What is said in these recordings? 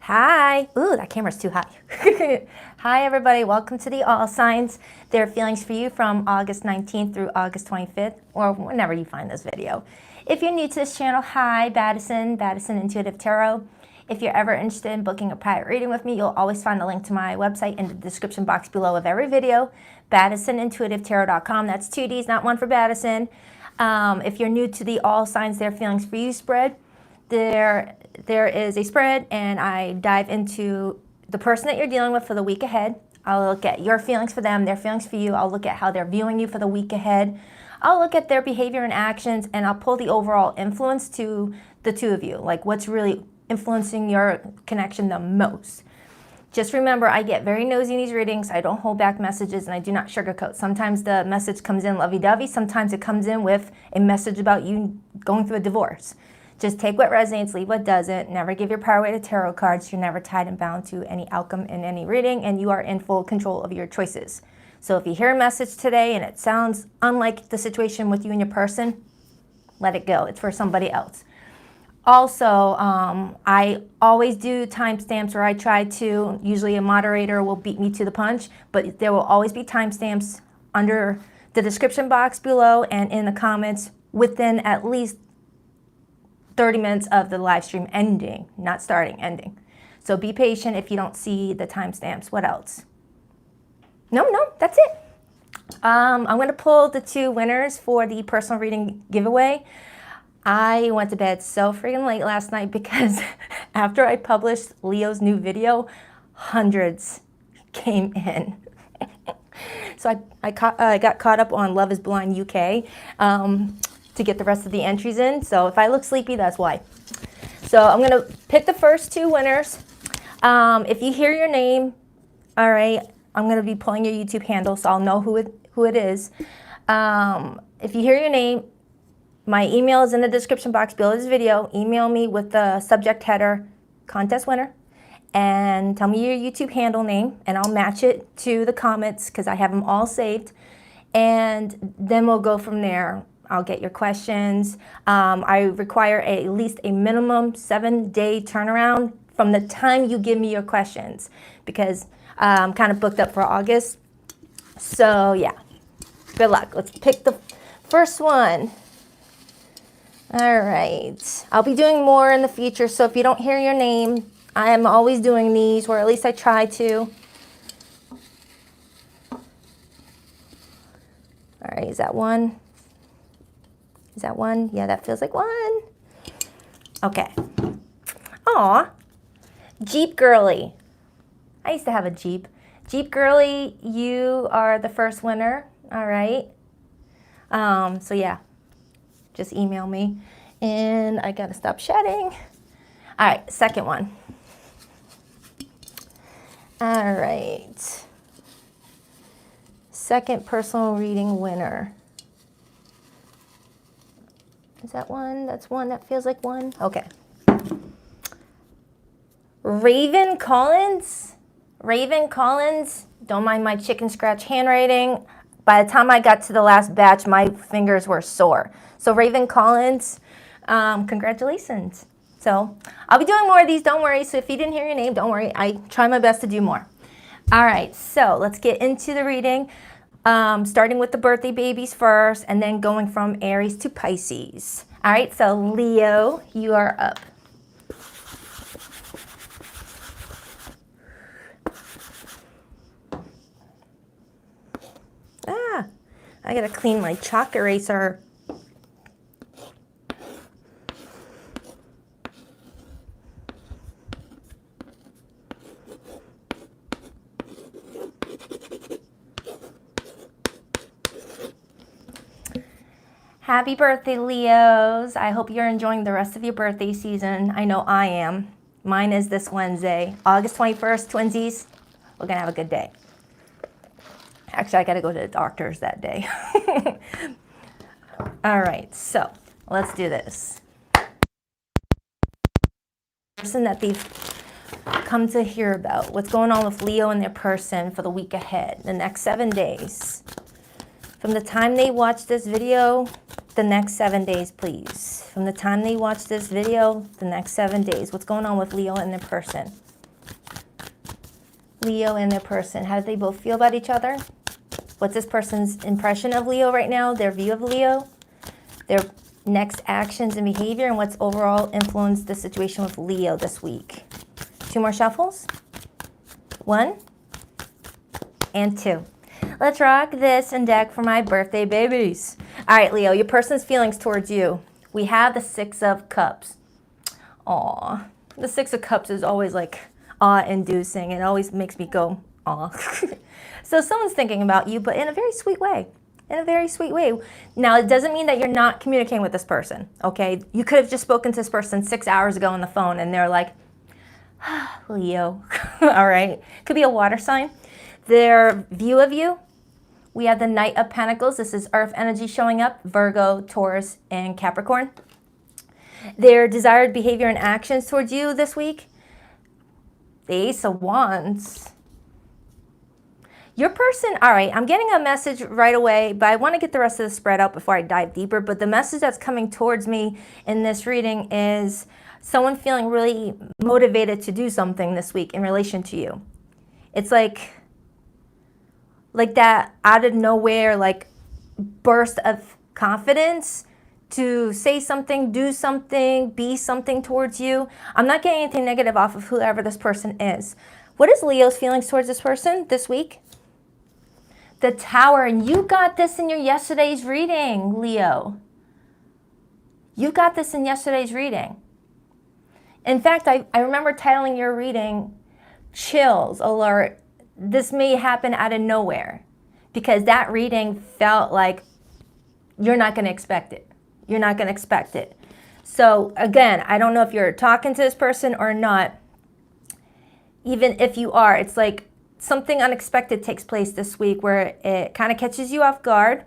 Hi. Ooh, that camera's too high. Hi, everybody. Welcome to the All Signs. Their feelings for you from August 19th through August 25th, or whenever you find this video. If you're new to this channel, hi, Baddison Intuitive Tarot. If you're ever interested in booking a private reading with me, you'll always find a link to my website in the description box below of every video, BaddisonIntuitiveTarot.com. That's 2 Ds, not one for Baddison. If you're new to the All Signs, Their feelings for you spread, there is a spread, and I dive into the person that you're dealing with for the week ahead. I'll look at your feelings for them, their feelings for you. I'll look at how they're viewing you for the week ahead. I'll look at their behavior and actions, and I'll pull the overall influence to the two of you, like what's really influencing your connection the most. Just remember, I get very nosy in these readings. I don't hold back messages, and I do not sugarcoat. Sometimes the message comes in lovey-dovey. Sometimes it comes in with a message about you going through a divorce. Just take what resonates, leave what doesn't. Never give your power away to tarot cards. You're never tied and bound to any outcome in any reading, and you are in full control of your choices. So if you hear a message today and it sounds unlike the situation with you and your person, let it go. It's for somebody else. Also, I always do timestamps, or I try to. Usually a moderator will beat me to the punch, but there will always be timestamps under the description box below and in the comments within at least 30 minutes of the live stream ending, not starting, ending. So be patient if you don't see the timestamps. What else? No, that's it. I'm going to pull the two winners for the personal reading giveaway. I went to bed so freaking late last night because after I published Leo's new video, hundreds came in. So I got caught up on Love is Blind UK to get the rest of the entries in. So if I look sleepy, that's why. So I'm going to pick the first two winners. If you hear your name, all right, I'm going to be pulling your YouTube handle, so I'll know who it is. If you hear your name, my email is in the description box below this video. Email me with the subject header, contest winner, and tell me your YouTube handle name, and I'll match it to the comments because I have them all saved. And then we'll go from there. I'll get your questions. I require at least a minimum 7-day turnaround from the time you give me your questions because I'm kind of booked up for August. So yeah, good luck. Let's pick the first one. All right. I'll be doing more in the future, so if you don't hear your name, I am always doing these, or at least I try to. All right, is that one? Is that one? Yeah, that feels like one. Okay. Aw. Jeep Girly. I used to have a Jeep. Jeep Girly, you are the first winner. All right. So yeah, just email me. And I gotta stop shedding. All right, second one. All right. Second personal reading winner. Is that one? That's one. That feels like one. Okay. Raven Collins. Raven Collins. Don't mind my chicken scratch handwriting. By the time I got to the last batch, my fingers were sore. So Raven Collins, congratulations. So I'll be doing more of these. Don't worry. So if you didn't hear your name, don't worry. I try my best to do more. All right. So let's get into the reading. Starting with the birthday babies first, and then going from Aries to Pisces. All right, so Leo, you are up. I gotta clean my chalk eraser. Happy birthday, Leos. I hope you're enjoying the rest of your birthday season. I know I am. Mine is this Wednesday, August 21st, twinsies. We're gonna have a good day. Actually, I gotta go to the doctor's that day. All right, so let's do this. Person that they've come to hear about. What's going on with Leo and their person for the week ahead, the next 7 days. From the time they watch this video, the next 7 days, please. From the time they watch this video, the next 7 days. What's going on with Leo and their person? Leo and their person. How do they both feel about each other? What's this person's impression of Leo right now? Their view of Leo? Their next actions and behavior? And what's overall influenced the situation with Leo this week? 2 more shuffles. 1 and 2. Let's rock this and deck for my birthday babies. All right, Leo, your person's feelings towards you. We have the 6 of Cups. Aw, the 6 of Cups is always like awe-inducing. It always makes me go, aw. So someone's thinking about you, but in a very sweet way. In a very sweet way. Now, it doesn't mean that you're not communicating with this person, okay? You could have just spoken to this person 6 hours ago on the phone, and they're like, Leo, all right? Could be a water sign. Their view of you, we have the Knight of Pentacles. This is Earth energy showing up, Virgo, Taurus, and Capricorn. Their desired behavior and actions towards you this week, the Ace of Wands. Your person, all right, I'm getting a message right away, but I want to get the rest of the spread out before I dive deeper. But the message that's coming towards me in this reading is someone feeling really motivated to do something this week in relation to you. It's like that out of nowhere, like burst of confidence to say something, do something, be something towards you. I'm not getting anything negative off of whoever this person is. What is Leo's feelings towards this person this week? The Tower, and you got this in your yesterday's reading, Leo. You got this in yesterday's reading. In fact, I remember titling your reading, Chills Alert. This may happen out of nowhere, because that reading felt like you're not going to expect it. You're not going to expect it. So again, I don't know if you're talking to this person or not. Even if you are, it's like something unexpected takes place this week where it kind of catches you off guard.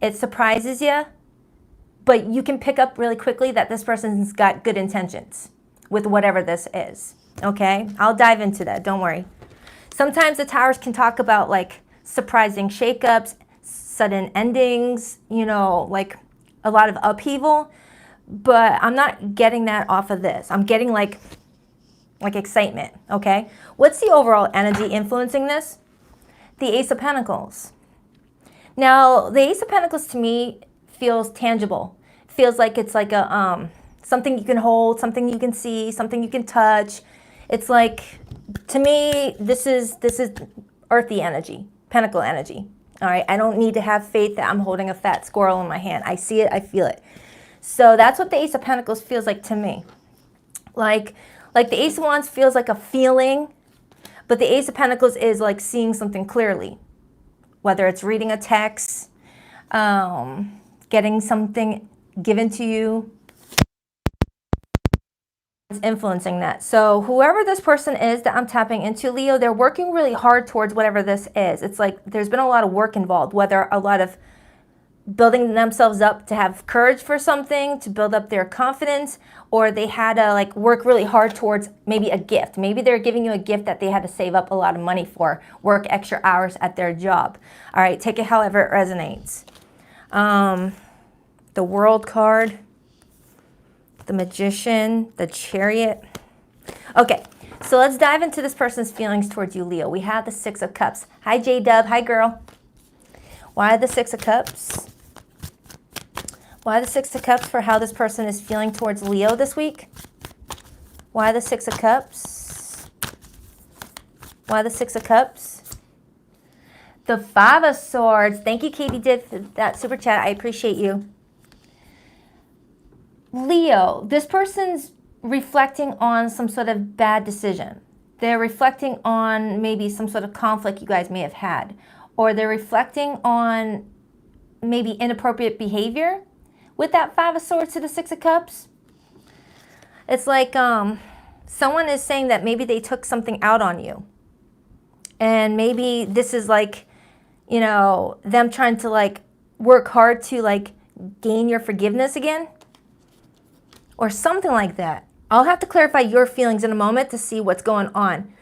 It surprises you, but you can pick up really quickly that this person's got good intentions with whatever this is. Okay? I'll dive into that. Don't worry. Sometimes the Towers can talk about like surprising shakeups, sudden endings, you know, like a lot of upheaval, but I'm not getting that off of this. I'm getting like excitement, okay? What's the overall energy influencing this? The Ace of Pentacles. Now, the Ace of Pentacles to me feels tangible. Feels like it's like a something you can hold, something you can see, something you can touch. It's like, to me, this is earthy energy, pentacle energy. All right, I don't need to have faith that I'm holding a fat squirrel in my hand. I see it, I feel it. So that's what the Ace of Pentacles feels like to me. Like the Ace of Wands feels like a feeling, but the Ace of Pentacles is like seeing something clearly. Whether it's reading a text, getting something given to you, it's influencing that. So whoever this person is that I'm tapping into, Leo, they're working really hard towards whatever this is. It's like there's been a lot of work involved, whether a lot of building themselves up to have courage for something, to build up their confidence, or they had to like work really hard towards maybe a gift. Maybe they're giving you a gift that they had to save up a lot of money for, work extra hours at their job. All right, take it however it resonates. The World card, the Magician, the Chariot. Okay, so let's dive into this person's feelings towards you, Leo. We have the 6 of Cups. Hi, J-Dub. Hi, girl. Why the 6 of Cups? Why the 6 of Cups for how this person is feeling towards Leo this week? Why the 6 of Cups? Why the 6 of Cups? The 5 of Swords. Thank you, Katie, did for that super chat. I appreciate you. Leo, this person's reflecting on some sort of bad decision. They're reflecting on maybe some sort of conflict you guys may have had. Or they're reflecting on maybe inappropriate behavior with that 5 of Swords to the 6 of Cups. It's like someone is saying that maybe they took something out on you. And maybe this is like, you know, them trying to like work hard to like gain your forgiveness again. Or something like that. I'll have to clarify your feelings in a moment to see what's going on.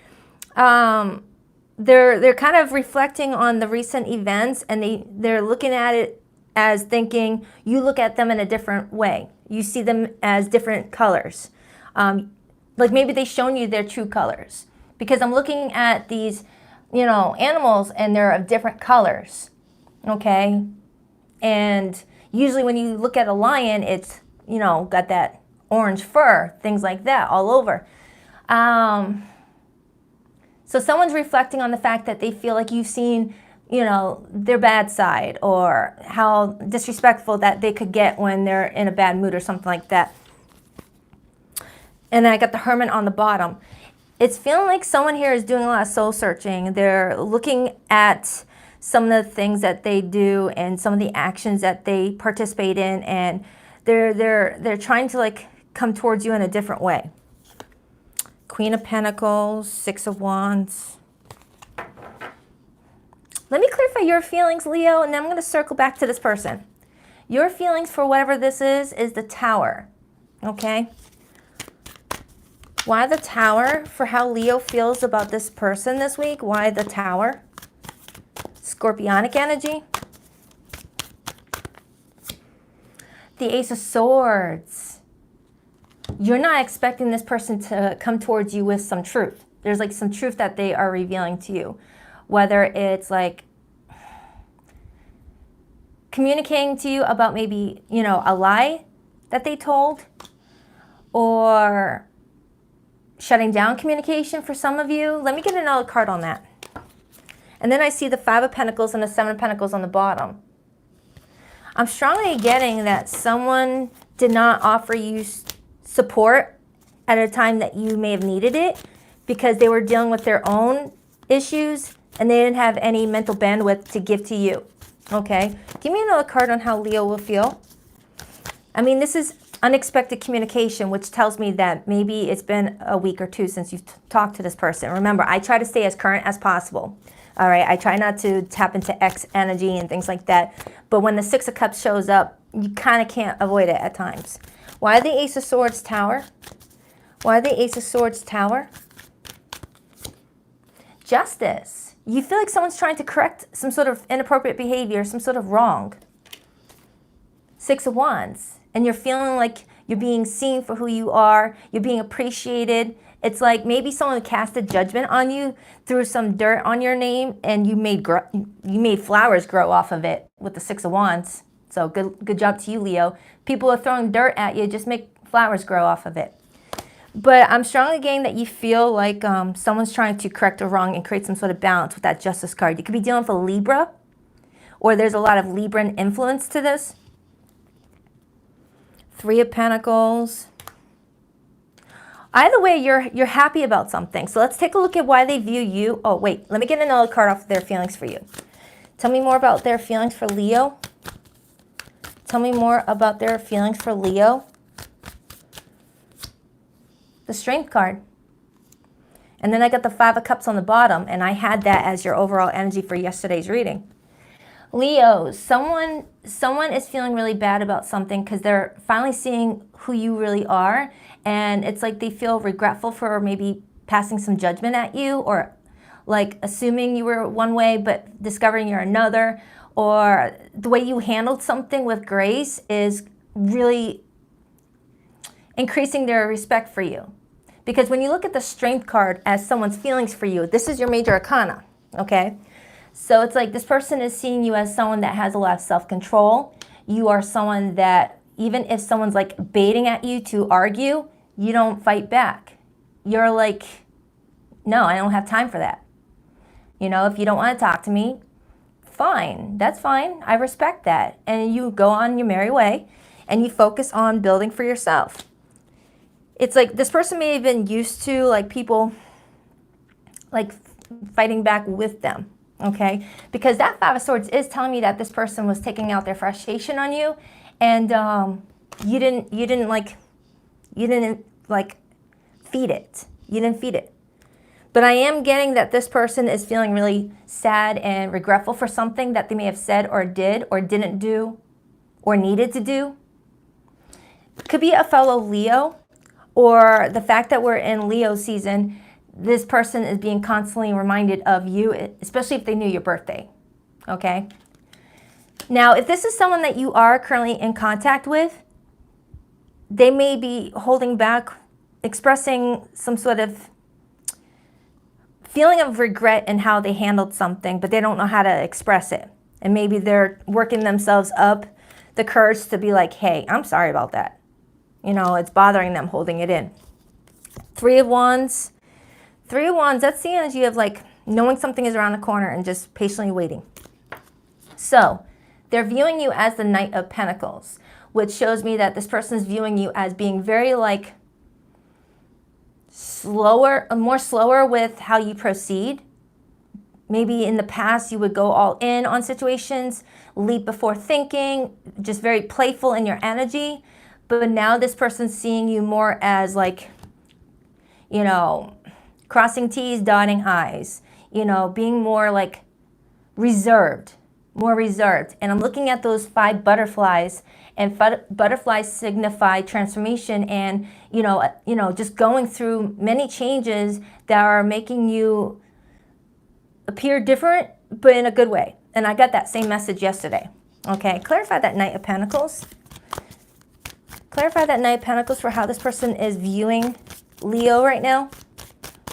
They're kind of reflecting on the recent events, and they're looking at it as thinking you look at them in a different way. You see them as different colors. Like maybe they've shown you their true colors. because I'm looking at these, you know, animals and they're of different colors, okay? And usually when you look at a lion, it's, you know, got that orange fur, things like that all over. So someone's reflecting on the fact that they feel like you've seen, you know, their bad side, or how disrespectful that they could get when they're in a bad mood or something like that. And then I got the Hermit on the bottom. It's feeling like someone here is doing a lot of soul searching. They're looking at some of the things that they do and some of the actions that they participate in, and they're trying to like come towards you in a different way. Queen of Pentacles, Six of Wands. Let me clarify your feelings, Leo, and then I'm going to circle back to this person. Your feelings for whatever this is the Tower, okay? Why the Tower? For how Leo feels about this person this week. Why the Tower? Scorpionic energy. The Ace of Swords. You're not expecting this person to come towards you with some truth. There's like some truth that they are revealing to you. Whether it's like communicating to you about maybe, you know, a lie that they told, or shutting down communication for some of you. Let me get another card on that. And then I see the Five of Pentacles and the Seven of Pentacles on the bottom. I'm strongly getting that someone did not offer you support at a time that you may have needed it, because they were dealing with their own issues and they didn't have any mental bandwidth to give to you. Okay, give me another card on how Leo will feel. I mean, this is unexpected communication, which tells me that maybe it's been a week or two since you've talked to this person. Remember, I try to stay as current as possible. All right, I try not to tap into X energy and things like that. But when the Six of Cups shows up, you kind of can't avoid it at times. Why the Ace of Swords Tower? Why the Ace of Swords Tower? Justice. You feel like someone's trying to correct some sort of inappropriate behavior, some sort of wrong. Six of Wands. And you're feeling like you're being seen for who you are. You're being appreciated. It's like maybe someone casted judgment on you, threw some dirt on your name, and you made flowers grow off of it with the Six of Wands. So good job to you, Leo. People are throwing dirt at you, just make flowers grow off of it. But I'm strongly getting that you feel like someone's trying to correct a wrong and create some sort of balance with that Justice card. You could be dealing with a Libra, or there's a lot of Libran influence to this. Three of Pentacles. Either way, you're happy about something. So let's take a look at why they view you. Oh, wait, let me get another card off their feelings for you. Tell me more about their feelings for Leo. Tell me more about their feelings for Leo. The Strength card. And then I got the Five of Cups on the bottom, and I had that as your overall energy for yesterday's reading. Leo, someone is feeling really bad about something because they're finally seeing who you really are, and it's like they feel regretful for maybe passing some judgment at you, or like assuming you were one way but discovering you're another, or the way you handled something with grace is really increasing their respect for you. Because when you look at the Strength card as someone's feelings for you, this is your major arcana, okay? So it's like this person is seeing you as someone that has a lot of self-control. You are someone that, even if someone's like baiting at you to argue, you don't fight back. You're like, no, I don't have time for that. You know, if you don't want to talk to me, fine, that's fine. I respect that. And you go on your merry way and you focus on building for yourself. It's like this person may have been used to like people like fighting back with them. Okay, because that Five of Swords is telling me that this person was taking out their frustration on you, and you didn't feed it. You didn't feed it. But I am getting that this person is feeling really sad and regretful for something that they may have said or did or didn't do or needed to do. Could be a fellow Leo, or the fact that we're in Leo season. This person is being constantly reminded of you, especially if they knew your birthday, okay? Now, if this is someone that you are currently in contact with, they may be holding back, expressing some sort of feeling of regret in how they handled something, but they don't know how to express it. And maybe they're working themselves up the courage to be like, hey, I'm sorry about that. You know, it's bothering them holding it in. Three of Wands. Three of Wands, that's the energy of like knowing something is around the corner and just patiently waiting. So they're viewing you as the Knight of Pentacles, which shows me that this person is viewing you as being very like more slower with how you proceed. Maybe in the past you would go all in on situations, leap before thinking, just very playful in your energy. But now this person's seeing you more as like, you know, crossing T's, dotting I's, you know, being more like reserved, more reserved. And I'm looking at those 5 butterflies, and butterflies signify transformation and, you know, just going through many changes that are making you appear different, but in a good way. And I got that same message yesterday. Okay, clarify that Knight of Pentacles. Clarify that Knight of Pentacles for how this person is viewing Leo right now.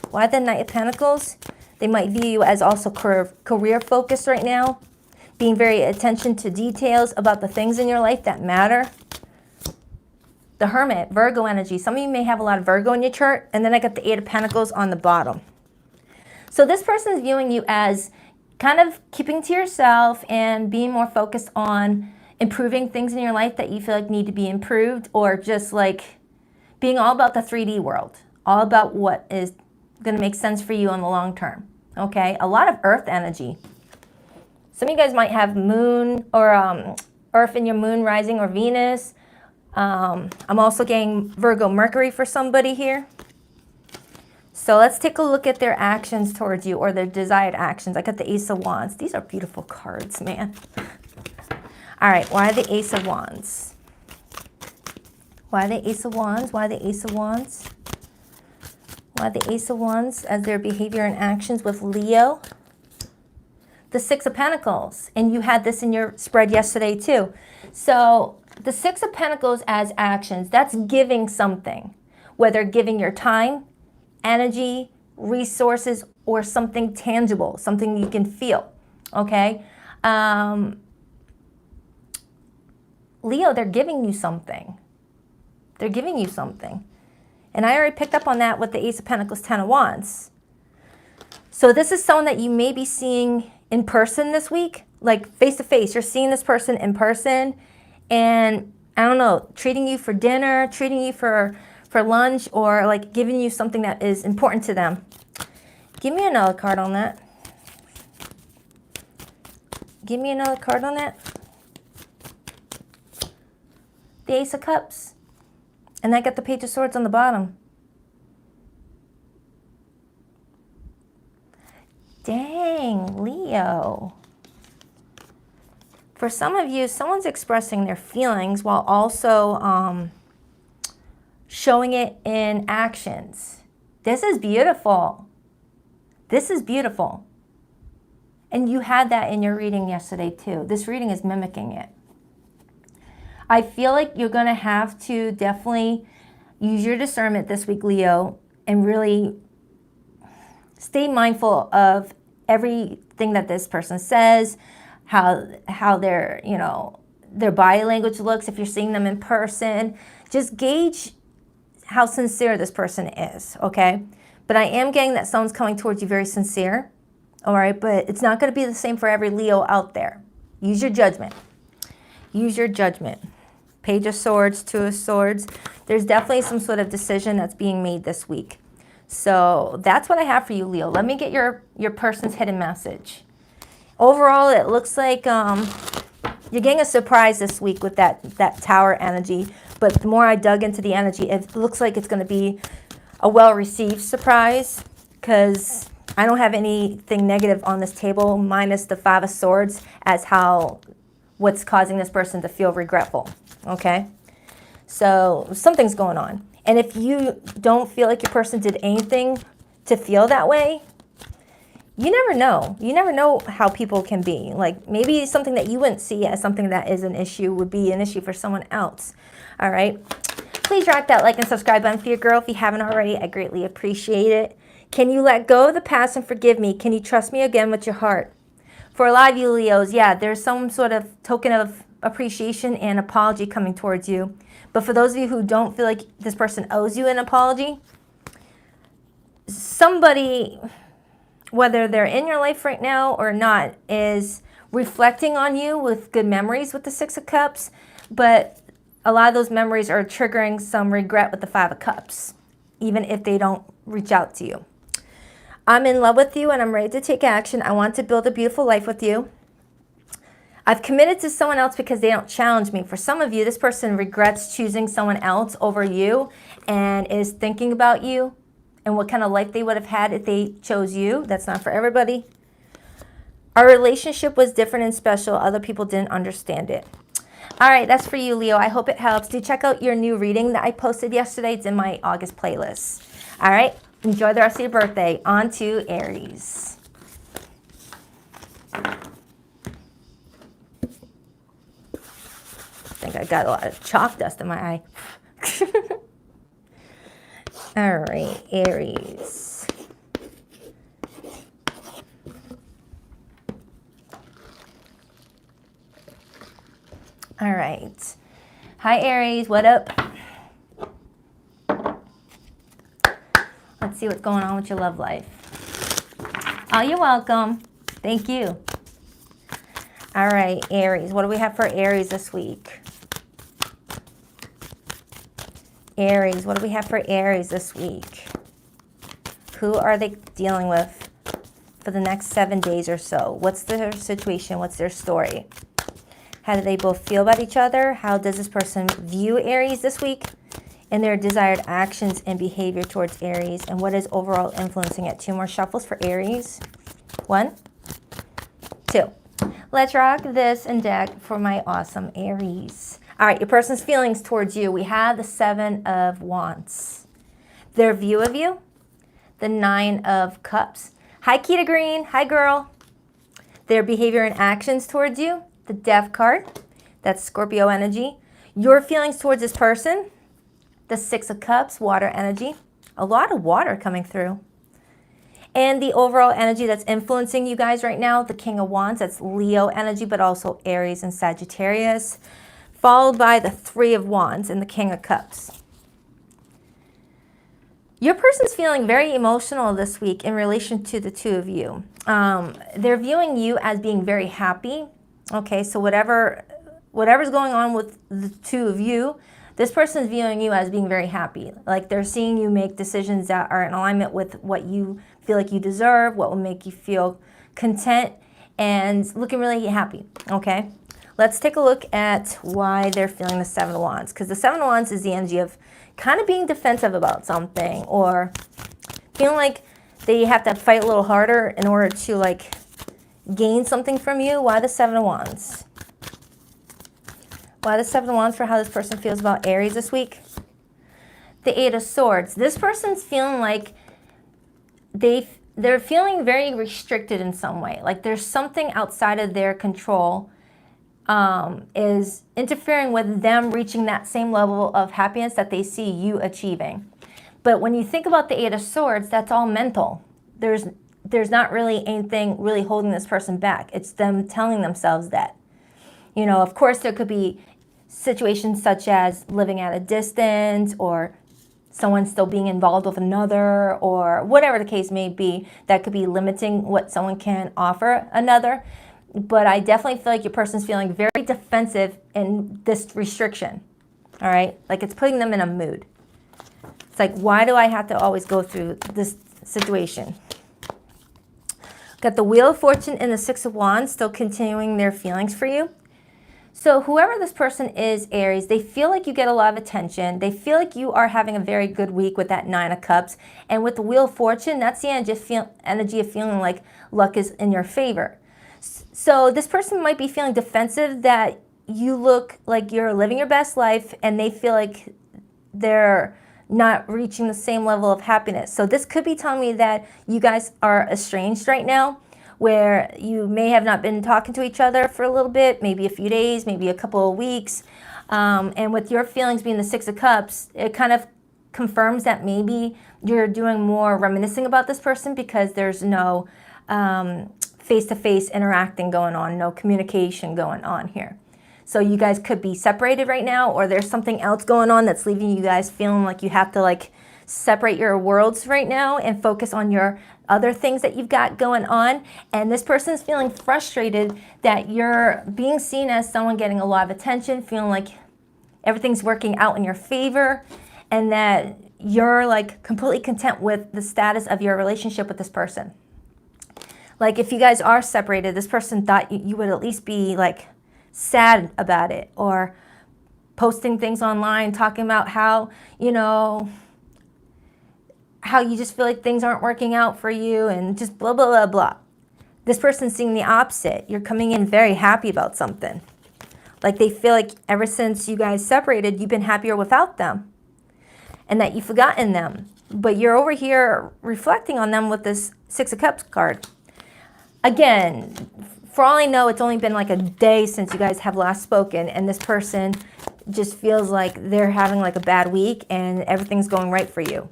Why the Knight of Pentacles? They might view you as also career focused right now, being very attention to details about the things in your life that matter. The Hermit, Virgo energy. Some of you may have a lot of Virgo in your chart. And then I got the 8 of Pentacles on the bottom. So this person is viewing you as kind of keeping to yourself and being more focused on improving things in your life that you feel like need to be improved, or just like being all about the 3D world, all about what is going to make sense for you in the long term. Okay, a lot of Earth energy. Some of you guys might have moon or Earth in your moon rising or Venus. I'm also getting Virgo Mercury for somebody here. So let's take a look at their actions towards you, or their desired actions. I got the Ace of Wands. These are beautiful cards, man. All right, why the Ace of Wands? Why the Ace of Wands? Why the Ace of Wands? Why the Ace of Wands as their behavior and actions with Leo? The 6 of Pentacles, and you had this in your spread yesterday too. So the 6 of Pentacles as actions, that's giving something, whether giving your time, energy, resources, or something tangible, something you can feel, okay? Leo, they're giving you something. They're giving you something. And I already picked up on that with the Ace of Pentacles, 10 of Wands. So this is someone that you may be seeing in person this week, like face to face. You're seeing this person in person, and I don't know, treating you for dinner, treating you for lunch, or like giving you something that is important to them. Give me another card on that. Give me another card on that. The Ace of Cups. And I got the Page of Swords on the bottom. Dang, Leo. For some of you, someone's expressing their feelings while also showing it in actions. This is beautiful. This is beautiful. And you had that in your reading yesterday too. This reading is mimicking it. I feel like you're going to have to definitely use your discernment this week, Leo, and really stay mindful of everything that this person says, how their, you know, their body language looks if you're seeing them in person. Just gauge how sincere this person is, okay? But I am getting that someone's coming towards you very sincere, all right? But it's not going to be the same for every Leo out there. Use your judgment. Use your judgment. Page of Swords, 2 of Swords. There's definitely some sort of decision that's being made this week. So that's what I have for you, Leo. Let me get your person's hidden message. Overall, it looks like you're getting a surprise this week with that Tower energy. But the more I dug into the energy, it looks like it's going to be a well-received surprise, because I don't have anything negative on this table minus the 5 of Swords as what's causing this person to feel regretful, okay? So something's going on. And if you don't feel like your person did anything to feel that way, you never know. You never know how people can be. Like maybe something that you wouldn't see as something that is an issue would be an issue for someone else, all right? Please rock that like and subscribe button for your girl if you haven't already. I greatly appreciate it. Can you let go of the past and forgive me? Can you trust me again with your heart? For a lot of you Leos, yeah, there's some sort of token of appreciation and apology coming towards you. But for those of you who don't feel like this person owes you an apology, somebody, whether they're in your life right now or not, is reflecting on you with good memories with the Six of Cups, but a lot of those memories are triggering some regret with the Five of Cups, even if they don't reach out to you. I'm in love with you and I'm ready to take action. I want to build a beautiful life with you. I've committed to someone else because they don't challenge me. For some of you, this person regrets choosing someone else over you and is thinking about you and what kind of life they would have had if they chose you. That's not for everybody. Our relationship was different and special. Other people didn't understand it. All right, that's for you, Leo. I hope it helps. Do check out your new reading that I posted yesterday. It's in my August playlist. All right, enjoy the rest of your birthday. On to Aries. I think I got a lot of chalk dust in my eye. All right, Aries. All right. Hi, Aries. What up? Let's see what's going on with your love life. Oh, you're welcome. Thank you. All right, Aries. What do we have for Aries this week? Aries. What do we have for Aries this week? Who are they dealing with for the next 7 days or so? What's their situation? What's their story? How do they both feel about each other? How does this person view Aries this week? And their desired actions and behavior towards Aries. And what is overall influencing it? 2 more shuffles for Aries. 1, 2. Let's rock this and deck for my awesome Aries. All right, your person's feelings towards you. We have the 7 of Wands. Their view of you, the 9 of Cups. Hi, Keita Green. Hi, girl. Their behavior and actions towards you, the Death card. That's Scorpio energy. Your feelings towards this person, the 6 of Cups, water energy. A lot of water coming through. And the overall energy that's influencing you guys right now, the King of Wands, that's Leo energy, but also Aries and Sagittarius, followed by the 3 of Wands and the King of Cups. Your person's feeling very emotional this week in relation to the 2 of you. They're viewing you as being very happy. Okay, so whatever's going on with the 2 of you, this person's viewing you as being very happy. Like they're seeing you make decisions that are in alignment with what you feel like you deserve, what will make you feel content, and looking really happy, okay? Let's take a look at why they're feeling the 7 of Wands, because the 7 of Wands is the energy of kind of being defensive about something or feeling like they have to fight a little harder in order to like gain something from you. Why the 7 of Wands? Why the 7 of Wands for how this person feels about Aries this week? The 8 of Swords. This person's feeling like they're feeling very restricted in some way. Like there's something outside of their control is interfering with them reaching that same level of happiness that they see you achieving. But when you think about the 8 of Swords, that's all mental. There's not really anything really holding this person back. It's them telling themselves that. You know, of course, there could be situations such as living at a distance or someone still being involved with another or whatever the case may be that could be limiting what someone can offer another. But I definitely feel like your person's feeling very defensive in this restriction, all right? Like it's putting them in a mood. It's like, why do I have to always go through this situation? Got the Wheel of Fortune and the 6 of Wands still continuing their feelings for you. So whoever this person is, Aries, they feel like you get a lot of attention. They feel like you are having a very good week with that 9 of Cups. And with the Wheel of Fortune, that's the energy of feeling like luck is in your favor. So this person might be feeling defensive that you look like you're living your best life and they feel like they're not reaching the same level of happiness. So this could be telling me that you guys are estranged right now, where you may have not been talking to each other for a little bit, maybe a few days, maybe a couple of weeks. And with your feelings being the 6 of Cups, it kind of confirms that maybe you're doing more reminiscing about this person because there's no face-to-face interacting going on, no communication going on here. So you guys could be separated right now, or there's something else going on that's leaving you guys feeling like you have to like separate your worlds right now and focus on your other things that you've got going on. And this person's feeling frustrated that you're being seen as someone getting a lot of attention, feeling like everything's working out in your favor, and that you're like completely content with the status of your relationship with this person. Like if you guys are separated, this person thought you would at least be like sad about it, or posting things online talking about how, you know, how you just feel like things aren't working out for you and just blah, blah, blah, blah. This person's seeing the opposite. You're coming in very happy about something. Like they feel like ever since you guys separated, you've been happier without them and that you've forgotten them. But you're over here reflecting on them with this Six of Cups card. Again, for all I know, it's only been like a day since you guys have last spoken, and this person just feels like they're having like a bad week and everything's going right for you.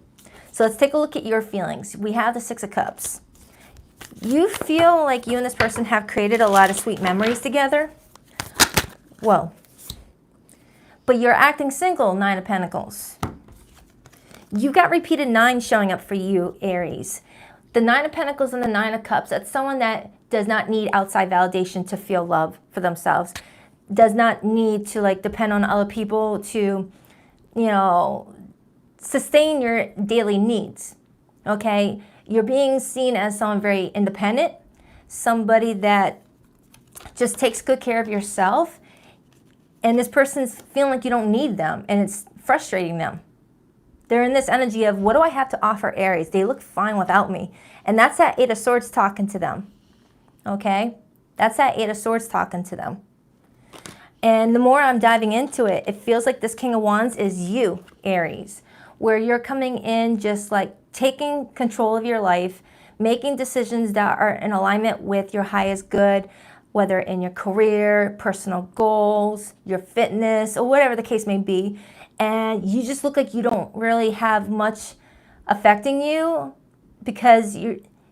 So let's take a look at your feelings. We have the Six of Cups. You feel like you and this person have created a lot of sweet memories together. Whoa. But you're acting single, Nine of Pentacles. You got repeated 9 showing up for you, Aries. The Nine of Pentacles and the Nine of Cups, that's someone that does not need outside validation to feel love for themselves. Does not need to like depend on other people to, you know, sustain your daily needs. Okay? You're being seen as someone very independent, somebody that just takes good care of yourself. And this person's feeling like you don't need them, and it's frustrating them. They're in this energy of, what do I have to offer, Aries? They look fine without me. And that's that Eight of Swords talking to them. Okay? That's that Eight of Swords talking to them. And the more I'm diving into it, it feels like this King of Wands is you, Aries, where you're coming in just like taking control of your life, making decisions that are in alignment with your highest good, whether in your career, personal goals, your fitness, or whatever the case may be. And you just look like you don't really have much affecting you because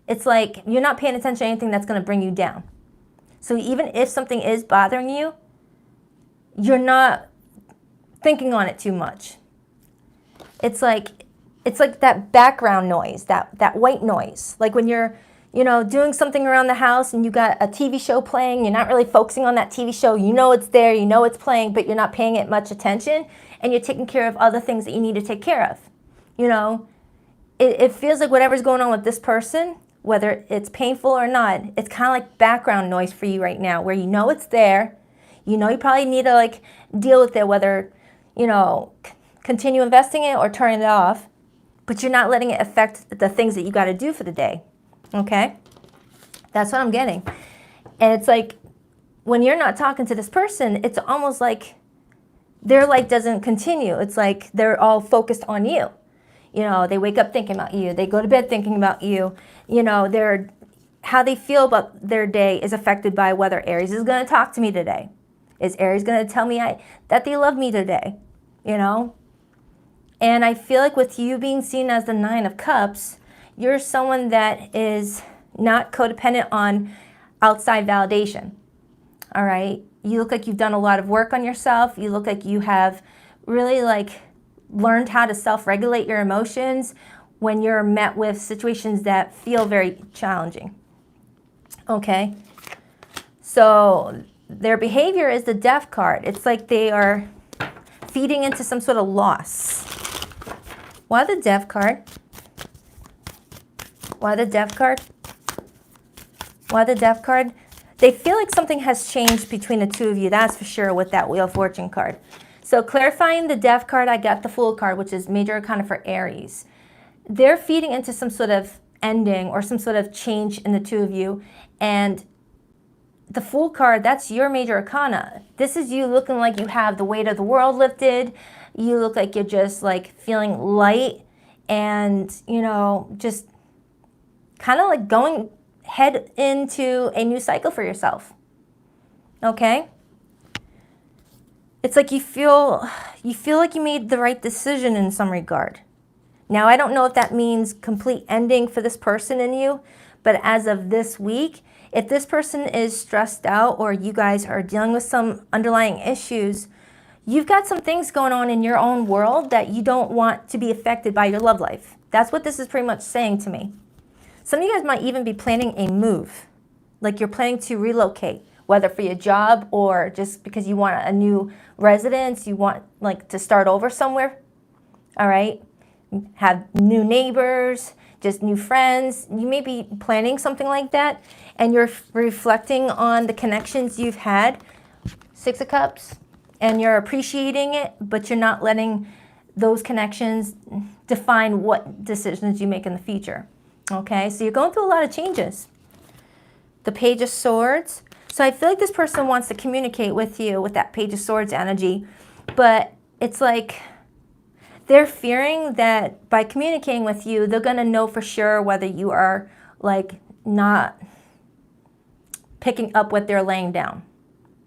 it's like you're not paying attention to anything that's going to bring you down. So even if something is bothering you, you're not thinking on it too much. It's like that background noise, that white noise. Like when you're, you know, doing something around the house and you got a TV show playing, you're not really focusing on that TV show. You know it's there, you know it's playing, but you're not paying it much attention, and you're taking care of other things that you need to take care of. You know, it feels like whatever's going on with this person, whether it's painful or not, it's kind of like background noise for you right now, where you know it's there. You know you probably need to like deal with it, whether, you know, continue investing it or turn it off, but you're not letting it affect the things that you got to do for the day. Okay? That's what I'm getting. And it's like when you're not talking to this person, it's almost like their life doesn't continue. It's like they're all focused on you. You know, they wake up thinking about you. They go to bed thinking about you. You know, how they feel about their day is affected by whether Aries is going to talk to me today. Is Aries going to tell me that they love me today? You know? And I feel like with you being seen as the Nine of Cups, you're someone that is not codependent on outside validation. All right? You look like you've done a lot of work on yourself. You look like you have really like learned how to self-regulate your emotions when you're met with situations that feel very challenging. Okay? So their behavior is the Death card. It's like they are feeding into some sort of loss. Why the Death card? Why the Death card? Why the Death card? They feel like something has changed between the two of you, that's for sure, with that Wheel of Fortune card. So clarifying the Death card, I got the Fool card, which is major arcana for Aries. They're feeding into some sort of ending or some sort of change in the two of you. And the Fool card, that's your major arcana. This is you looking like you have the weight of the world lifted. You look like you're just like feeling light and, you know, just kind of like going head into a new cycle for yourself. Okay? It's like you feel like you made the right decision in some regard. Now, I don't know if that means complete ending for this person in you, but as of this week, if this person is stressed out or you guys are dealing with some underlying issues, you've got some things going on in your own world that you don't want to be affected by your love life. That's what this is pretty much saying to me. Some of you guys might even be planning a move, like you're planning to relocate, whether for your job or just because you want a new residence, you want like to start over somewhere, all right? Have new neighbors, just new friends. You may be planning something like that, and you're reflecting on the connections you've had, Six of Cups, and you're appreciating it, but you're not letting those connections define what decisions you make in the future. Okay, so you're going through a lot of changes. The Page of Swords. So I feel like this person wants to communicate with you with that Page of Swords energy, but it's like they're fearing that by communicating with you, they're going to know for sure whether you are like not picking up what they're laying down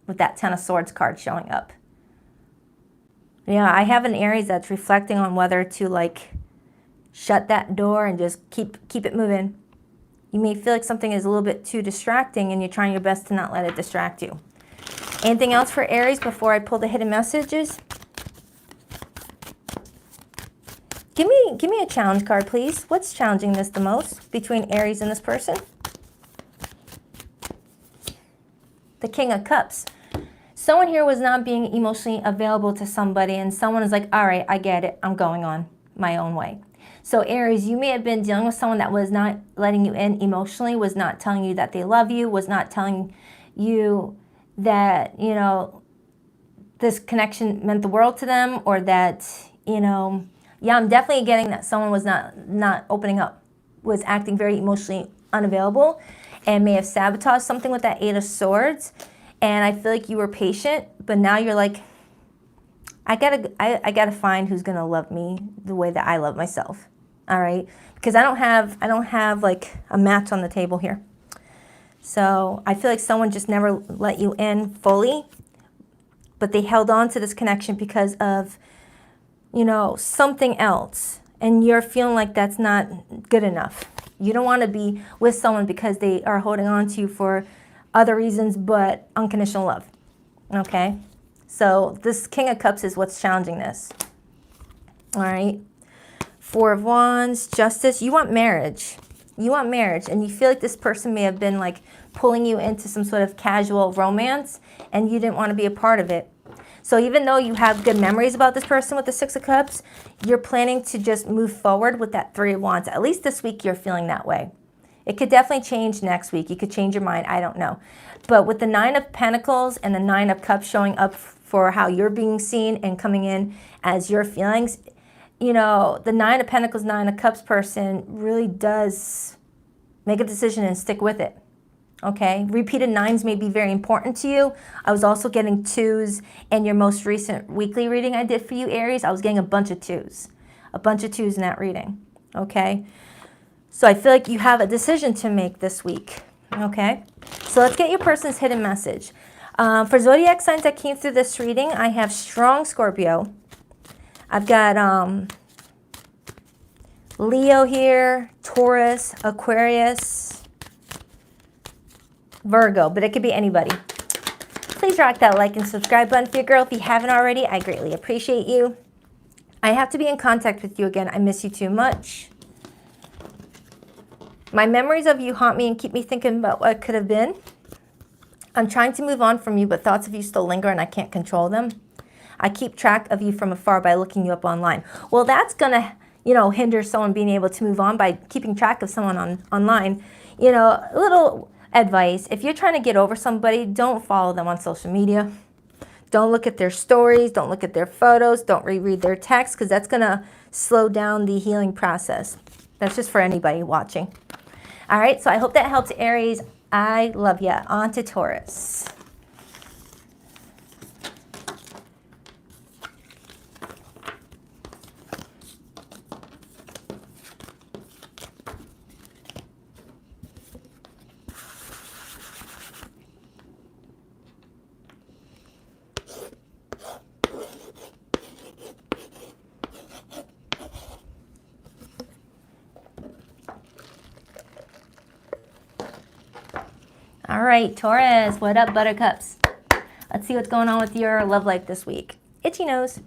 with that Ten of Swords card showing up. Yeah, I have an Aries that's reflecting on whether to like shut that door and just keep it moving. You may feel like something is a little bit too distracting and you're trying your best to not let it distract you. Anything else for Aries before I pull the hidden messages? Give me a challenge card, please. What's challenging this the most between Aries and this person? The King of Cups. Someone here was not being emotionally available to somebody, and someone is like, all right, I get it. I'm going on my own way. So Aries, you may have been dealing with someone that was not letting you in emotionally, was not telling you that they love you, was not telling you that, you know, this connection meant the world to them, or that, you know, yeah, I'm definitely getting that someone was not opening up, was acting very emotionally unavailable, and may have sabotaged something with that Eight of Swords. And I feel like you were patient, but now you're like, I gotta find who's gonna love me the way that I love myself. All right, because I don't have like a match on the table here. So I feel like someone just never let you in fully, but they held on to this connection because of, you know, something else, and you're feeling like that's not good enough. You don't want to be with someone because they are holding on to you for other reasons but unconditional love. Okay, so this King of Cups is what's challenging this. All right, Four of Wands, Justice. You want marriage. You want marriage, and you feel like this person may have been like pulling you into some sort of casual romance, and you didn't want to be a part of it. So even though you have good memories about this person with the Six of Cups, you're planning to just move forward with that Three of Wands. At least this week you're feeling that way. It could definitely change next week. You could change your mind. I don't know. But with the Nine of Pentacles and the Nine of Cups showing up for how you're being seen and coming in as your feelings, you know, the Nine of Pentacles, Nine of Cups person really does make a decision and stick with it. Okay, repeated nines may be very important to you. I was also getting twos in your most recent weekly reading I did for you, Aries. I was getting a bunch of twos in that reading. Okay, so I feel like you have a decision to make this week. Okay, so let's get your person's hidden message. For zodiac signs that came through this reading, I have strong Scorpio. I've got Leo here, Taurus, Aquarius, Virgo, but it could be anybody. Please rock that like and subscribe button for your girl if you haven't already. I greatly appreciate you. I have to be in contact with you again. I miss you too much. My memories of you haunt me and keep me thinking about what could have been. I'm trying to move on from you, but thoughts of you still linger and I can't control them. I keep track of you from afar by looking you up online. Well, that's gonna, you know, hinder someone being able to move on by keeping track of someone online. You know, a little advice, if you're trying to get over somebody, don't follow them on social media. Don't look at their stories, don't look at their photos, don't reread their texts, because that's gonna slow down the healing process. That's just for anybody watching. All right, so I hope that helps, Aries. I love ya. On to Taurus. All right, Taurus, what up, buttercups? Let's see what's going on with your love life this week. Itchy nose.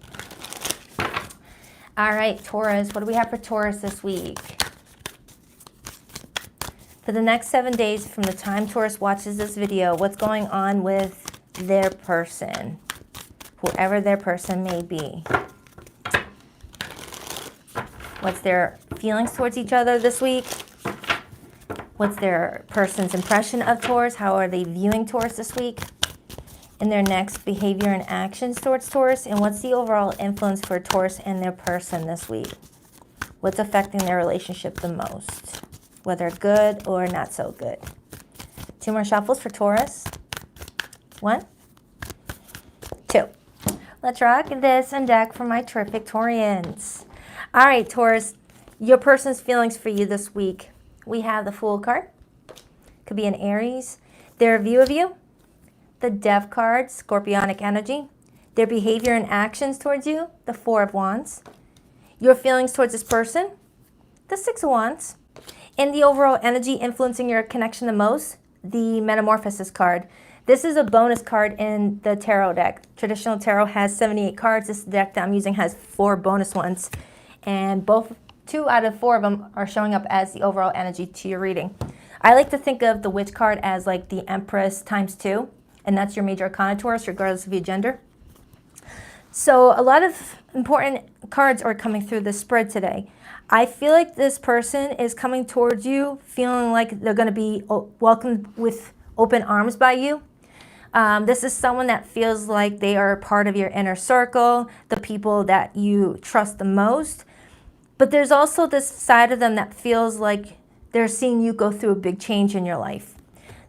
All right, Taurus, what do we have for Taurus this week? For the next 7 days from the time Taurus watches this video, what's going on with their person, whoever their person may be? What's their feelings towards each other this week? What's their person's impression of Taurus? How are they viewing Taurus this week? And their next behavior and actions towards Taurus? And what's the overall influence for Taurus and their person this week? What's affecting their relationship the most? Whether good or not so good. 2 more shuffles for Taurus. 1, 2. Let's rock this and deck for my terrific Taurians. All right, Taurus, your person's feelings for you this week. We have the Fool card. Could be an Aries. Their view of you. The Death card, Scorpionic energy. Their behavior and actions towards you. The 4 of Wands. Your feelings towards this person. The 6 of Wands. And the overall energy influencing your connection the most. The Metamorphosis card. This is a bonus card in the tarot deck. Traditional tarot has 78 cards. This deck that I'm using has 4 bonus ones. And 2 out of 4 of them are showing up as the overall energy to your reading. I like to think of the Witch card as like the Empress times 2, and that's your major arcana, Taurus, regardless of your gender. So a lot of important cards are coming through this spread today. I feel like this person is coming towards you feeling like they're going to be welcomed with open arms by you. This is someone that feels like they are part of your inner circle, the people that you trust the most. But there's also this side of them that feels like they're seeing you go through a big change in your life.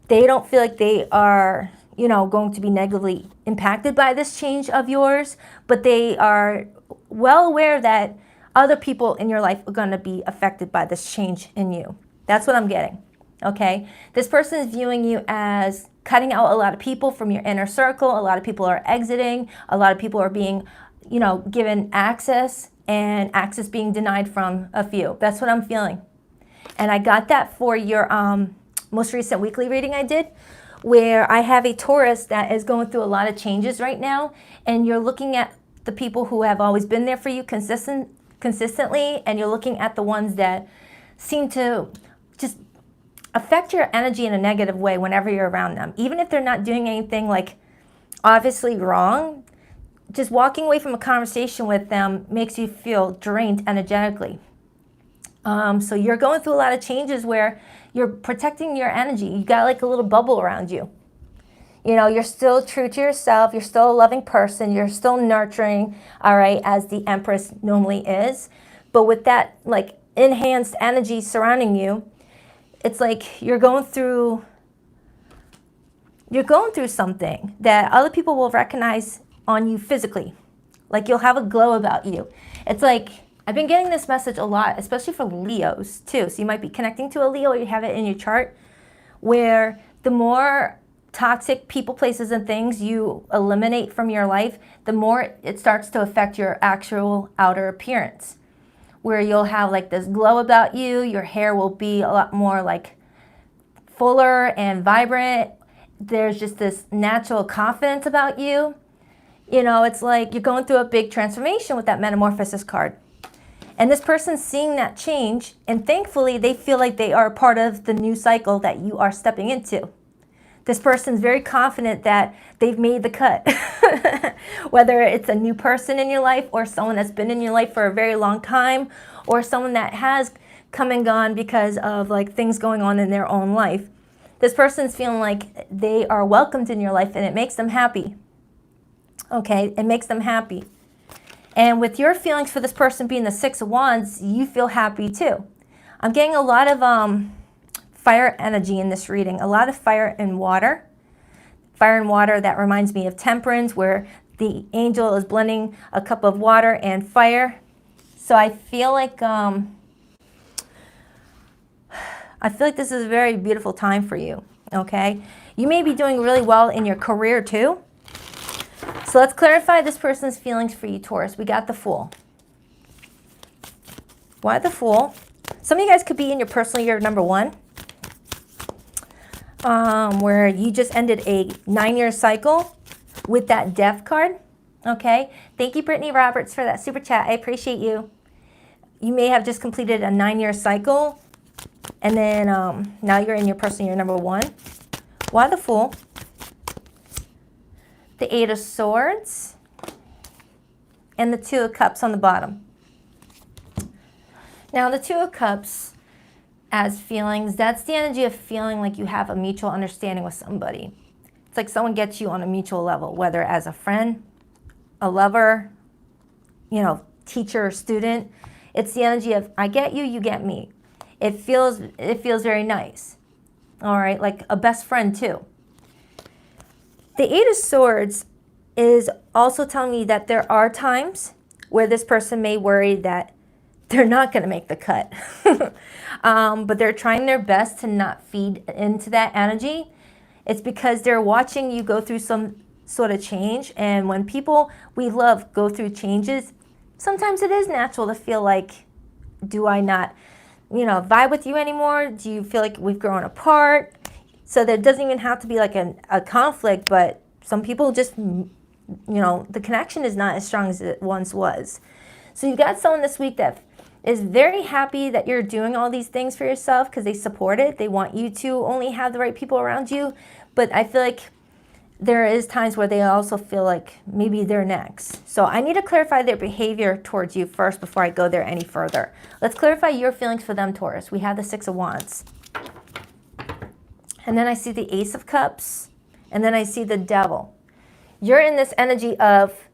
They don't feel like they are, going to be negatively impacted by this change of yours, but they are well aware that other people in your life are going to be affected by this change in you. That's what I'm getting, okay? This person is viewing you as cutting out a lot of people from your inner circle. A lot of people are exiting. A lot of people are being, given access, and access being denied from a few. That's what I'm feeling. And I got that for your most recent weekly reading I did, where I have a Taurus that is going through a lot of changes right now, and you're looking at the people who have always been there for you consistently, and you're looking at the ones that seem to just affect your energy in a negative way whenever you're around them. Even if they're not doing anything like obviously wrong, just walking away from a conversation with them makes you feel drained energetically. So you're going through a lot of changes where you're protecting your energy. You got like a little bubble around you. You're still true to yourself. You're still a loving person. You're still nurturing, all right, as the Empress normally is. But with that like enhanced energy surrounding you, it's like you're going through something that other people will recognize on you physically. Like you'll have a glow about you. It's like, I've been getting this message a lot, especially for Leos too. So you might be connecting to a Leo, or you have it in your chart, where the more toxic people, places, and things you eliminate from your life, the more it starts to affect your actual outer appearance, where you'll have like this glow about you. Your hair will be a lot more like fuller and vibrant. There's just this natural confidence about you. It's like you're going through a big transformation with that Metamorphosis card. And this person's seeing that change, and thankfully they feel like they are part of the new cycle that you are stepping into. This person's very confident that they've made the cut. Whether it's a new person in your life, or someone that's been in your life for a very long time, or someone that has come and gone because of like things going on in their own life. This person's feeling like they are welcomed in your life, and it makes them happy. Okay, it makes them happy. And with your feelings for this person being the 6 of Wands, you feel happy too. I'm getting a lot of fire energy in this reading, a lot of fire and water. Fire and water, that reminds me of Temperance, where the angel is blending a cup of water and fire. So I feel like this is a very beautiful time for you, okay? You may be doing really well in your career too. So let's clarify this person's feelings for you, Taurus. We got the Fool. Why the Fool? Some of you guys could be in your personal year number 1. where you just ended a 9-year cycle with that death card. Okay, thank you, Brittany Roberts, for that super chat. I appreciate you. You may have just completed a 9-year cycle, and then now you're in your person, year number 1. Why the Fool? The 8 of Swords, and the 2 of Cups on the bottom. Now, the 2 of Cups as feelings, that's the energy of feeling like you have a mutual understanding with somebody. It's like someone gets you on a mutual level, whether as a friend, a lover, you know, teacher or student. It's the energy of I get you, you get me. It feels very nice. All right, like a best friend too. The 8 of Swords is also telling me that there are times where this person may worry that they're not going to make the cut. But they're trying their best to not feed into that energy. It's because they're watching you go through some sort of change. And when people we love go through changes, sometimes it is natural to feel like, do I not, you know, vibe with you anymore? Do you feel like we've grown apart? So there doesn't even have to be like a conflict, but some people just, you know, the connection is not as strong as it once was. So you got someone this week that is very happy that you're doing all these things for yourself because they support it. They want you to only have the right people around you. But I feel like there is times where they also feel like maybe they're next. So I need to clarify their behavior towards you first before I go there any further. Let's clarify your feelings for them, Taurus. We have the 6 of Wands. And then I see the Ace of Cups. And then I see the Devil. You're in this energy of,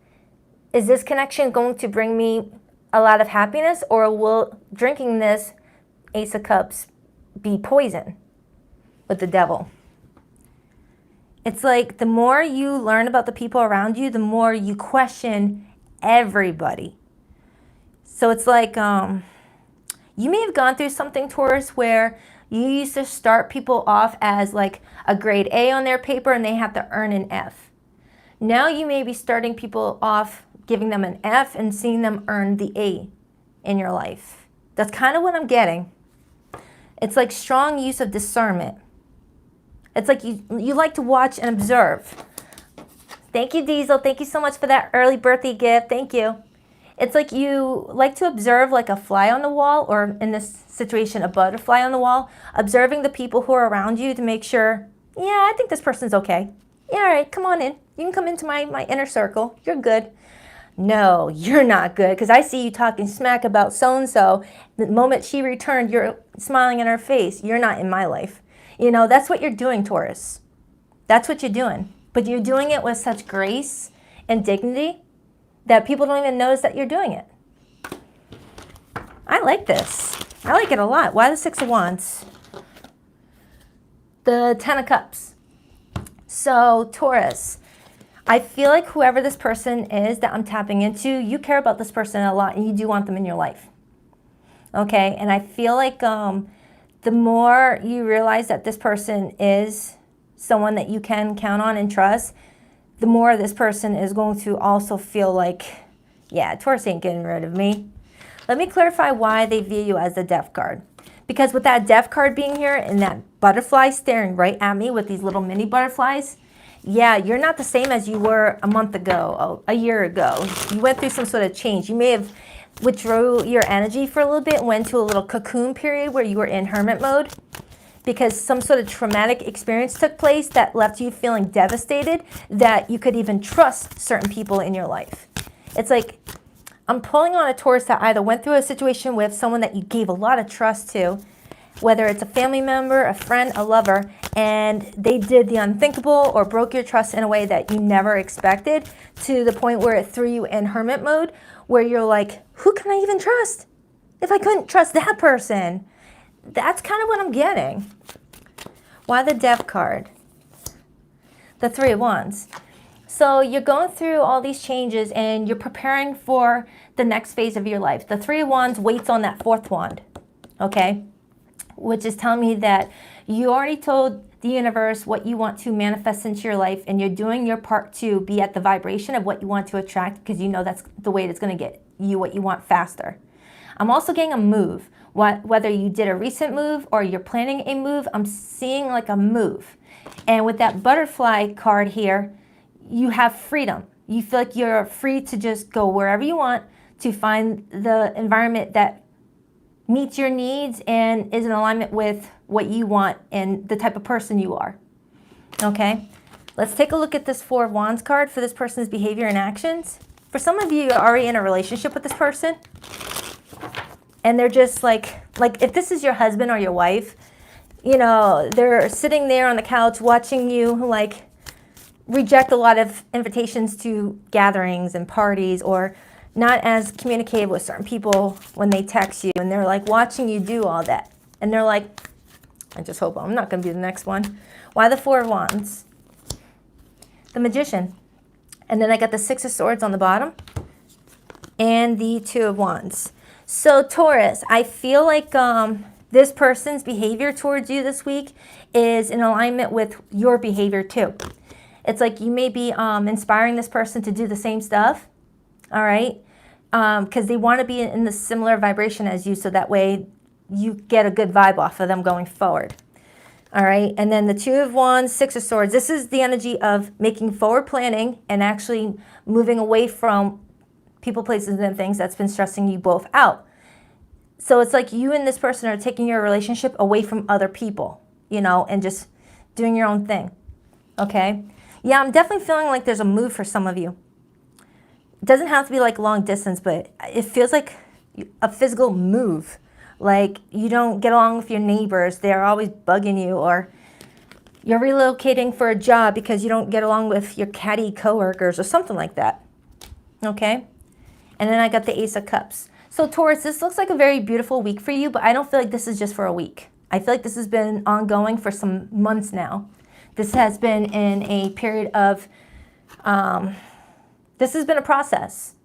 is this connection going to bring me a lot of happiness, or will drinking this Ace of Cups be poison with the Devil? It's like the more you learn about the people around you, the more you question everybody. So it's like you may have gone through something, Taurus, where you used to start people off as like a grade A on their paper and they have to earn an F. Now you may be starting people off giving them an F and seeing them earn the A in your life. That's kind of what I'm getting. It's like strong use of discernment. It's like you like to watch and observe. Thank you, Diesel. Thank you so much for that early birthday gift. Thank you. It's like you like to observe like a fly on the wall, or in this situation, a butterfly on the wall, observing the people who are around you to make sure, yeah, I think this person's okay. Yeah, all right, come on in. You can come into my inner circle. You're good. No, you're not good, because I see you talking smack about so-and-so. The moment she returned, you're smiling in her face. You're not in my life. You know, that's what you're doing, Taurus. That's what you're doing. But you're doing it with such grace and dignity that people don't even notice that you're doing it. I like this. I like it a lot. Why the 6 of Wands? The 10 of Cups. So, Taurus, I feel like whoever this person is that I'm tapping into, you care about this person a lot and you do want them in your life. Okay? And I feel like the more you realize that this person is someone that you can count on and trust, the more this person is going to also feel like, yeah, Taurus ain't getting rid of me. Let me clarify why they view you as the Death card. Because with that Death card being here and that butterfly staring right at me with these little mini butterflies, yeah, you're not the same as you were a month ago, a year ago. You went through some sort of change. You may have withdrew your energy for a little bit and went to a little cocoon period where you were in hermit mode because some sort of traumatic experience took place that left you feeling devastated that you could even trust certain people in your life. It's like I'm pulling on a Taurus that either went through a situation with someone that you gave a lot of trust to, whether it's a family member, a friend, a lover, and they did the unthinkable or broke your trust in a way that you never expected, to the point where it threw you in hermit mode, where you're like, who can I even trust if I couldn't trust that person? That's kind of what I'm getting. Why the Death card? The 3 of Wands. So you're going through all these changes and you're preparing for the next phase of your life. The 3 of Wands waits on that 4th wand, okay? Which is telling me that you already told the universe what you want to manifest into your life, and you're doing your part to be at the vibration of what you want to attract, because you know that's the way it's going to get you what you want faster. I'm also getting a move, Whether you did a recent move or you're planning a move, I'm seeing like a move. And with that butterfly card here, you have freedom. You feel like you're free to just go wherever you want to find the environment that meets your needs and is in alignment with what you want and the type of person you are. Okay, let's take a look at this Four of Wands card for this person's behavior and actions. For some of you, you're already in a relationship with this person, and they're just like if this is your husband or your wife, you know, they're sitting there on the couch watching you like reject a lot of invitations to gatherings and parties, or not as communicative with certain people when they text you, and they're like watching you do all that, and they're like, I just hope I'm not going to be the next one. Why the Four of Wands? The Magician. And then I got the Six of Swords on the bottom and the Two of Wands. So Taurus, I feel like this person's behavior towards you this week is in alignment with your behavior too. It's like you may be inspiring this person to do the same stuff, all right? Because they want to be in the similar vibration as you, so that way you get a good vibe off of them going forward. All right, and then the Two of Wands, Six of Swords. This is the energy of making forward planning and actually moving away from people, places, and things that's been stressing you both out. So it's like you and this person are taking your relationship away from other people, you know, and just doing your own thing, okay? Yeah, I'm definitely feeling like there's a move for some of you. It doesn't have to be like long distance, but it feels like a physical move. Like you don't get along with your neighbors, they're always bugging you, or you're relocating for a job because you don't get along with your catty coworkers or something like that, okay? And then I got the Ace of Cups. So Taurus, this looks like a very beautiful week for you, but I don't feel like this is just for a week. I feel like this has been ongoing for some months now. This has been in a period of, this has been a process.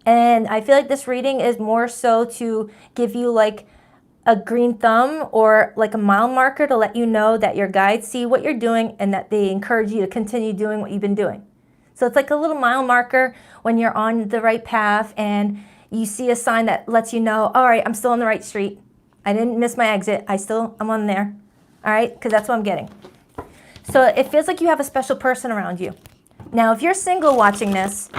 And I feel like this reading is more so to give you like a green thumb or like a mile marker to let you know that your guides see what you're doing and that they encourage you to continue doing what you've been doing. So it's like a little mile marker when you're on the right path and you see a sign that lets you know, all right, I'm still on the right street. I didn't miss my exit. I'm on there. All right, because that's what I'm getting. So it feels like you have a special person around you. Now, if you're single watching this,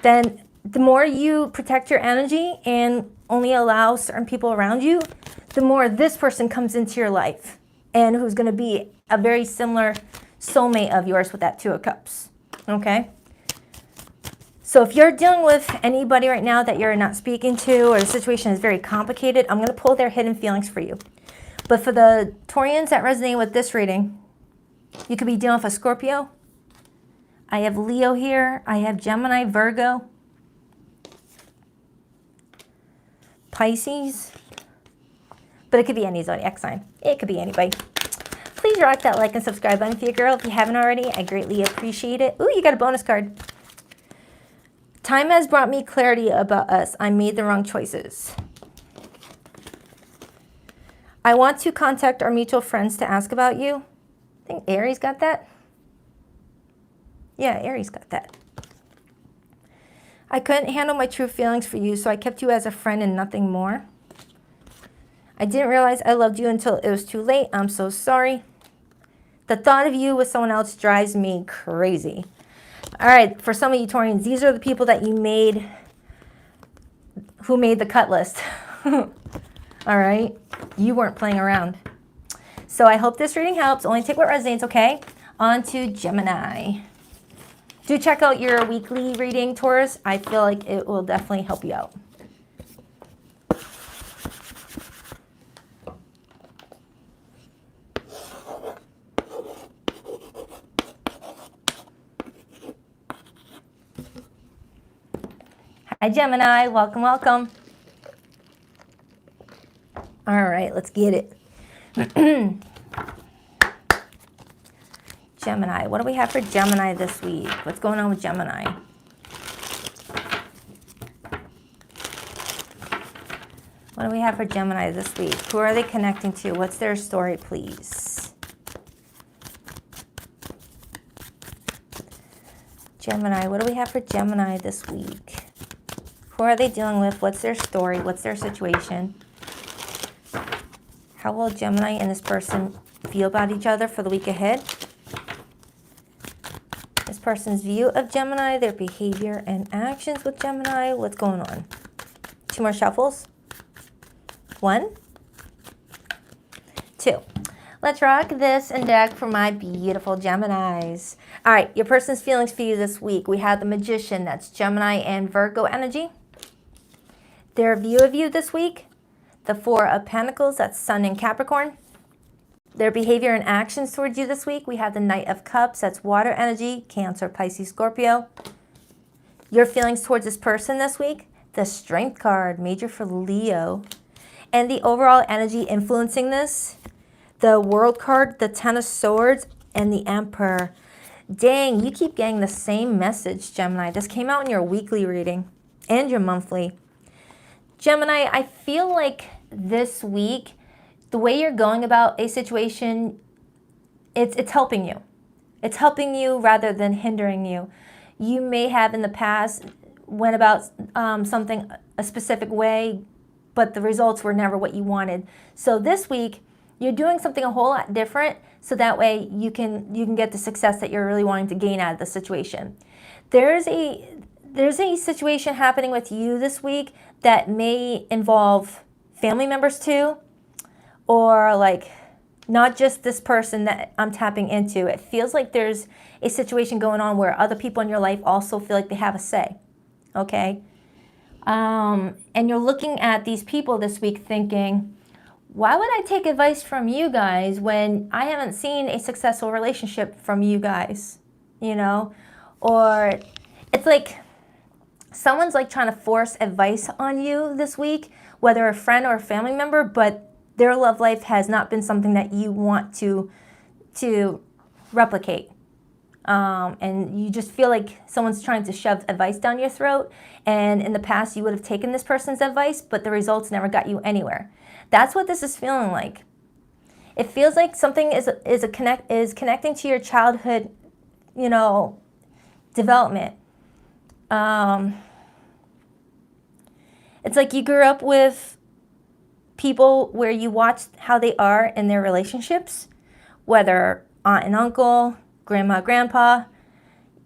then the more you protect your energy and only allow certain people around you, the more this person comes into your life and who's going to be a very similar soulmate of yours with that Two of Cups, okay? So if you're dealing with anybody right now that you're not speaking to, or the situation is very complicated, I'm going to pull their hidden feelings for you. But for the Taurians that resonate with this reading, you could be dealing with a Scorpio. I have Leo here. I have Gemini, Virgo, Pisces, but it could be any zodiac sign. It could be anybody. Please rock that like and subscribe button for your girl if you haven't already. I greatly appreciate it. Ooh, you got a bonus card. Time has brought me clarity about us. I made the wrong choices. I want to contact our mutual friends to ask about you. I think Aries got that. Yeah, Aries got that. I couldn't handle my true feelings for you, so I kept you as a friend and nothing more. I didn't realize I loved you until it was too late. I'm so sorry. The thought of you with someone else drives me crazy. All right, for some of you Taurians, these are the people that you made, who made the cut list. All right, you weren't playing around. So I hope this reading helps. Only take what resonates, okay? On to Gemini. Do check out your weekly reading, Taurus. I feel like it will definitely help you out. Hi, Gemini. Welcome, welcome. All right, let's get it. Gemini. What do we have for Gemini this week? What's going on with Gemini? What do we have for Gemini this week? Who are they connecting to? What's their story, please? Gemini. What do we have for Gemini this week? Who are they dealing with? What's their story? What's their situation? How will Gemini and this person feel about each other for the week ahead? This person's view of Gemini, their behavior and actions with Gemini. What's going on? 2 more shuffles. 1, 2. Let's rock this and deck for my beautiful Geminis. All right, your person's feelings for you this week. We have the Magician, that's Gemini and Virgo energy. Their view of you this week, the 4 of Pentacles, that's Sun and Capricorn. Their behavior and actions towards you this week, we have the Knight of Cups, that's water energy, Cancer, Pisces, Scorpio. Your feelings towards this person this week, the Strength card, major for Leo. And the overall energy influencing this, the World card, the 10 of Swords, and the Emperor. Dang, you keep getting the same message, Gemini. This came out in your weekly reading and your monthly. Gemini, I feel like this week, the way you're going about a situation, it's helping you. It's helping you rather than hindering you. You may have in the past went about something a specific way, but the results were never what you wanted. So this week, you're doing something a whole lot different, so that way you can get the success that you're really wanting to gain out of the situation. There's a situation happening with you this week that may involve family members too, or like not just this person that I'm tapping into. It feels like there's a situation going on where other people in your life also feel like they have a say, okay? And you're looking at these people this week thinking, why would I take advice from you guys when I haven't seen a successful relationship from you guys, you know? Or it's like someone's like trying to force advice on you this week, whether a friend or a family member, but their love life has not been something that you want to replicate. And you just feel like someone's trying to shove advice down your throat. And in the past, you would have taken this person's advice, but the results never got you anywhere. That's what this is feeling like. It feels like something is connecting to your childhood, you know, development. It's like you grew up with people where you watched how they are in their relationships, whether aunt and uncle, grandma, grandpa,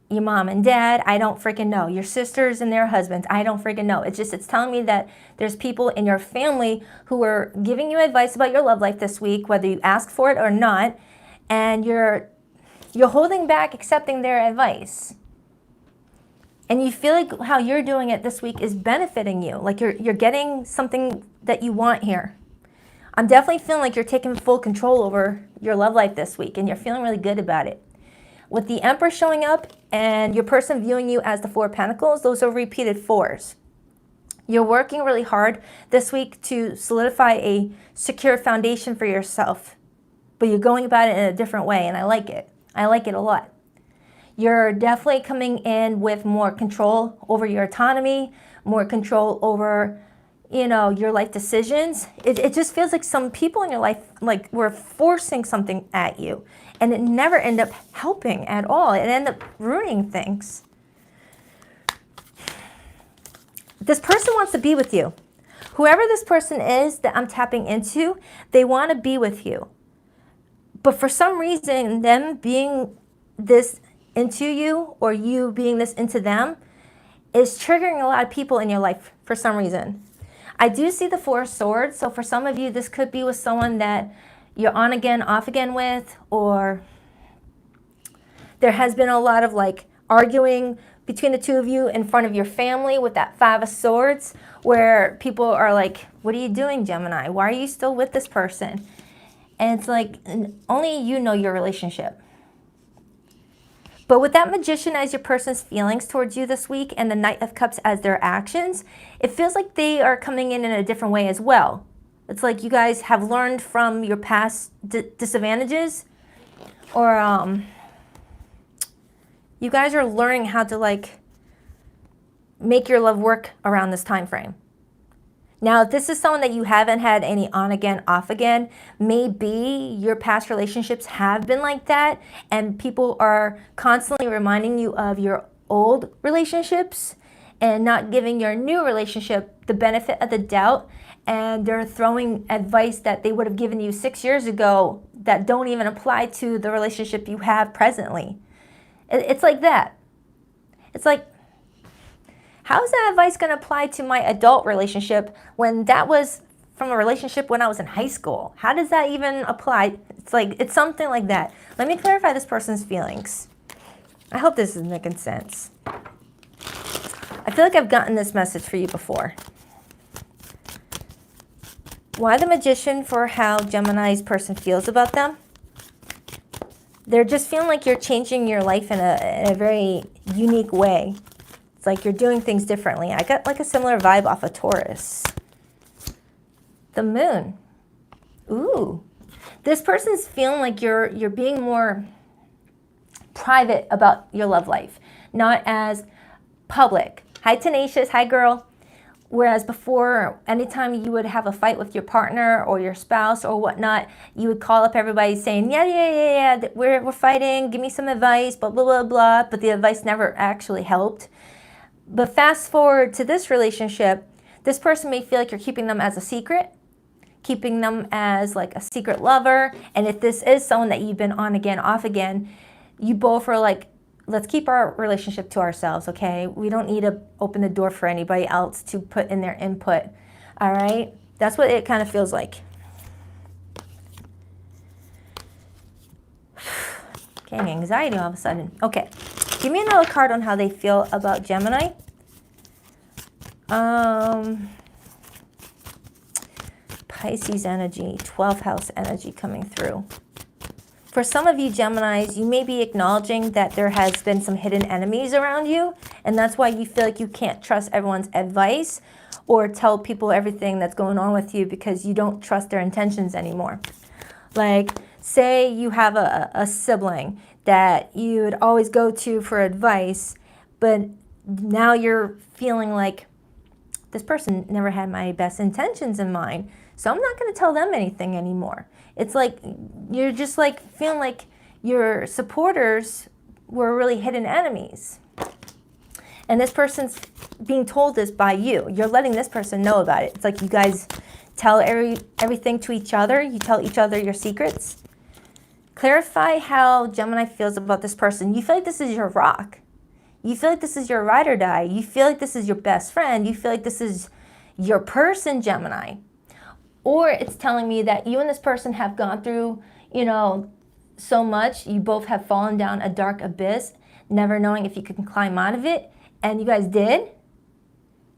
your mom and dad, I don't freaking know. Your sisters and their husbands, I don't freaking know. It's telling me that there's people in your family who are giving you advice about your love life this week, whether you ask for it or not, and you're holding back accepting their advice. And you feel like how you're doing it this week is benefiting you, like you're getting something that you want here. I'm definitely feeling like you're taking full control over your love life this week, and you're feeling really good about it. With the Emperor showing up and your person viewing you as the 4 of Pentacles, those are repeated 4s. You're working really hard this week to solidify a secure foundation for yourself, but you're going about it in a different way, and I like it. I like it a lot. You're definitely coming in with more control over your autonomy, more control over, you know, your life decisions. It just feels like some people in your life like were forcing something at you, and it never ended up helping at all. It ended up ruining things. This person wants to be with you. Whoever this person is that I'm tapping into, they want to be with you. But for some reason, them being this into you or you being this into them is triggering a lot of people in your life for some reason. I do see the 4 of Swords, so for some of you, this could be with someone that you're on again, off again with, or there has been a lot of like arguing between the 2 of you in front of your family with that 5 of Swords, where people are like, what are you doing, Gemini? Why are you still with this person? And it's like, only you know your relationship. But with that Magician as your person's feelings towards you this week and the Knight of Cups as their actions, it feels like they are coming in a different way as well. It's like you guys have learned from your past disadvantages, or you guys are learning how to like make your love work around this time frame. Now, if this is someone that you haven't had any on again, off again, maybe your past relationships have been like that, and people are constantly reminding you of your old relationships and not giving your new relationship the benefit of the doubt, and they're throwing advice that they would have given you 6 years ago that don't even apply to the relationship you have presently. It's like that. It's like, how is that advice going to apply to my adult relationship when that was from a relationship when I was in high school? How does that even apply? It's like, it's something like that. Let me clarify this person's feelings. I hope this is making sense. I feel like I've gotten this message for you before. Why the Magician for how Gemini's person feels about them? They're just feeling like you're changing your life in a very unique way. It's like you're doing things differently. I got like a similar vibe off of Taurus. The Moon. Ooh. This person's feeling like you're being more private about your love life, not as public. Hi, Tenacious. Hi, girl. Whereas before, anytime you would have a fight with your partner or your spouse or whatnot, you would call up everybody saying, yeah, we're fighting, give me some advice, blah, blah, blah, blah. But the advice never actually helped. But fast forward to this relationship, this person may feel like you're keeping them as a secret, keeping them as like a secret lover. And if this is someone that you've been on again, off again, you both are like, let's keep our relationship to ourselves, okay? We don't need to open the door for anybody else to put in their input, all right? That's what it kind of feels like. Getting anxiety all of a sudden. Okay, give me another card on how they feel about Gemini. Pisces energy, 12th house energy coming through. For some of you Geminis, you may be acknowledging that there has been some hidden enemies around you, and that's why you feel like you can't trust everyone's advice or tell people everything that's going on with you because you don't trust their intentions anymore. Like, say you have a sibling that you would always go to for advice, but now you're feeling like this person never had my best intentions in mind, so I'm not going to tell them anything anymore. It's like you're just like feeling like your supporters were really hidden enemies. And this person's being told this by you. You're letting this person know about it. It's like you guys tell everything to each other. You tell each other your secrets. Clarify how Gemini feels about this person. You feel like this is your rock. You feel like this is your ride or die. You feel like this is your best friend. You feel like this is your person, Gemini. Or it's telling me that you and this person have gone through, so much. You both have fallen down a dark abyss, never knowing if you can climb out of it. And you guys did.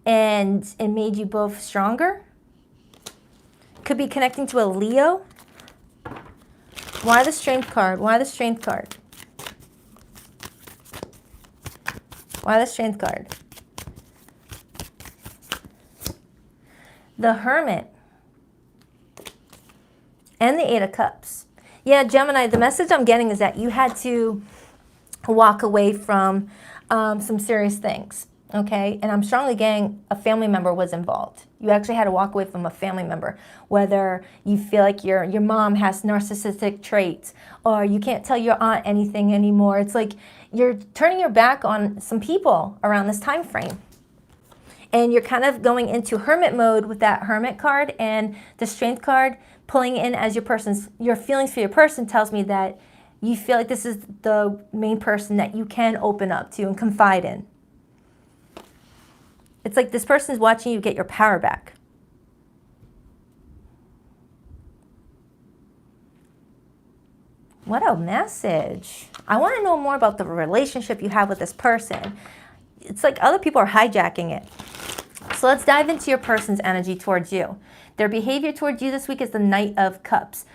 And it made you both stronger. Could be connecting to a Leo. Why the Strength card? Why the Strength card? Why the Strength card? The Hermit. And the Eight of Cups. Yeah, Gemini, the message I'm getting is that you had to walk away from some serious things, okay? And I'm strongly getting a family member was involved. You actually had to walk away from a family member, whether you feel like your mom has narcissistic traits or you can't tell your aunt anything anymore. It's like you're turning your back on some people around this time frame. And you're kind of going into hermit mode with that Hermit card, and the Strength card pulling in as your feelings for your person tells me that you feel like this is the main person that you can open up to and confide in. It's like this person is watching you get your power back. What a message. I want to know more about the relationship you have with this person. It's like other people are hijacking it. So let's dive into your person's energy towards you. Their behavior towards you this week is the Knight of Cups.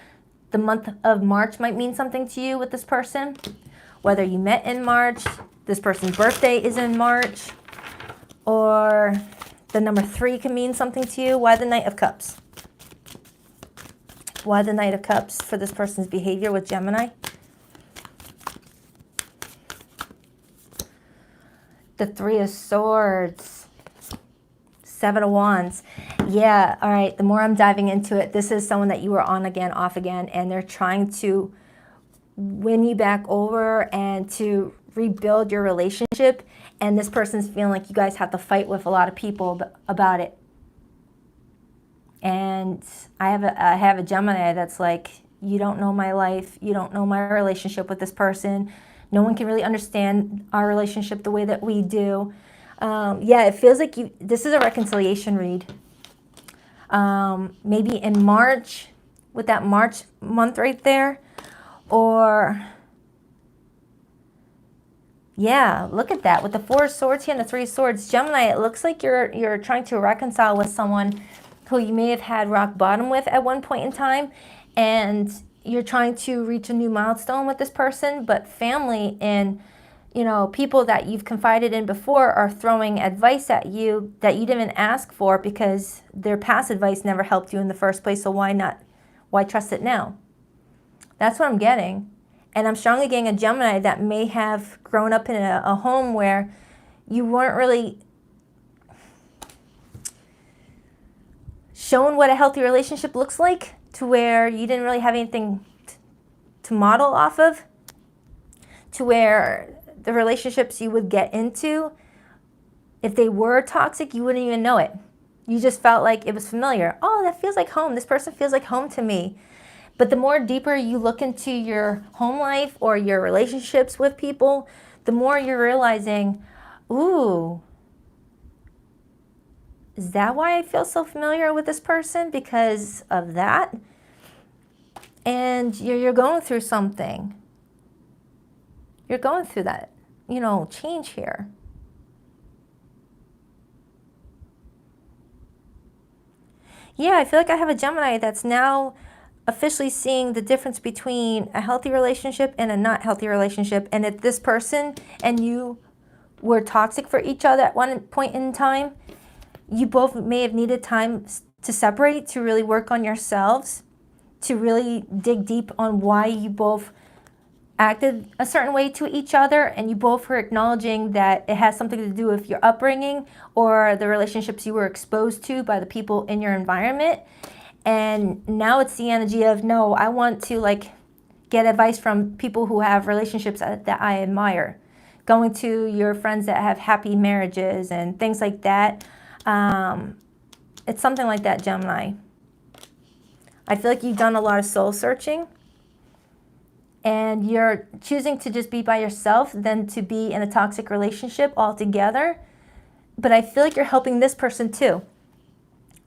The month of March might mean something to you with this person. Whether you met in March, this person's birthday is in March, or the number 3 can mean something to you. Why the Knight of Cups? Why the Knight of Cups for this person's behavior with Gemini? The 3 of Swords. 7 of Wands. Yeah, all right, the more I'm diving into it, this is someone that you were on again, off again, and they're trying to win you back over and to rebuild your relationship, and this person's feeling like you guys have to fight with a lot of people about it. And I have a Gemini that's like, you don't know my life, you don't know my relationship with this person. No one can really understand our relationship the way that we do. Yeah, it feels like this is a reconciliation read. Maybe in March, with that March month right there, or yeah, look at that with the 4 of Swords here and the 3 of Swords. Gemini, it looks like you're trying to reconcile with someone who you may have had rock bottom with at one point in time, and you're trying to reach a new milestone with this person, but family and people that you've confided in before are throwing advice at you that you didn't ask for because their past advice never helped you in the first place, so why trust it now? That's what I'm getting. And I'm strongly getting a Gemini that may have grown up in a home where you weren't really shown what a healthy relationship looks like, to where you didn't really have anything to model off of, to where the relationships you would get into, if they were toxic, you wouldn't even know it. You just felt like it was familiar. Oh, that feels like home. This person feels like home to me. But the more deeper you look into your home life or your relationships with people, the more you're realizing, ooh, is that why I feel so familiar with this person? Because of that? And you're going through something. You're going through that, change here. Yeah, I feel like I have a Gemini that's now officially seeing the difference between a healthy relationship and a not healthy relationship. And if this person and you were toxic for each other at one point in time, you both may have needed time to separate, to really work on yourselves, to really dig deep on why you both acted a certain way to each other, and you both were acknowledging that it has something to do with your upbringing or the relationships you were exposed to by the people in your environment. And now it's the energy of, no, I want to get advice from people who have relationships that I admire. Going to your friends that have happy marriages and things like that. It's something like that, Gemini. I feel like you've done a lot of soul searching, and you're choosing to just be by yourself than to be in a toxic relationship altogether. But I feel like you're helping this person too.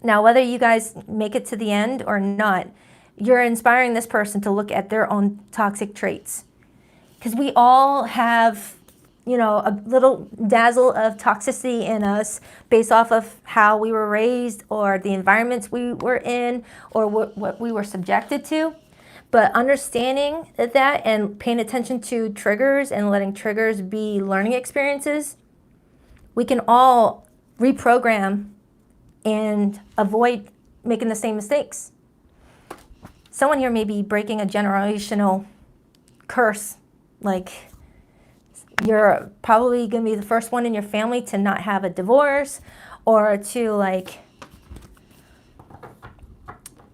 Now, whether you guys make it to the end or not, you're inspiring this person to look at their own toxic traits. Because we all have, a little dazzle of toxicity in us based off of how we were raised or the environments we were in or what we were subjected to. But understanding that and paying attention to triggers and letting triggers be learning experiences, we can all reprogram and avoid making the same mistakes. Someone here may be breaking a generational curse. Like, you're probably going to be the first one in your family to not have a divorce, or to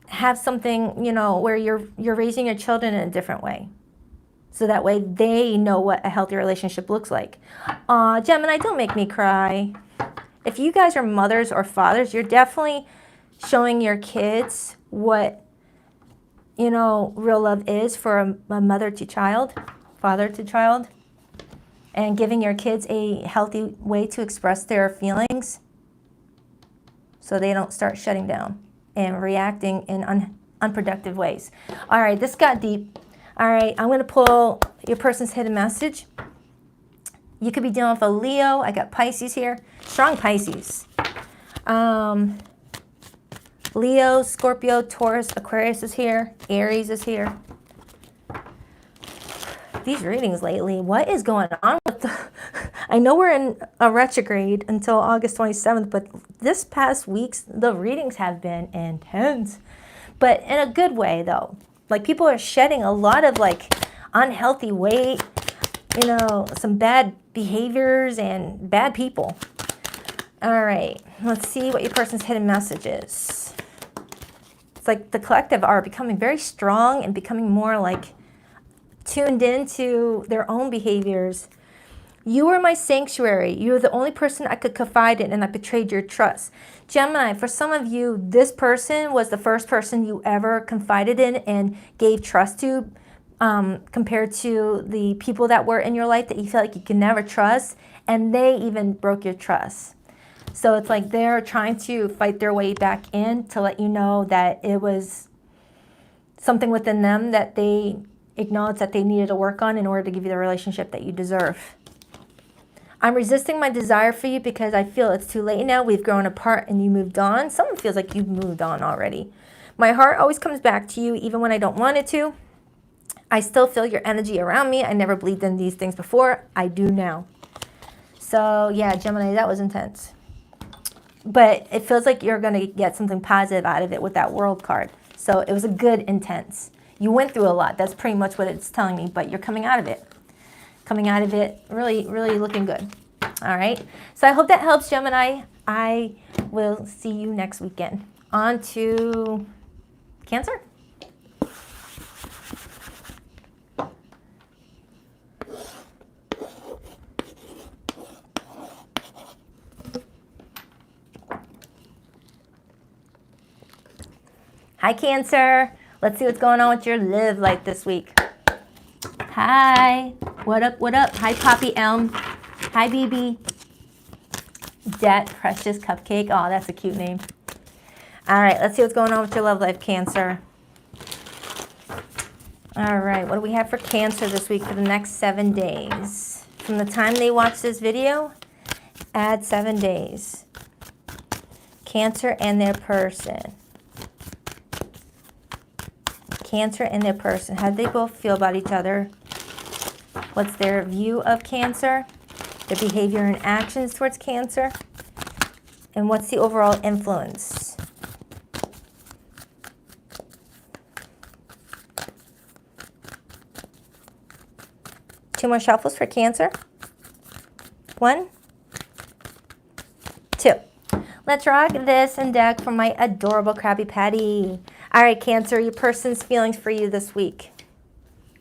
have something, where you're raising your children in a different way. So that way they know what a healthy relationship looks like. Aw, Gemini, don't make me cry. If you guys are mothers or fathers, you're definitely showing your kids what, real love is for a mother to child, father to child, and giving your kids a healthy way to express their feelings so they don't start shutting down and reacting in unproductive ways. All right, this got deep. All right, I'm going to pull your person's hidden message. You could be dealing with a Leo. I got Pisces here. Strong Pisces. Leo, Scorpio, Taurus, Aquarius is here. Aries is here. These readings lately, what is going on with the... I know we're in a retrograde until August 27th, but this past weeks, the readings have been intense. But in a good way, though. People are shedding a lot of, unhealthy weight, some bad behaviors and bad people. All right, let's see what your person's hidden message is. It's like the collective are becoming very strong and becoming more tuned into their own behaviors. You were my sanctuary. You were the only person I could confide in, and I betrayed your trust. Gemini, for some of you, this person was the first person you ever confided in and gave trust to, compared to the people that were in your life that you feel like you can never trust, and they even broke your trust. So it's like they're trying to fight their way back in to let you know that it was something within them that they acknowledged that they needed to work on in order to give you the relationship that you deserve. I'm resisting my desire for you because I feel it's too late now. We've grown apart and you moved on. Someone feels like you've moved on already. My heart always comes back to you even when I don't want it to. I still feel your energy around me. I never believed in these things before. I do now. So yeah, Gemini, that was intense. But it feels like you're going to get something positive out of it with that World card. So it was a good intense. You went through a lot. That's pretty much what it's telling me. But you're coming out of it. Coming out of it really, really looking good. All right. So I hope that helps, Gemini. I will see you next weekend. On to Cancer. Hi, Cancer. Let's see what's going on with your live life this week. Hi. What up, what up? Hi, Poppy Elm. Hi, BB. Jet Precious Cupcake. Oh, that's a cute name. All right, let's see what's going on with your love life, Cancer. All right, what do we have for Cancer this week for the next 7 days? From the time they watch this video, add 7 days. Cancer and their person. Cancer and their person. How do they both feel about each other? What's their view of Cancer? Their behavior and actions towards Cancer? And what's the overall influence? Two more shuffles for Cancer. 1, 2. Let's rock this and deck for my adorable Krabby Patty. All right, Cancer, your person's feelings for you this week.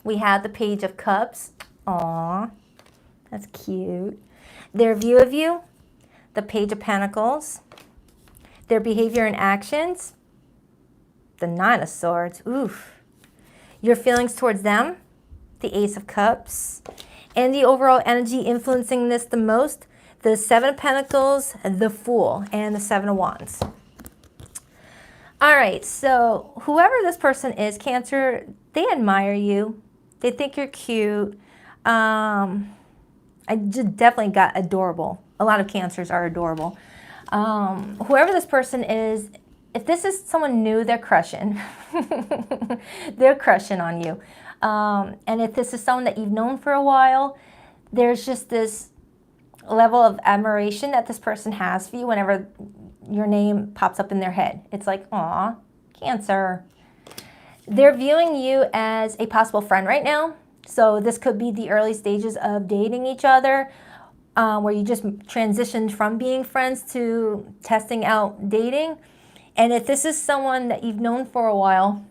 We have the Page of Cups. Aw, that's cute. Their view of you, the Page of Pentacles. Their behavior and actions, the Nine of Swords. Oof. Your feelings towards them, the Ace of Cups. And the overall energy influencing this the most, the Seven of Pentacles, the Fool, and the Seven of Wands. All right, so whoever this person is, Cancer, they admire you. They think you're cute. I just definitely got adorable. A lot of Cancers are adorable. Whoever this person is, if this is someone new, they're crushing. They're crushing on you. And if this is someone that you've known for a while, there's just this level of admiration that this person has for you whenever your name pops up in their head. It's like, aw, Cancer. They're viewing you as a possible friend right now. So this could be the early stages of dating each other, where you just transitioned from being friends to testing out dating. And if this is someone that you've known for a while,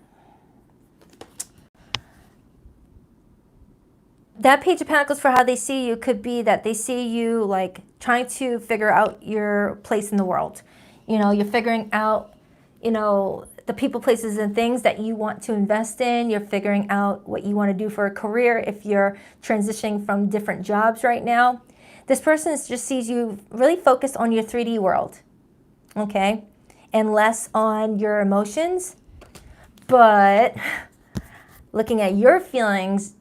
that Page of Pentacles for how they see you could be that they see you like trying to figure out your place in the world. You know, you're figuring out, you know, the people, places, and things that you want to invest in. You're figuring out what you want to do for a career if you're transitioning from different jobs right now. This person just sees you really focused on your 3D world, okay? And less on your emotions. But looking at your feelings,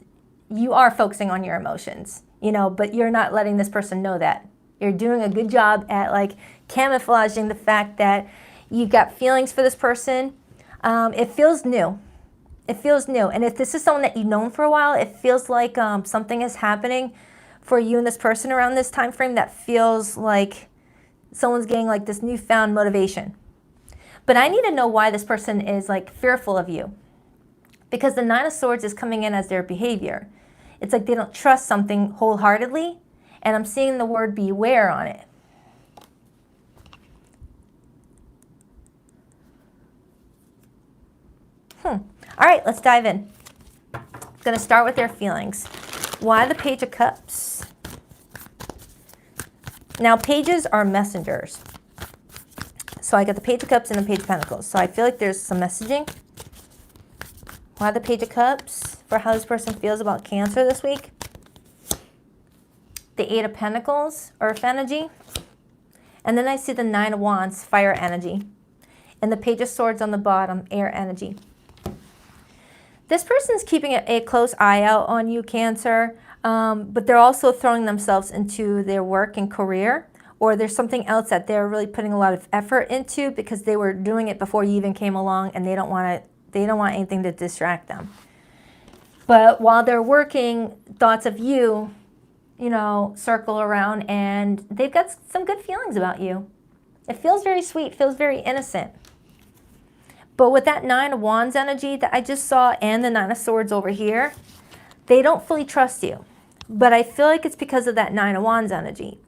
you are focusing on your emotions, you know, but you're not letting this person know that. You're doing a good job at like camouflaging the fact that you got feelings for this person. It feels new. It feels new. And if this is someone that you've known for a while, it feels like something is happening for you and this person around this time frame that feels like someone's getting like this newfound motivation. But I need to know why this person is like fearful of you. Because the Nine of Swords is coming in as their behavior. It's like they don't trust something wholeheartedly. And I'm seeing the word beware on it. All right, let's dive in. I'm going to start with their feelings. Why the Page of Cups? Now, pages are messengers. So I got the Page of Cups and the Page of Pentacles. So I feel like there's some messaging. Why the Page of Cups? For how this person feels about Cancer this week. The Eight of Pentacles, Earth energy. And then I see the Nine of Wands, fire energy. And the Page of Swords on the bottom, air energy. This person's keeping a close eye out on you, Cancer. But they're also throwing themselves into their work and career. Or there's something else that they're really putting a lot of effort into because they were doing it before you even came along, and they don't want anything to distract them. But while they're working, thoughts of you, you know, circle around, and they've got some good feelings about you. It feels very sweet, feels very innocent. But with that Nine of Wands energy that I just saw and the Nine of Swords over here, they don't fully trust you. But I feel like it's because of that Nine of Wands energy.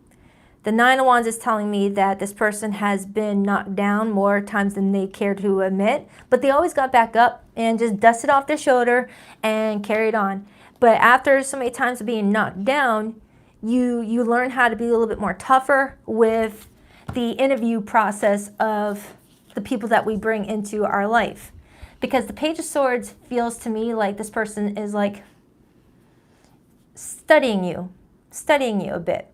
The Nine of Wands is telling me that this person has been knocked down more times than they care to admit, but they always got back up and just dusted off their shoulder and carried on. But after so many times of being knocked down, you learn how to be a little bit more tougher with the interview process of the people that we bring into our life. Because the Page of Swords feels to me like this person is like studying you a bit.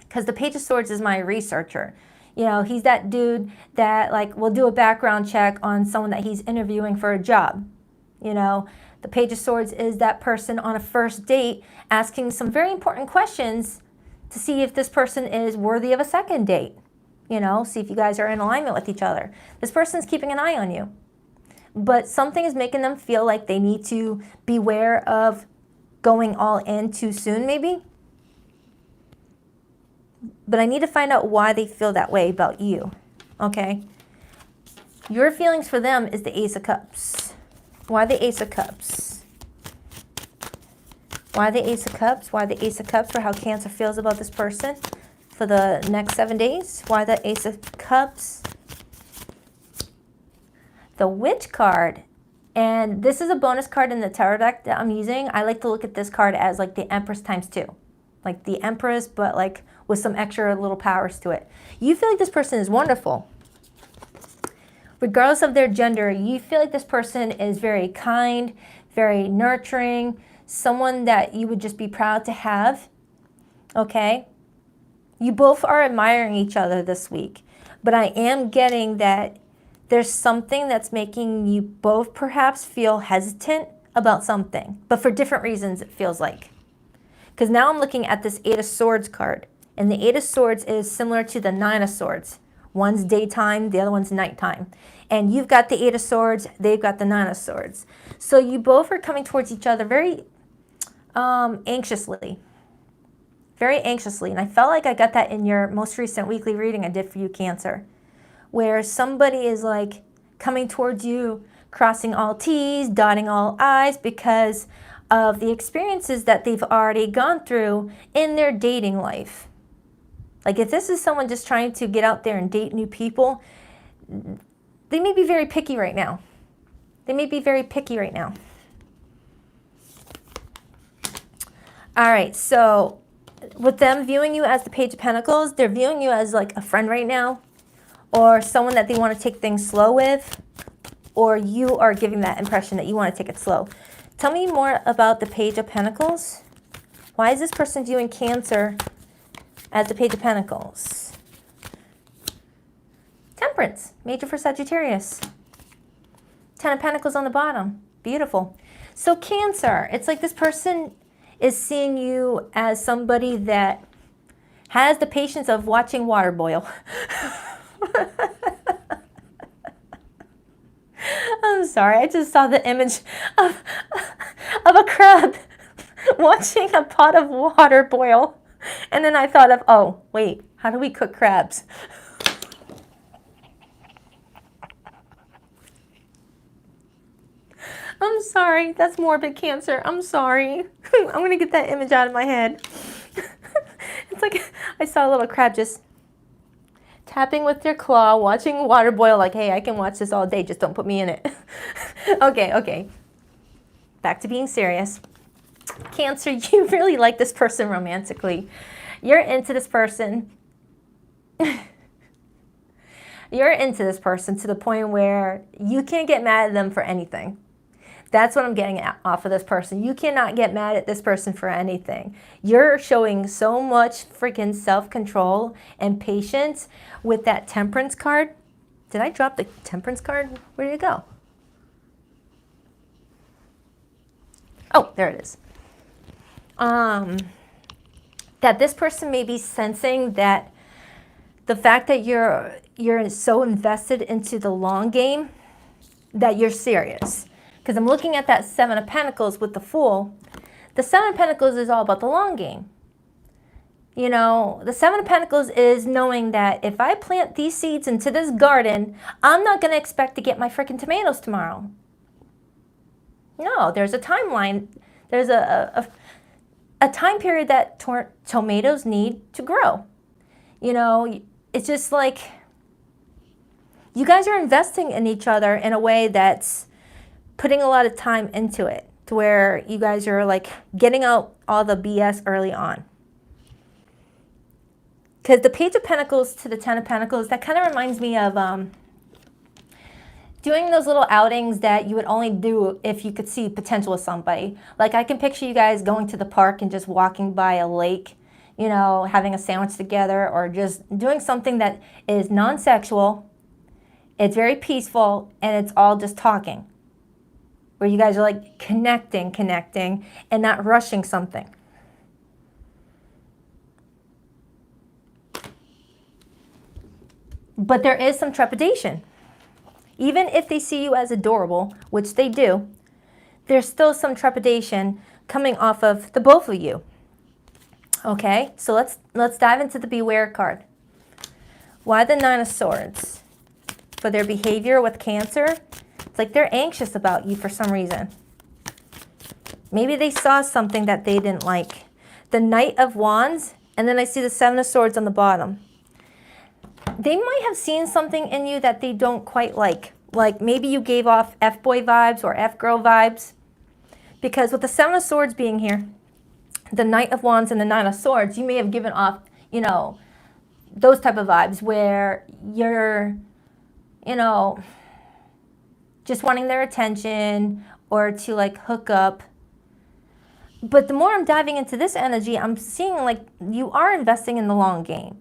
Because the Page of Swords is my researcher. You know, he's that dude that like will do a background check on someone that he's interviewing for a job. You know, the Page of Swords is that person on a first date asking some very important questions to see if this person is worthy of a second date. You know, see if you guys are in alignment with each other. This person's keeping an eye on you. But something is making them feel like they need to beware of going all in too soon, maybe. But I need to find out why they feel that way about you, okay? Your feelings for them is the Ace of Cups. Why the Ace of Cups? Why the Ace of Cups? Why the Ace of Cups for how Cancer feels about this person for the next 7 days? Why the Ace of Cups? The Witch card. And this is a bonus card in the tarot deck that I'm using. I like to look at this card as like the Empress times 2. Like the Empress, but like with some extra little powers to it. You feel like this person is wonderful. Regardless of their gender, you feel like this person is very kind, very nurturing, someone that you would just be proud to have, okay? You both are admiring each other this week, but I am getting that there's something that's making you both perhaps feel hesitant about something, but for different reasons it feels like. Because now I'm looking at this Eight of Swords card. And the Eight of Swords is similar to the Nine of Swords. One's daytime, the other one's nighttime. And you've got the Eight of Swords, they've got the Nine of Swords. So you both are coming towards each other very anxiously. Very anxiously. And I felt like I got that in your most recent weekly reading I did for you, Cancer. Where somebody is like coming towards you, crossing all T's, dotting all I's, because of the experiences that they've already gone through in their dating life. Like if this is someone just trying to get out there and date new people, they may be very picky right now. They may be very picky right now. All right, so with them viewing you as the Page of Pentacles, they're viewing you as like a friend right now, or someone that they want to take things slow with, or you are giving that impression that you want to take it slow. Tell me more about the Page of Pentacles. Why is this person viewing Cancer as the Page of Pentacles? Temperance, major for Sagittarius. Ten of Pentacles on the bottom. Beautiful. So Cancer, it's like this person is seeing you as somebody that has the patience of watching water boil. I'm sorry, I just saw the image of a crab watching a pot of water boil. And then I thought of, oh, wait, how do we cook crabs? I'm sorry, that's morbid, Cancer. I'm sorry. I'm going to get that image out of my head. It's like I saw a little crab just tapping with their claw, watching water boil, like, hey, I can watch this all day, just don't put me in it. Okay. Back to being serious. Cancer, you really like this person romantically. You're into this person. You're into this person to the point where you can't get mad at them for anything. That's what I'm getting off of this person. You cannot get mad at this person for anything. You're showing so much freaking self-control and patience with that Temperance card. Did I drop the Temperance card? Where did it go? Oh, there it is. That this person may be sensing that the fact that you're so invested into the long game that you're serious. Because I'm looking at that Seven of Pentacles with the Fool. The Seven of Pentacles is all about the long game. You know, the Seven of Pentacles is knowing that if I plant these seeds into this garden, I'm not going to expect to get my freaking tomatoes tomorrow. No, there's a timeline. There's a time period that tomatoes need to grow. You know, it's just like you guys are investing in each other in a way that's putting a lot of time into it, to where you guys are like getting out all the BS early on. Because the Page of Pentacles to the Ten of Pentacles, that kind of reminds me of doing those little outings that you would only do if you could see potential with somebody. Like I can picture you guys going to the park and just walking by a lake, you know, having a sandwich together, or just doing something that is non-sexual. It's very peaceful, and it's all just talking. Where you guys are like connecting, and not rushing something. But there is some trepidation. Even if they see you as adorable, which they do, there's still some trepidation coming off of the both of you. Okay, so let's dive into the Beware card. Why the Nine of Swords? For their behavior with Cancer, it's like they're anxious about you for some reason. Maybe they saw something that they didn't like. The Knight of Wands, and then I see the Seven of Swords on the bottom. They might have seen something in you that they don't quite like. Like maybe you gave off F-boy vibes or F-girl vibes. Because with the Seven of Swords being here, the Knight of Wands and the Nine of Swords, you may have given off, you know, those type of vibes where you're, you know, just wanting their attention or to like hook up. But the more I'm diving into this energy, I'm seeing like you are investing in the long game.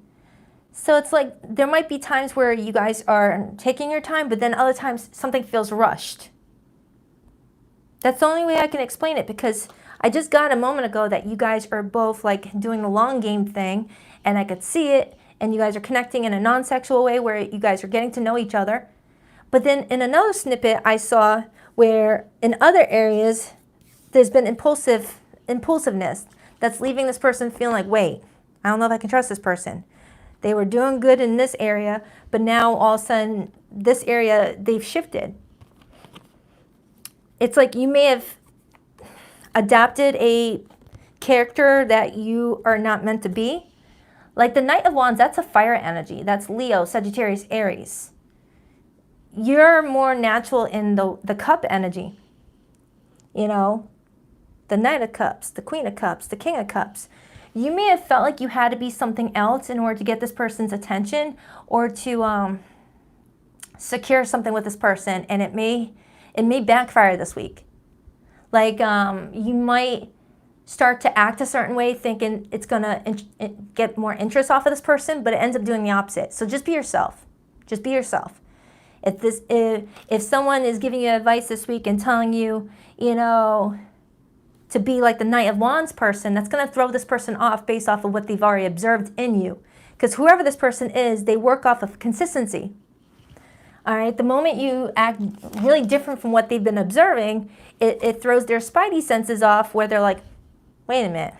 So it's like there might be times where you guys are taking your time, but then other times something feels rushed. That's the only way I can explain it, because I just got a moment ago that you guys are both like doing the long game thing, and I could see it, and you guys are connecting in a non-sexual way where you guys are getting to know each other. But then in another snippet I saw where in other areas there's been impulsiveness that's leaving this person feeling like, wait, I don't know if I can trust this person. They were doing good in this area, but now all of a sudden this area they've shifted. It's like you may have adapted a character that you are not meant to be. Like the Knight of Wands, that's a fire energy. That's Leo, Sagittarius, Aries. You're more natural in the cup energy. You know, the Knight of Cups, the Queen of Cups, the King of Cups. You may have felt like you had to be something else in order to get this person's attention, or to secure something with this person, and it may backfire this week. Like you might start to act a certain way thinking it's gonna get more interest off of this person, but it ends up doing the opposite. So just be yourself. Just be yourself. If someone is giving you advice this week and telling you, you know, to be like the Knight of Wands person, that's going to throw this person off based off of what they've already observed in you. Because whoever this person is, they work off of consistency. All right, the moment you act really different from what they've been observing, it throws their spidey senses off, where they're like, wait a minute,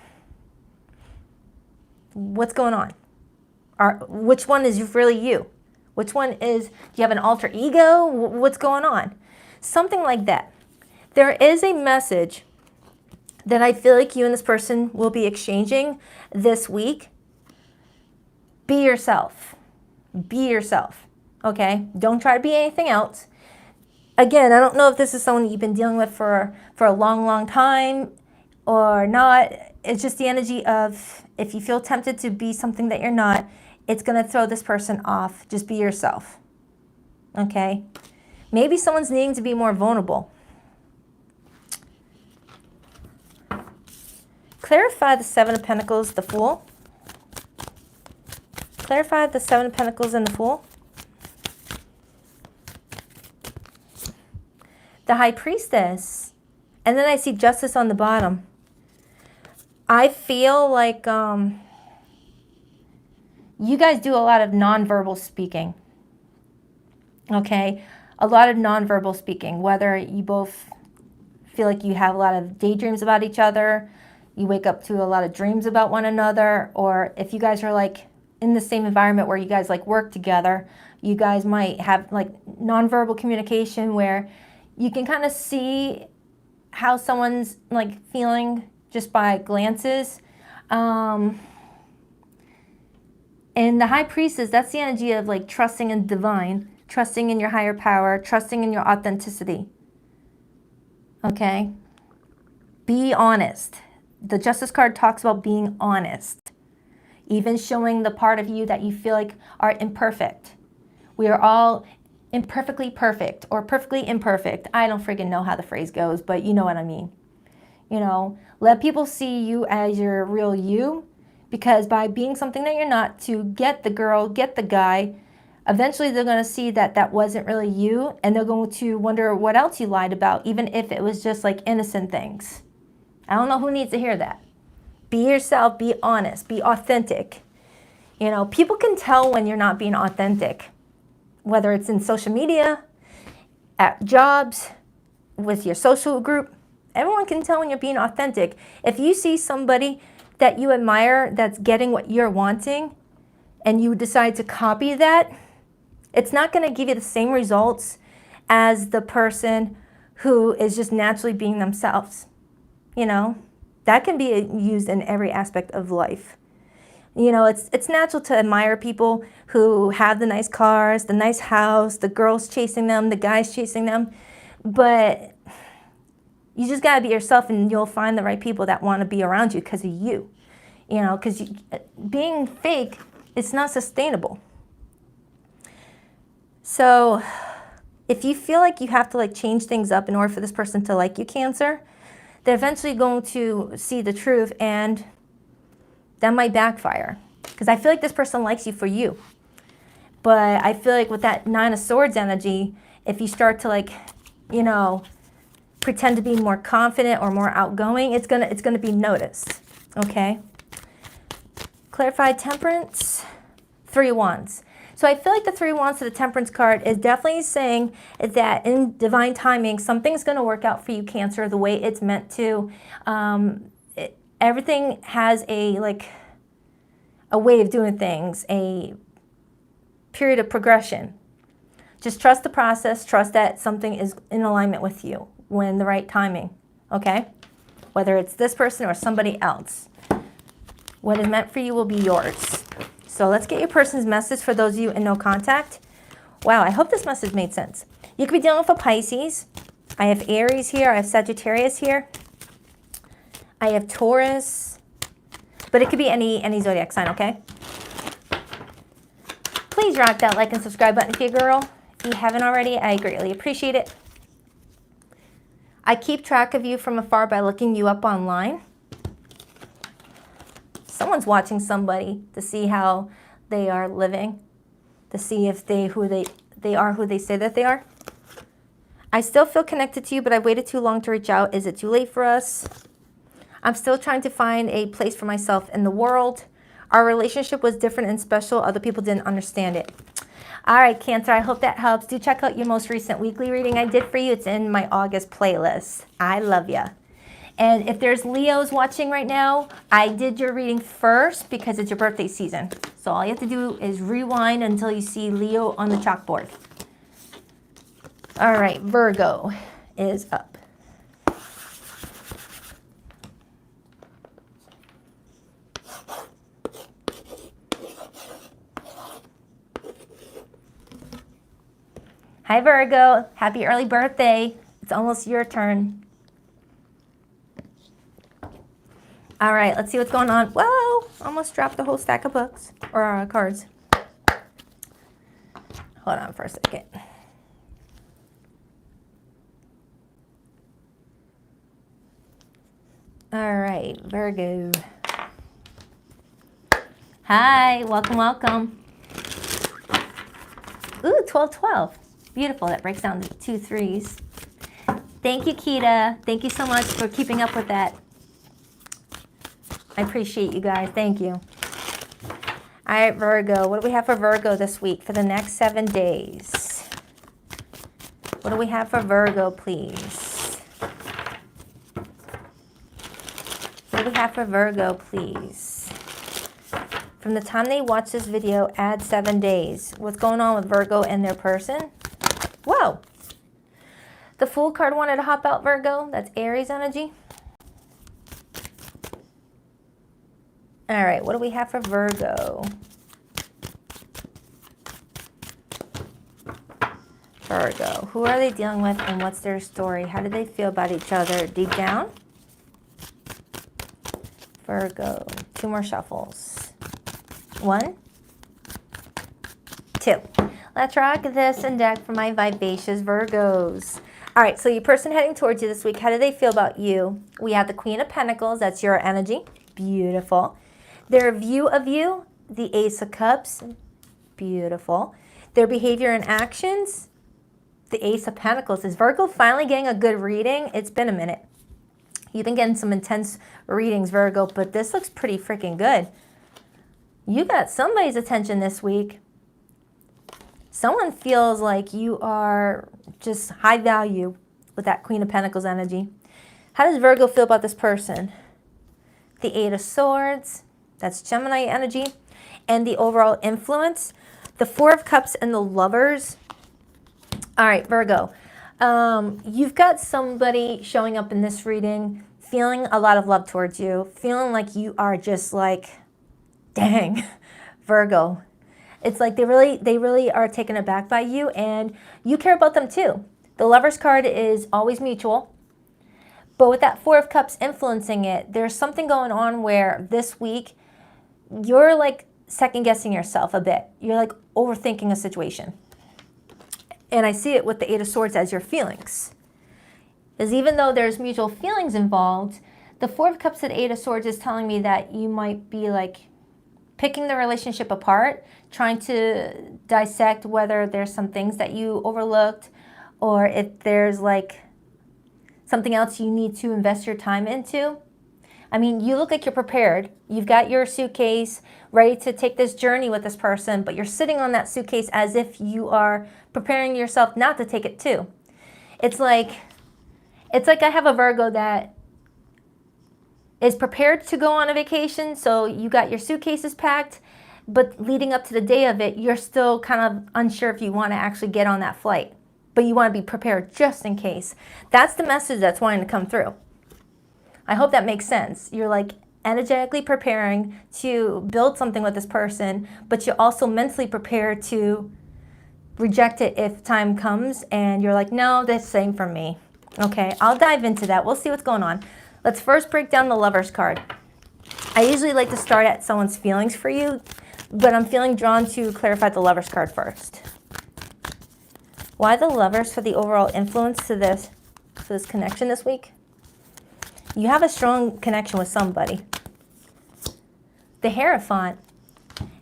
what's going on? Which one is really you? Which one is, do you have an alter ego? What's going on? Something like that. There is a message that I feel like you and this person will be exchanging this week. Be yourself. Be yourself, okay? Don't try to be anything else. Again, I don't know if this is someone you've been dealing with for a long, long time or not. it's just the energy of if you feel tempted to be something that you're not, it's going to throw this person off. Just be yourself. Okay? Maybe someone's needing to be more vulnerable. Clarify the Seven of Pentacles, the Fool. Clarify the Seven of Pentacles and the Fool. The High Priestess. And then I see Justice on the bottom. I feel like you guys do a lot of nonverbal speaking. Okay? A lot of nonverbal speaking. Whether you both feel like you have a lot of daydreams about each other, you wake up to a lot of dreams about one another, or if you guys are like in the same environment where you guys like work together, you guys might have like nonverbal communication where you can kind of see how someone's like feeling just by glances. And the High Priestess, that's the energy of like trusting in divine, trusting in your higher power, trusting in your authenticity. Okay? Be honest. The Justice card talks about being honest. Even showing the part of you that you feel like are imperfect. We are all imperfectly perfect or perfectly imperfect. I don't freaking know how the phrase goes, but you know what I mean. You know, let people see you as your real you, because by being something that you're not, to get the girl, get the guy, eventually they're going to see that that wasn't really you, and they're going to wonder what else you lied about, even if it was just like innocent things. I don't know who needs to hear that. Be yourself, be honest, be authentic. You know, people can tell when you're not being authentic, whether it's in social media, at jobs, with your social group. Everyone can tell when you're being authentic. If you see somebody that you admire that's getting what you're wanting and you decide to copy that, it's not going to give you the same results as the person who is just naturally being themselves. You know, that can be used in every aspect of life. You know, it's natural to admire people who have the nice cars, the nice house, the girls chasing them, the guys chasing them. But you just got to be yourself, and you'll find the right people that want to be around you because of you. You know, because being fake, it's not sustainable. So if you feel like you have to like change things up in order for this person to like you, Cancer, they're eventually going to see the truth, and that might backfire. Because I feel like this person likes you for you. But I feel like with that Nine of Swords energy, if you start to like, you know, pretend to be more confident or more outgoing, it's gonna be noticed. Okay? Clarified Temperance, Three of Wands. So I feel like the Three of Wands to the Temperance card is definitely saying that in divine timing, something's going to work out for you, Cancer, the way it's meant to. Everything has a way of doing things, a period of progression. Just trust the process. Trust that something is in alignment with you when the right timing, okay? Whether it's this person or somebody else. What is meant for you will be yours. So let's get your person's message for those of you in no contact. Wow, I hope this message made sense. You could be dealing with a Pisces. I have Aries here. I have Sagittarius here. I have Taurus. But it could be any zodiac sign, okay? Please rock that like and subscribe button if you're a girl. If you haven't already, I greatly appreciate it. I keep track of you from afar by looking you up online. Someone's watching somebody to see how they are living, to see if they are who they say that they are. I still feel connected to you, but I waited too long to reach out. Is it too late for us? I'm still trying to find a place for myself in the world. Our relationship was different and special. Other people didn't understand it. All right, Cancer, I hope that helps. Do check out your most recent weekly reading I did for you. It's in my August playlist. I love ya. And if there's Leos watching right now, I did your reading first because it's your birthday season. So all you have to do is rewind until you see Leo on the chalkboard. All right, Virgo is up. Hi, Virgo. Happy early birthday. It's almost your turn. All right, let's see what's going on. Whoa, almost dropped the whole stack of books or cards. Hold on for a second. All right, Virgo. Hi, welcome, welcome. Ooh, 12-12. Beautiful, that breaks down to 2 3s. Thank you, Kita. Thank you so much for keeping up with that. I appreciate you guys, thank you. All right, Virgo, what do we have for Virgo this week for the next 7 days? What do we have for Virgo, please? What do we have for Virgo, please? From the time they watch this video, add 7 days. What's going on with Virgo and their person? Whoa. The Fool card wanted to hop out, Virgo. That's Aries energy. All right, what do we have for Virgo? Virgo, who are they dealing with and what's their story? How do they feel about each other deep down? Virgo, 2 more shuffles. 1, 2. Let's rock this and deck for my vivacious Virgos. All right, so your person heading towards you this week, how do they feel about you? We have the Queen of Pentacles, that's your energy. Beautiful. Their view of you, the Ace of Cups. Beautiful. Their behavior and actions, the Ace of Pentacles. Is Virgo finally getting a good reading? It's been a minute. You've been getting some intense readings, Virgo, but this looks pretty freaking good. You got somebody's attention this week. Someone feels like you are just high value with that Queen of Pentacles energy. How does Virgo feel about this person? The 8 of Swords, that's Gemini energy, and the overall influence. The 4 of Cups and the Lovers. All right, Virgo, you've got somebody showing up in this reading feeling a lot of love towards you, feeling like you are just like, dang, Virgo. It's like they really are taken aback by you, and you care about them too. The Lovers card is always mutual, but with that 4 of Cups influencing it, there's something going on where this week you're like second guessing yourself a bit. You're like overthinking a situation. And I see it with the 8 of Swords as your feelings. Because even though there's mutual feelings involved, the 4 of Cups and 8 of Swords is telling me that you might be like picking the relationship apart, trying to dissect whether there's some things that you overlooked or if there's like something else you need to invest your time into. I mean, you look like you're prepared. You've got your suitcase ready to take this journey with this person, but you're sitting on that suitcase as if you are preparing yourself not to take it too. It's like I have a Virgo that is prepared to go on a vacation, so you got your suitcases packed, but leading up to the day of it, you're still kind of unsure if you want to actually get on that flight, but you want to be prepared just in case. That's the message that's wanting to come through. I hope that makes sense. You're like energetically preparing to build something with this person, but you're also mentally prepared to reject it if time comes and you're like, no, that's the same for me. Okay, I'll dive into that. We'll see what's going on. Let's first break down the Lovers card. I usually like to start at someone's feelings for you, but I'm feeling drawn to clarify the Lovers card first. Why the Lovers for the overall influence to this connection this week? You have a strong connection with somebody. The Hierophant.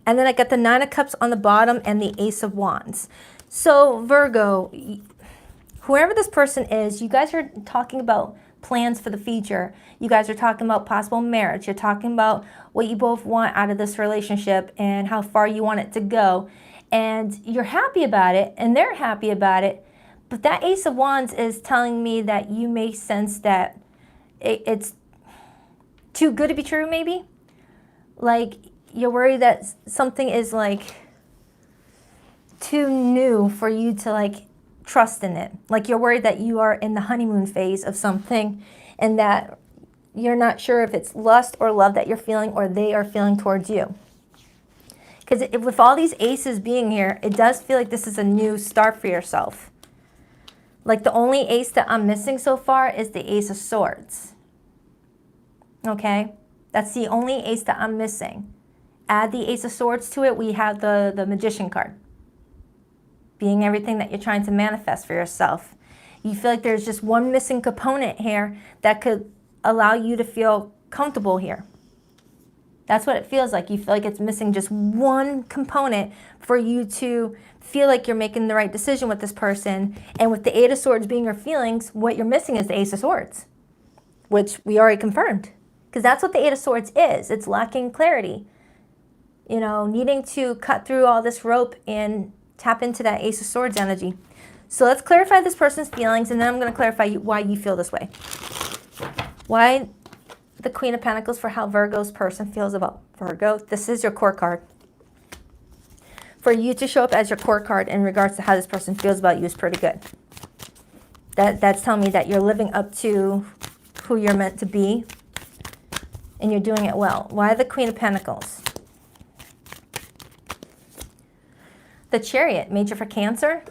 And then I got the 9 of Cups on the bottom and the Ace of Wands. So Virgo, whoever this person is, you guys are talking about plans for the future. You guys are talking about possible marriage. You're talking about what you both want out of this relationship and how far you want it to go. And you're happy about it and they're happy about it. But that Ace of Wands is telling me that you may sense that it's too good to be true, maybe. Like you're worried that something is like too new for you to like trust in it. Like you're worried that you are in the honeymoon phase of something and that you're not sure if it's lust or love that you're feeling or they are feeling towards you. Because with all these aces being here, it does feel like this is a new start for yourself. Like the only ace that I'm missing so far is the Ace of Swords. Okay? That's the only ace that I'm missing. Add the Ace of Swords to it, we have the Magician card. Being everything that you're trying to manifest for yourself. You feel like there's just one missing component here that could allow you to feel comfortable here. That's what it feels like. You feel like it's missing just one component for you to feel like you're making the right decision with this person. And with the Eight of Swords being your feelings, what you're missing is the Ace of Swords, which we already confirmed. Because that's what the Eight of Swords is. It's lacking clarity. You know, needing to cut through all this rope and tap into that Ace of Swords energy. So let's clarify this person's feelings, and then I'm going to clarify why you feel this way. Why the Queen of Pentacles for how Virgo's person feels about Virgo. This is your core card. For you to show up as your core card in regards to how this person feels about you is pretty good. That's telling me that you're living up to who you're meant to be, and you're doing it well. Why the Queen of Pentacles? The Chariot, major for Cancer.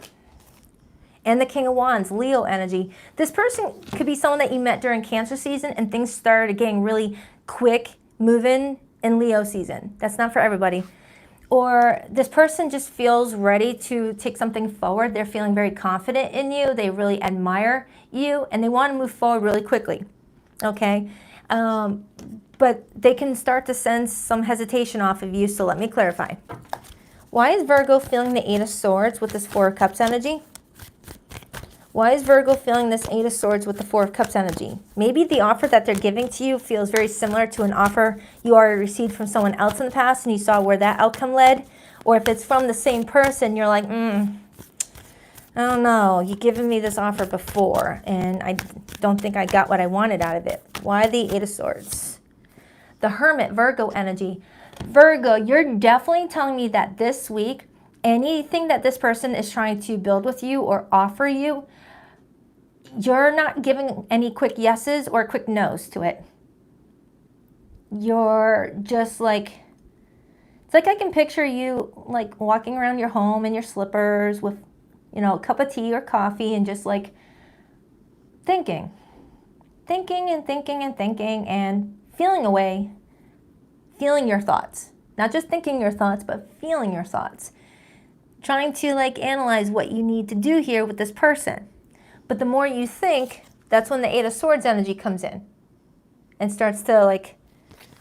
And the King of Wands, Leo energy. This person could be someone that you met during Cancer season and things started getting really quick moving in Leo season. That's not for everybody. Or this person just feels ready to take something forward. They're feeling very confident in you. They really admire you and they want to move forward really quickly. Okay? But they can start to sense some hesitation off of you, so let me clarify. Why is Virgo feeling the Eight of Swords with this Four of Cups energy? Why is Virgo feeling this Eight of Swords with the Four of Cups energy? Maybe the offer that they're giving to you feels very similar to an offer you already received from someone else in the past and you saw where that outcome led. Or if it's from the same person, you're like, I don't know, you've given me this offer before and I don't think I got what I wanted out of it. Why the Eight of Swords? The Hermit, Virgo energy. Virgo, you're definitely telling me that this week, anything that this person is trying to build with you or offer you, you're not giving any quick yeses or quick nos to it. You're just like, it's like I can picture you like walking around your home in your slippers with, you know, a cup of tea or coffee and just like thinking and feeling away. Feeling your thoughts, not just thinking your thoughts, but feeling your thoughts. Trying to like analyze what you need to do here with this person. But the more you think, that's when the Eight of Swords energy comes in and starts to like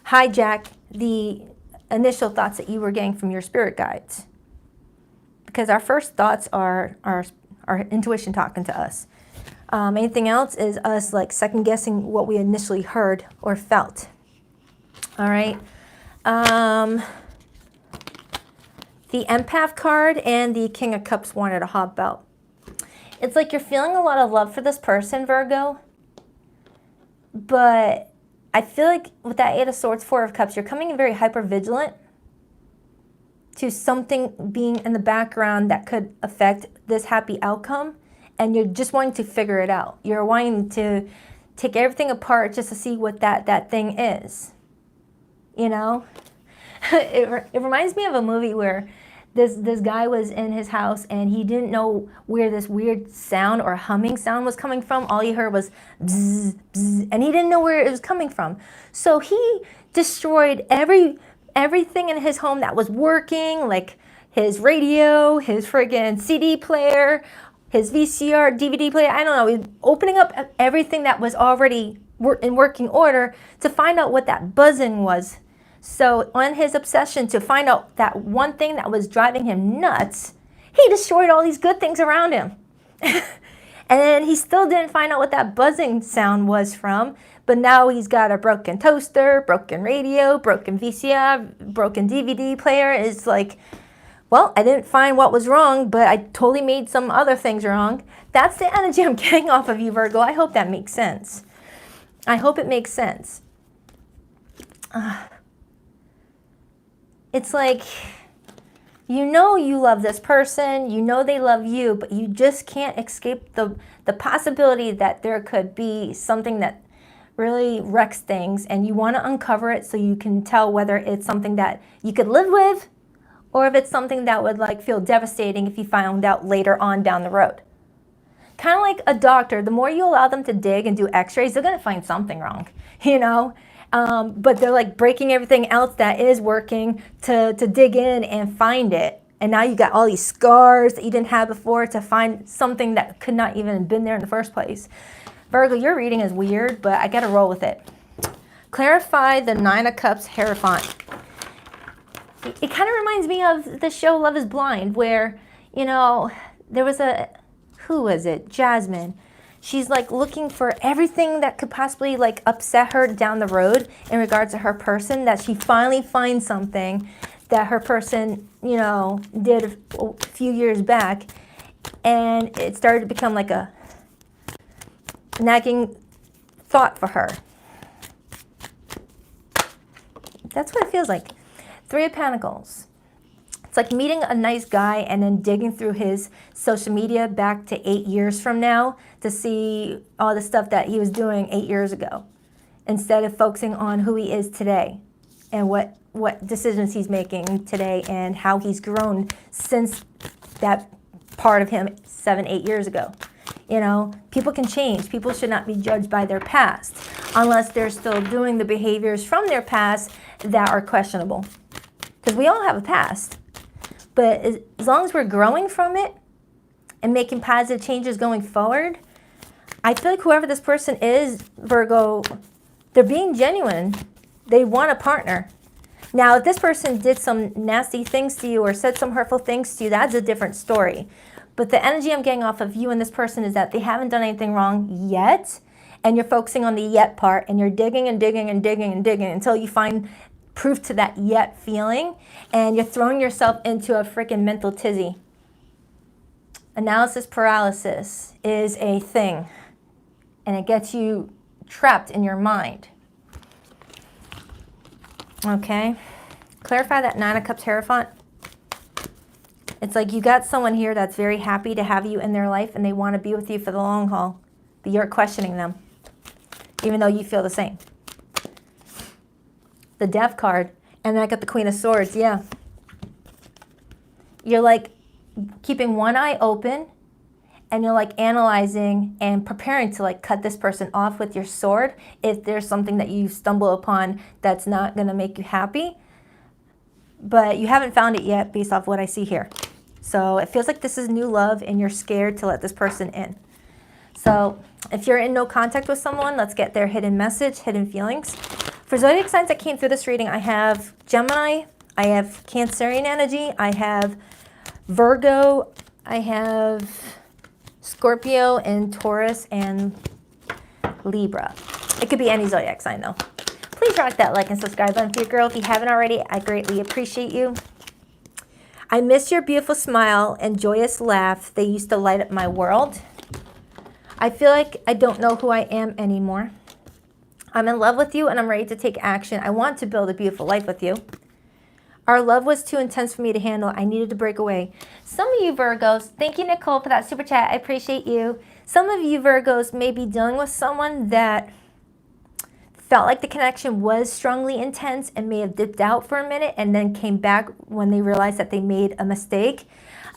hijack the initial thoughts that you were getting from your spirit guides. Because our first thoughts are our intuition talking to us. Anything else is us like second guessing what we initially heard or felt. All right. The Empath card and the King of Cups wanted to hop out. It's like you're feeling a lot of love for this person, Virgo. But I feel like with that Eight of Swords, Four of Cups, you're coming in very hyper vigilant to something being in the background that could affect this happy outcome. And you're just wanting to figure it out. You're wanting to take everything apart just to see what that thing is. You know? It reminds me of a movie where this guy was in his house and he didn't know where this weird sound or humming sound was coming from. All he heard was bzz, bzz, and he didn't know where it was coming from. So he destroyed everything in his home that was working, like his radio, his friggin' CD player, his VCR, DVD player, I don't know. He was opening up everything that was already in working order to find out what that buzzing was. So on his obsession to find out that one thing that was driving him nuts, he destroyed all these good things around him. And he still didn't find out what that buzzing sound was from. But now he's got a broken toaster, broken radio, broken VCR, broken DVD player. It's like, well, I didn't find what was wrong, but I totally made some other things wrong. That's the energy I'm getting off of you, Virgo. I hope that makes sense. I hope it makes sense. It's like, you know you love this person, you know they love you, but you just can't escape the possibility that there could be something that really wrecks things, and you want to uncover it so you can tell whether it's something that you could live with or if it's something that would like feel devastating if you found out later on down the road. Kind of like a doctor, the more you allow them to dig and do x-rays, they're going to find something wrong, you know? But they're like breaking everything else that is working to dig in and find it. And now you got all these scars that you didn't have before to find something that could not even have been there in the first place. Virgo, your reading is weird, but I got to roll with it. Clarify the Nine of Cups Hierophant. It kind of reminds me of the show Love is Blind, where, you know, there was who was it? Jasmine. She's like looking for everything that could possibly like upset her down the road in regards to her person, that she finally finds something that her person, you know, did a few years back, and it started to become like a nagging thought for her. That's what it feels like. Three of Pentacles. It's like meeting a nice guy and then digging through his social media back to 8 years from now to see all the stuff that he was doing 8 years ago, instead of focusing on who he is today and what decisions he's making today and how he's grown since that part of him 7, 8 years ago. You know, people can change. People should not be judged by their past unless they're still doing the behaviors from their past that are questionable. Because we all have a past. But as long as we're growing from it and making positive changes going forward, I feel like whoever this person is, Virgo, they're being genuine. They want a partner. Now, if this person did some nasty things to you or said some hurtful things to you, that's a different story. But the energy I'm getting off of you and this person is that they haven't done anything wrong yet, and you're focusing on the yet part, and you're digging and digging and digging and digging until you find proof to that yet feeling, and you're throwing yourself into a freaking mental tizzy. Analysis paralysis is a thing, and it gets you trapped in your mind. Okay, clarify that Nine of Cups Hierophant. It's like you got someone here that's very happy to have you in their life, and they want to be with you for the long haul, but you're questioning them, even though you feel the same. The Death card, and then I got the Queen of Swords. Yeah, you're like keeping one eye open, and you're like analyzing and preparing to like cut this person off with your sword if there's something that you stumble upon that's not going to make you happy, but you haven't found it yet based off what I see here. So it feels like this is new love, and you're scared to let this person in. So if you're in no contact with someone, let's get their hidden message, hidden feelings. For zodiac signs that came through this reading, I have Gemini, I have Cancerian energy, I have Virgo, I have Scorpio and Taurus and Libra. It could be any zodiac sign though. Please rock that like and subscribe button for your girl if you haven't already. I greatly appreciate you. I miss your beautiful smile and joyous laugh. They used to light up my world. I feel like I don't know who I am anymore. I'm in love with you and I'm ready to take action. I want to build a beautiful life with you. Our love was too intense for me to handle. I needed to break away. Some of you Virgos, thank you Nicole for that super chat. I appreciate you. Some of you Virgos may be dealing with someone that felt like the connection was strongly intense and may have dipped out for a minute and then came back when they realized that they made a mistake.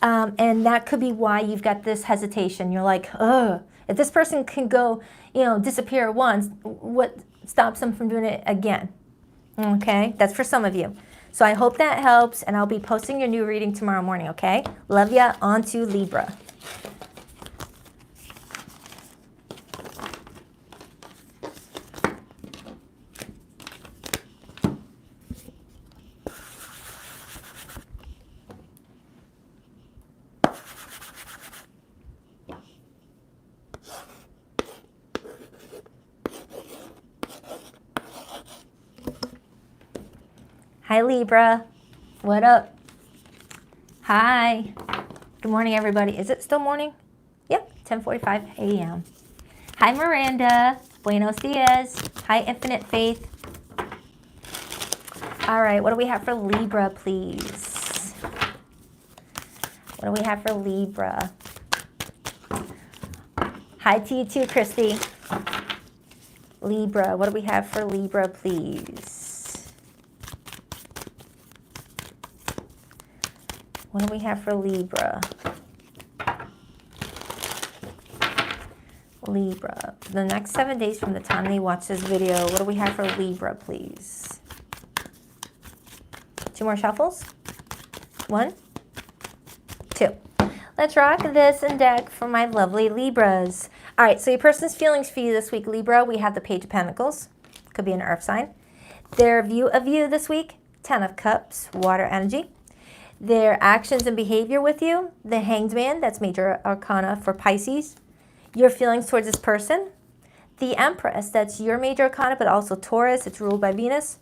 And that could be why you've got this hesitation. You're like, ugh, if this person can go, you know, disappear once, what stops them from doing it again? Okay, that's for some of you. So I hope that helps, and I'll be posting your new reading tomorrow morning, okay? Love ya. On to Libra. Hi, Libra. What up? Hi. Good morning, everybody. Is it still morning? Yep, 10:45 a.m. Hi, Miranda. Buenos dias. Hi, Infinite Faith. All right, what do we have for Libra, please? What do we have for Libra? Hi to you too, Christy. Libra, what do we have for Libra, please? What do we have for Libra? Libra. The next 7 days from the time they watch this video, what do we have for Libra, please? 2 more shuffles. 1, 2. Let's rock this and deck for my lovely Libras. All right, so your person's feelings for you this week, Libra. We have the Page of Pentacles. Could be an earth sign. Their view of you this week, 10 of Cups, water energy. Their actions and behavior with you, the Hanged Man, that's major arcana for Pisces. Your feelings towards this person, the Empress, that's your major arcana, but also Taurus, it's ruled by Venus.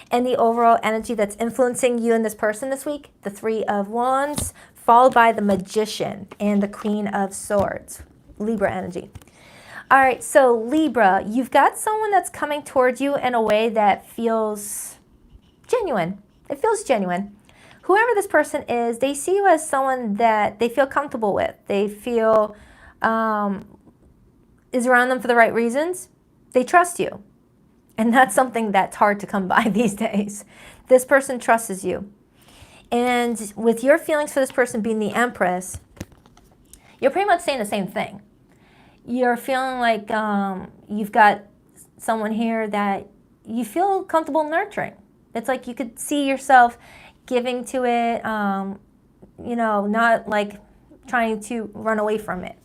And the overall energy that's influencing you and this person this week, the 3 of Wands, followed by the Magician and the Queen of Swords, Libra energy. All right, so Libra, you've got someone that's coming towards you in a way that feels genuine. It feels genuine. Whoever this person is, they see you as someone that they feel comfortable with. They feel is around them for the right reasons. They trust you. And that's something that's hard to come by these days. This person trusts you. And with your feelings for this person being the Empress, you're pretty much saying the same thing. You're feeling like you've got someone here that you feel comfortable nurturing. It's like you could see yourself giving to it, you know, not like trying to run away from it.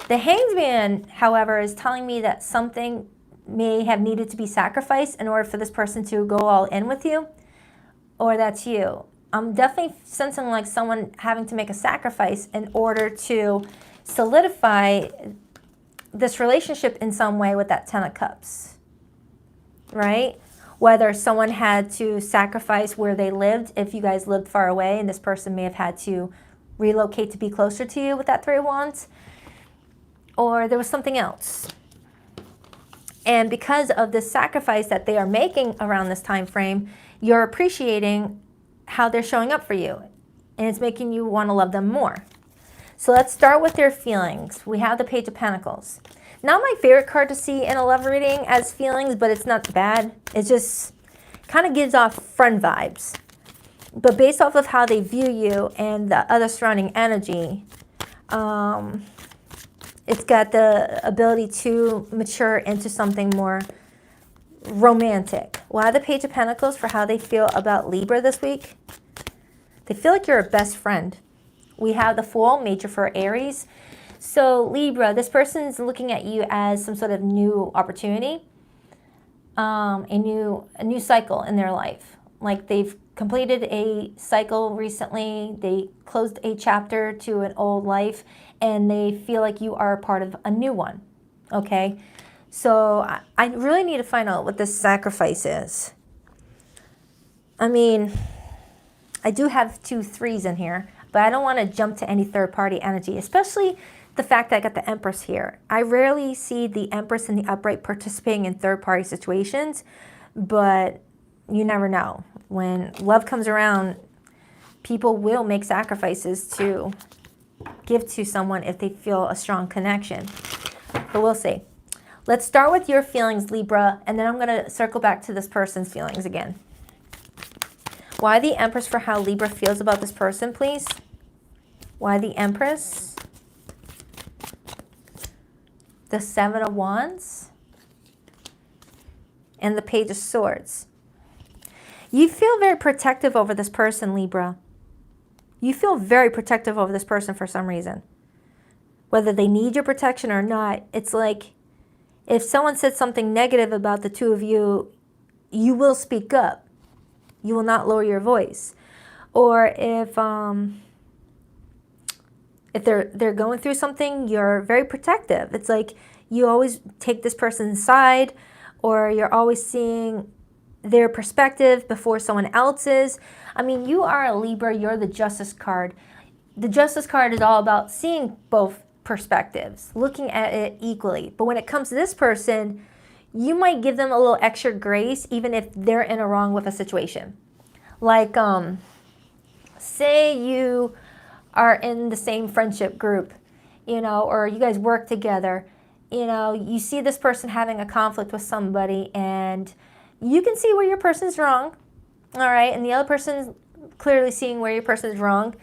The Hanged Man, however, is telling me that something may have needed to be sacrificed in order for this person to go all in with you, or that's you. I'm definitely sensing like someone having to make a sacrifice in order to solidify this relationship in some way with that 10 of Cups, right? Whether someone had to sacrifice where they lived, if you guys lived far away, and this person may have had to relocate to be closer to you with that 3 of Wands, or there was something else. And because of the sacrifice that they are making around this time frame, you're appreciating how they're showing up for you, and it's making you want to love them more. So let's start with their feelings. We have the Page of Pentacles. Not my favorite card to see in a love reading as feelings, but it's not bad. It just kind of gives off friend vibes. But based off of how they view you and the other surrounding energy, it's got the ability to mature into something more romantic. Why the Page of Pentacles for how they feel about Libra this week? They feel like you're a best friend. We have the Fool, major for Aries. So Libra, this person's looking at you as some sort of new opportunity, a new cycle in their life. Like they've completed a cycle recently, they closed a chapter to an old life, and they feel like you are a part of a new one, okay? So I really need to find out what this sacrifice is. I mean, I do have 2 3s in here, but I don't want to jump to any third-party energy, especially the fact that I got the Empress here. I rarely see the Empress and the Upright participating in third-party situations, but you never know. When love comes around, people will make sacrifices to give to someone if they feel a strong connection. But we'll see. Let's start with your feelings, Libra, and then I'm going to circle back to this person's feelings again. Why the Empress for how Libra feels about this person, please? Why the Empress? The 7 of Wands? And the Page of Swords. You feel very protective over this person, Libra. You feel very protective over this person for some reason. Whether they need your protection or not, it's like if someone said something negative about the 2 of you, you will speak up. You will not lower your voice. Or if they're going through something, you're very protective. It's like you always take this person's side, or you're always seeing their perspective before someone else's. I mean, you are a Libra, you're the Justice card. The Justice card is all about seeing both perspectives, looking at it equally. But when it comes to this person, you might give them a little extra grace even if they're in a wrong with a situation. Like, say you are in the same friendship group, you know, or you guys work together, you know, you see this person having a conflict with somebody and you can see where your person's wrong, all right, and the other person's clearly seeing where your person's wrong,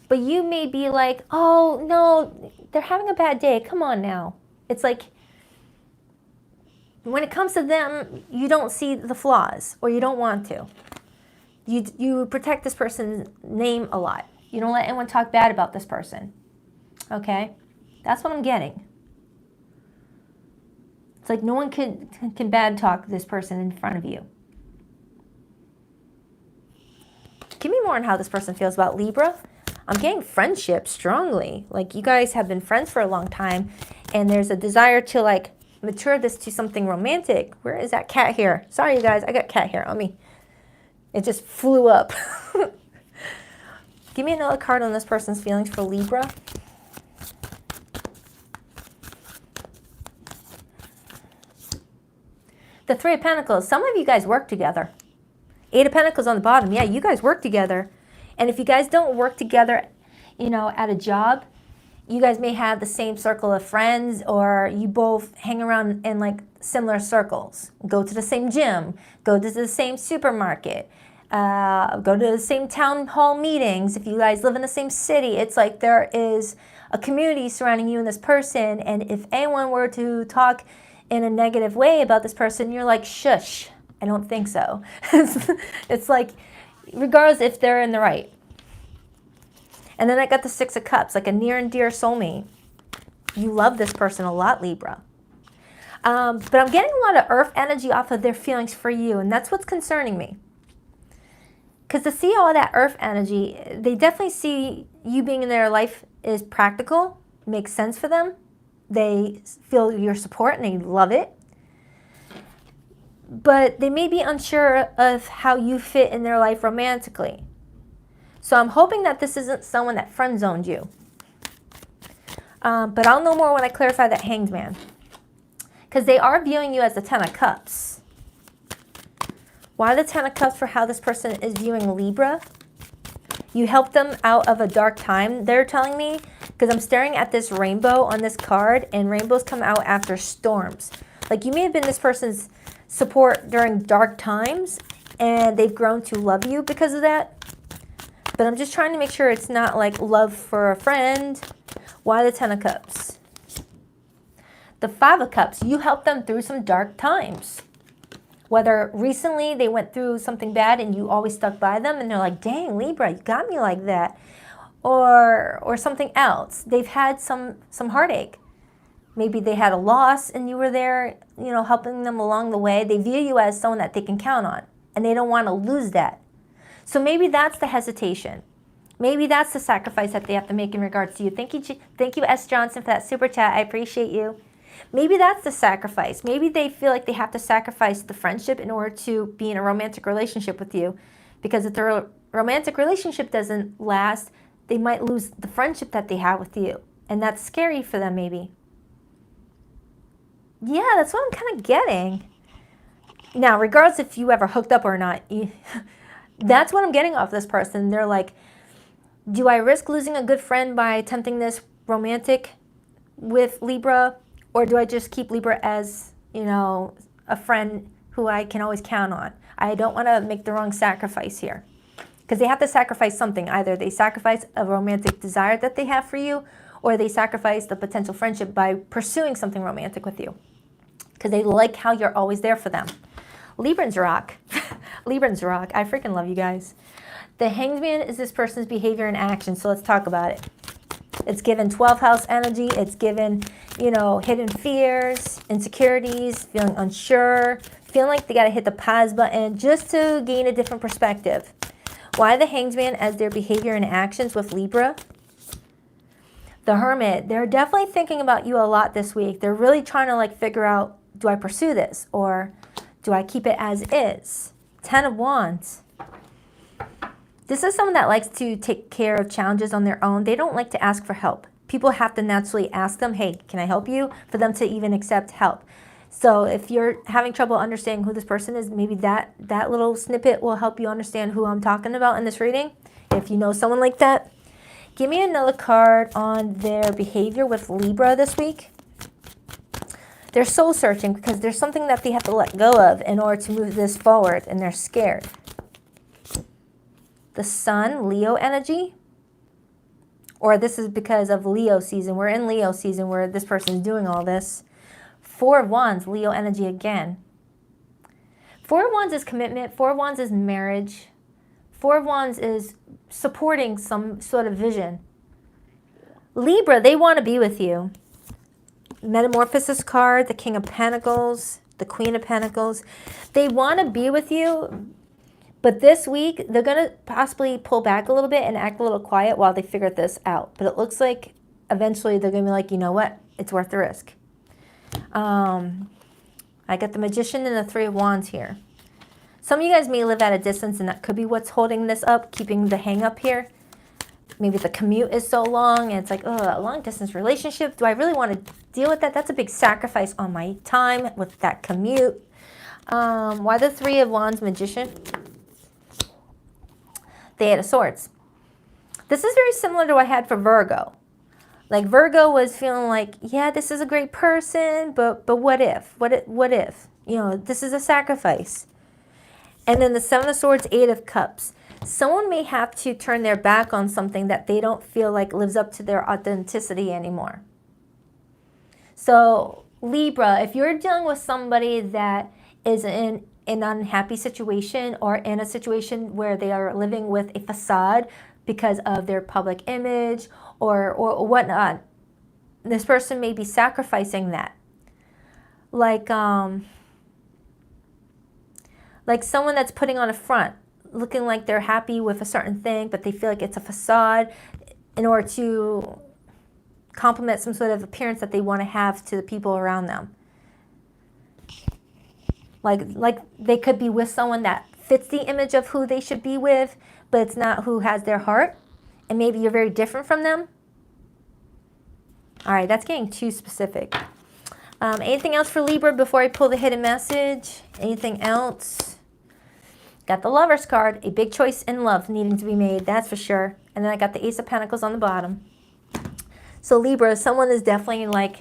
but you may be like, oh, no, they're having a bad day, come on now. It's like when it comes to them, you don't see the flaws, or you don't want to. You protect this person's name a lot. You don't let anyone talk bad about this person. Okay? That's what I'm getting. It's like no one can bad talk this person in front of you. Give me more on how this person feels about Libra. I'm getting friendship strongly. Like you guys have been friends for a long time, and there's a desire to like mature this to something romantic. Where is that cat hair? Sorry, you guys, I got cat hair on me. It just flew up. Give me another card on this person's feelings for Libra. The Three of Pentacles. Some of you guys work together. Eight of Pentacles on the bottom. Yeah, you guys work together. And if you guys don't work together, you know, at a job, you guys may have the same circle of friends, or you both hang around in like similar circles. Go to the same gym, go to the same supermarket, go to the same town hall meetings. If you guys live in the same city, it's like there is a community surrounding you and this person. And if anyone were to talk in a negative way about this person, you're like, shush, I don't think so. It's like, regardless if they're in the right. And then I got the Six of Cups, like a near and dear soulmate. You love this person a lot, Libra. But I'm getting a lot of earth energy off of their feelings for you, and that's what's concerning me. Because to see all that earth energy, they definitely see you being in their life is practical, makes sense for them. They feel your support and they love it. But they may be unsure of how you fit in their life romantically. So I'm hoping that this isn't someone that friend zoned you. But I'll know more when I clarify that Hanged Man. Because they are viewing you as the Ten of Cups. Why the Ten of Cups for how this person is viewing Libra? You helped them out of a dark time, they're telling me. Because I'm staring at this rainbow on this card, and rainbows come out after storms. Like you may have been this person's support during dark times, and they've grown to love you because of that. But I'm just trying to make sure it's not like love for a friend. Why the Ten of Cups? The Five of Cups, you helped them through some dark times. Whether recently they went through something bad and you always stuck by them and they're like, dang, Libra, you got me like that. Or something else. They've had some heartache. Maybe they had a loss and you were there, you know, helping them along the way. They view you as someone that they can count on, and they don't want to lose that. So maybe that's the hesitation. Maybe that's the sacrifice that they have to make in regards to you. Thank you, S. Johnson, for that super chat. I appreciate you. Maybe that's the sacrifice. Maybe they feel like they have to sacrifice the friendship in order to be in a romantic relationship with you. Because if the romantic relationship doesn't last, they might lose the friendship that they have with you. And that's scary for them, maybe. Yeah, that's what I'm kind of getting. Now, regardless if you ever hooked up or not, that's what I'm getting off this person. They're like, do I risk losing a good friend by attempting this romantic with Libra? Or do I just keep Libra as, you know, a friend who I can always count on? I don't want to make the wrong sacrifice here. Because they have to sacrifice something. Either they sacrifice a romantic desire that they have for you, or they sacrifice the potential friendship by pursuing something romantic with you. Because they like how you're always there for them. Librans rock. Librans rock. I freaking love you guys. The Hanged Man is this person's behavior and action, so let's talk about it. It's given 12th house energy. It's given, you know, hidden fears, insecurities, feeling unsure, feeling like they got to hit the pause button just to gain a different perspective. Why the Hanged Man as their behavior and actions with Libra? The Hermit, they're definitely thinking about you a lot this week. They're really trying to like figure out, do I pursue this or do I keep it as is? 10 of Wands. This is someone that likes to take care of challenges on their own. They don't like to ask for help. People have to naturally ask them, hey, can I help you? For them to even accept help. So if you're having trouble understanding who this person is, maybe that little snippet will help you understand who I'm talking about in this reading. If you know someone like that. Give me another card on their behavior with Libra this week. They're soul searching because there's something that they have to let go of in order to move this forward, and they're scared. The Sun, Leo energy. Or this is because of Leo season. We're in Leo season where this person is doing all this. 4 of Wands, Leo energy again. 4 of Wands is commitment. 4 of Wands is marriage. 4 of Wands is supporting some sort of vision. Libra, they want to be with you. Metamorphosis card, the King of Pentacles, the Queen of Pentacles. They want to be with you, but this week they're going to possibly pull back a little bit and act a little quiet while they figure this out. But it looks like eventually they're going to be like, you know what? It's worth the risk. I got the Magician and the 3 of Wands here. Some of you guys may live at a distance, and that could be what's holding this up, keeping the hang up here. Maybe the commute is so long, and it's like, oh, a long distance relationship. Do I really want to deal with that? That's a big sacrifice on my time with that commute. Why the 3 of Wands, Magician? The 8 of Swords. This is very similar to what I had for Virgo. Like Virgo was feeling like, yeah, this is a great person, but what if? What if? You know, this is a sacrifice. And then the 7 of Swords, 8 of Cups. Someone may have to turn their back on something that they don't feel like lives up to their authenticity anymore. So Libra, if you're dealing with somebody that is in an unhappy situation or in a situation where they are living with a facade because of their public image or whatnot, this person may be sacrificing that. Like someone that's putting on a front, looking like they're happy with a certain thing, but they feel like it's a facade in order to complement some sort of appearance that they want to have to the people around them. Like they could be with someone that fits the image of who they should be with, but it's not who has their heart. And maybe you're very different from them. All right, that's getting too specific. Anything else for Libra before I pull the hidden message? Anything else? Got the Lovers card, a big choice in love needing to be made, that's for sure. And then I got the Ace of Pentacles on the bottom. So Libra, someone is definitely like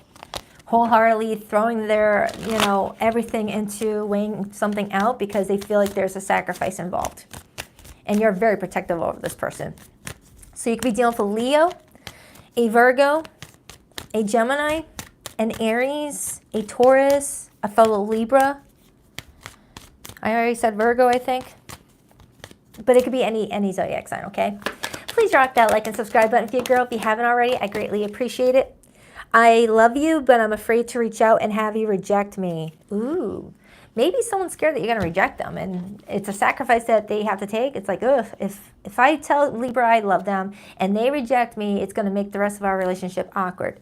wholeheartedly throwing their, you know, everything into weighing something out because they feel like there's a sacrifice involved. And you're very protective over this person. So you could be dealing with a Leo, a Virgo, a Gemini, an Aries, a Taurus, a fellow Libra. I already said Virgo, I think. But it could be any zodiac sign, okay? Please rock that like and subscribe button if you're a girl. If you haven't already, I greatly appreciate it. I love you, but I'm afraid to reach out and have you reject me. Ooh. Maybe someone's scared that you're going to reject them, and it's a sacrifice that they have to take. It's like, ugh, if I tell Libra I love them and they reject me, it's going to make the rest of our relationship awkward.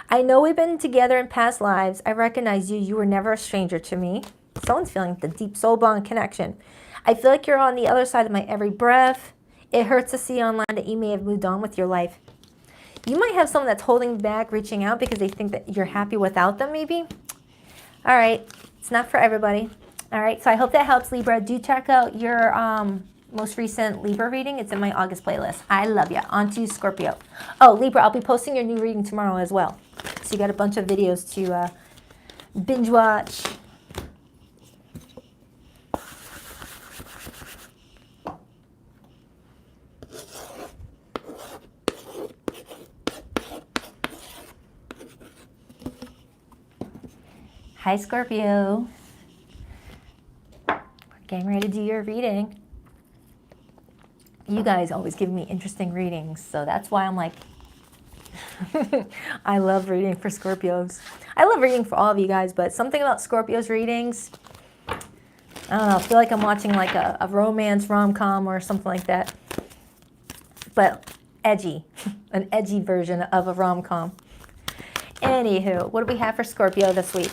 I know we've been together in past lives. I recognize you. You were never a stranger to me. Someone's feeling the deep soul bond connection. I feel like you're on the other side of my every breath. It hurts to see online that you may have moved on with your life. You might have someone that's holding back, reaching out because they think that you're happy without them, maybe. All right. It's not for everybody. All right. So I hope that helps, Libra. Do check out your most recent Libra reading. It's in my August playlist. I love you. On to Scorpio. Oh, Libra, I'll be posting your new reading tomorrow as well. So you got a bunch of videos to binge watch. Hi, Scorpio. We're getting ready to do your reading. You guys always give me interesting readings, so that's why I'm like, I love reading for Scorpios. I love reading for all of you guys, but something about Scorpios readings, I don't know, I feel like I'm watching like a romance rom-com or something like that, but edgy, an edgy version of a rom-com. Anywho, what do we have for Scorpio this week?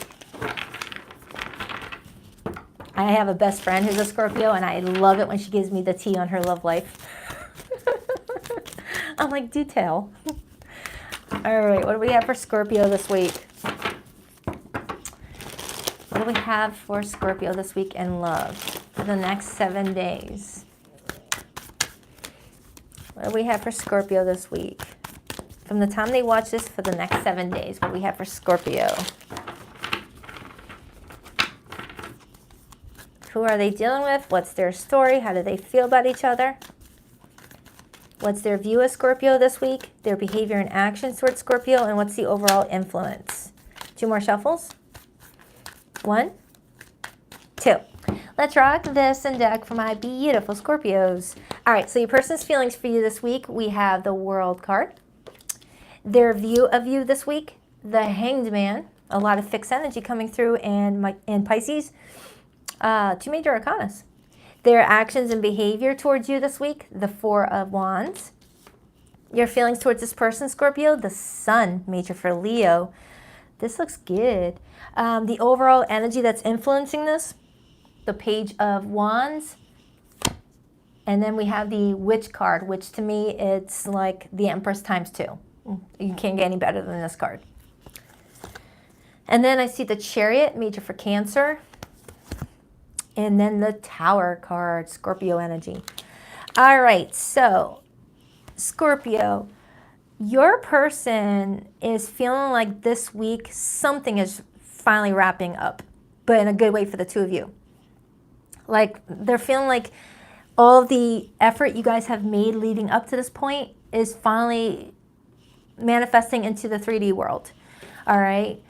I have a best friend who's a Scorpio, and I love it when she gives me the tea on her love life. I'm like, do tell. All right, what do we have for Scorpio this week? What do we have for Scorpio this week in love for the next 7 days? What do we have for Scorpio this week? From the time they watch this for the next 7 days, what do we have for Scorpio? Who are they dealing with? What's their story? How do they feel about each other? What's their view of Scorpio this week? Their behavior and actions towards Scorpio, and what's the overall influence? 2 more shuffles. 1, 2. Let's rock this and deck for my beautiful Scorpios. All right, so your person's feelings for you this week, we have the World card. Their view of you this week, the Hanged Man, a lot of fixed energy coming through, and Pisces, 2 major arcanas. Their actions and behavior towards you this week, the 4 of Wands. Your feelings towards this person, Scorpio, the Sun, major for Leo. This looks good. The overall energy that's influencing this, the Page of Wands. And then we have the Witch card, which to me, it's like the Empress times 2. You can't get any better than this card. And then I see the Chariot, major for Cancer. And then the Tower card, Scorpio energy. All right, so Scorpio, your person is feeling like this week something is finally wrapping up, but in a good way for the 2 of you. Like they're feeling like all of the effort you guys have made leading up to this point is finally manifesting into the 3D world. All right.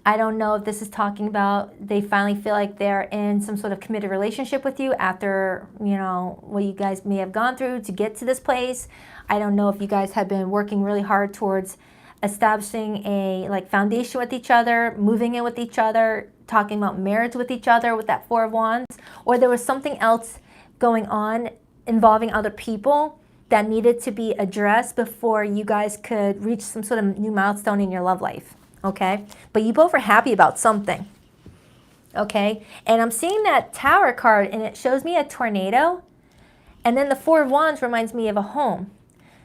I don't know if this is talking about they finally feel like they're in some sort of committed relationship with you after, you know, what you guys may have gone through to get to this place. I don't know if you guys have been working really hard towards establishing a foundation with each other, moving in with each other, talking about marriage with each other with that 4 of Wands, or there was something else going on involving other people that needed to be addressed before you guys could reach some sort of new milestone in your love life. Okay, but you both are happy about something. Okay, and I'm seeing that Tower card, and it shows me a tornado, and then the 4 of Wands reminds me of a home.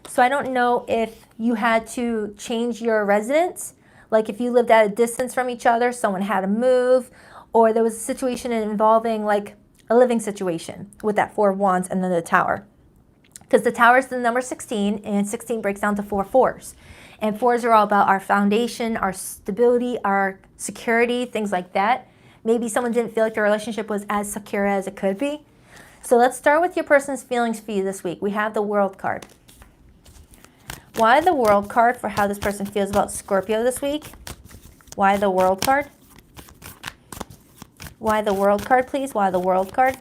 So I don't know if you had to change your residence, like if you lived at a distance from each other, someone had to move, or there was a situation involving like a living situation with that 4 of Wands and then the Tower. Because the Tower is the number 16, and 16 breaks down to 4 fours. And 4s are all about our foundation, our stability, our security, things like that. Maybe someone didn't feel like their relationship was as secure as it could be. So let's start with your person's feelings for you this week. We have the World card. Why the World card for how this person feels about Scorpio this week? Why the World card? Why the World card, please? Why the World card?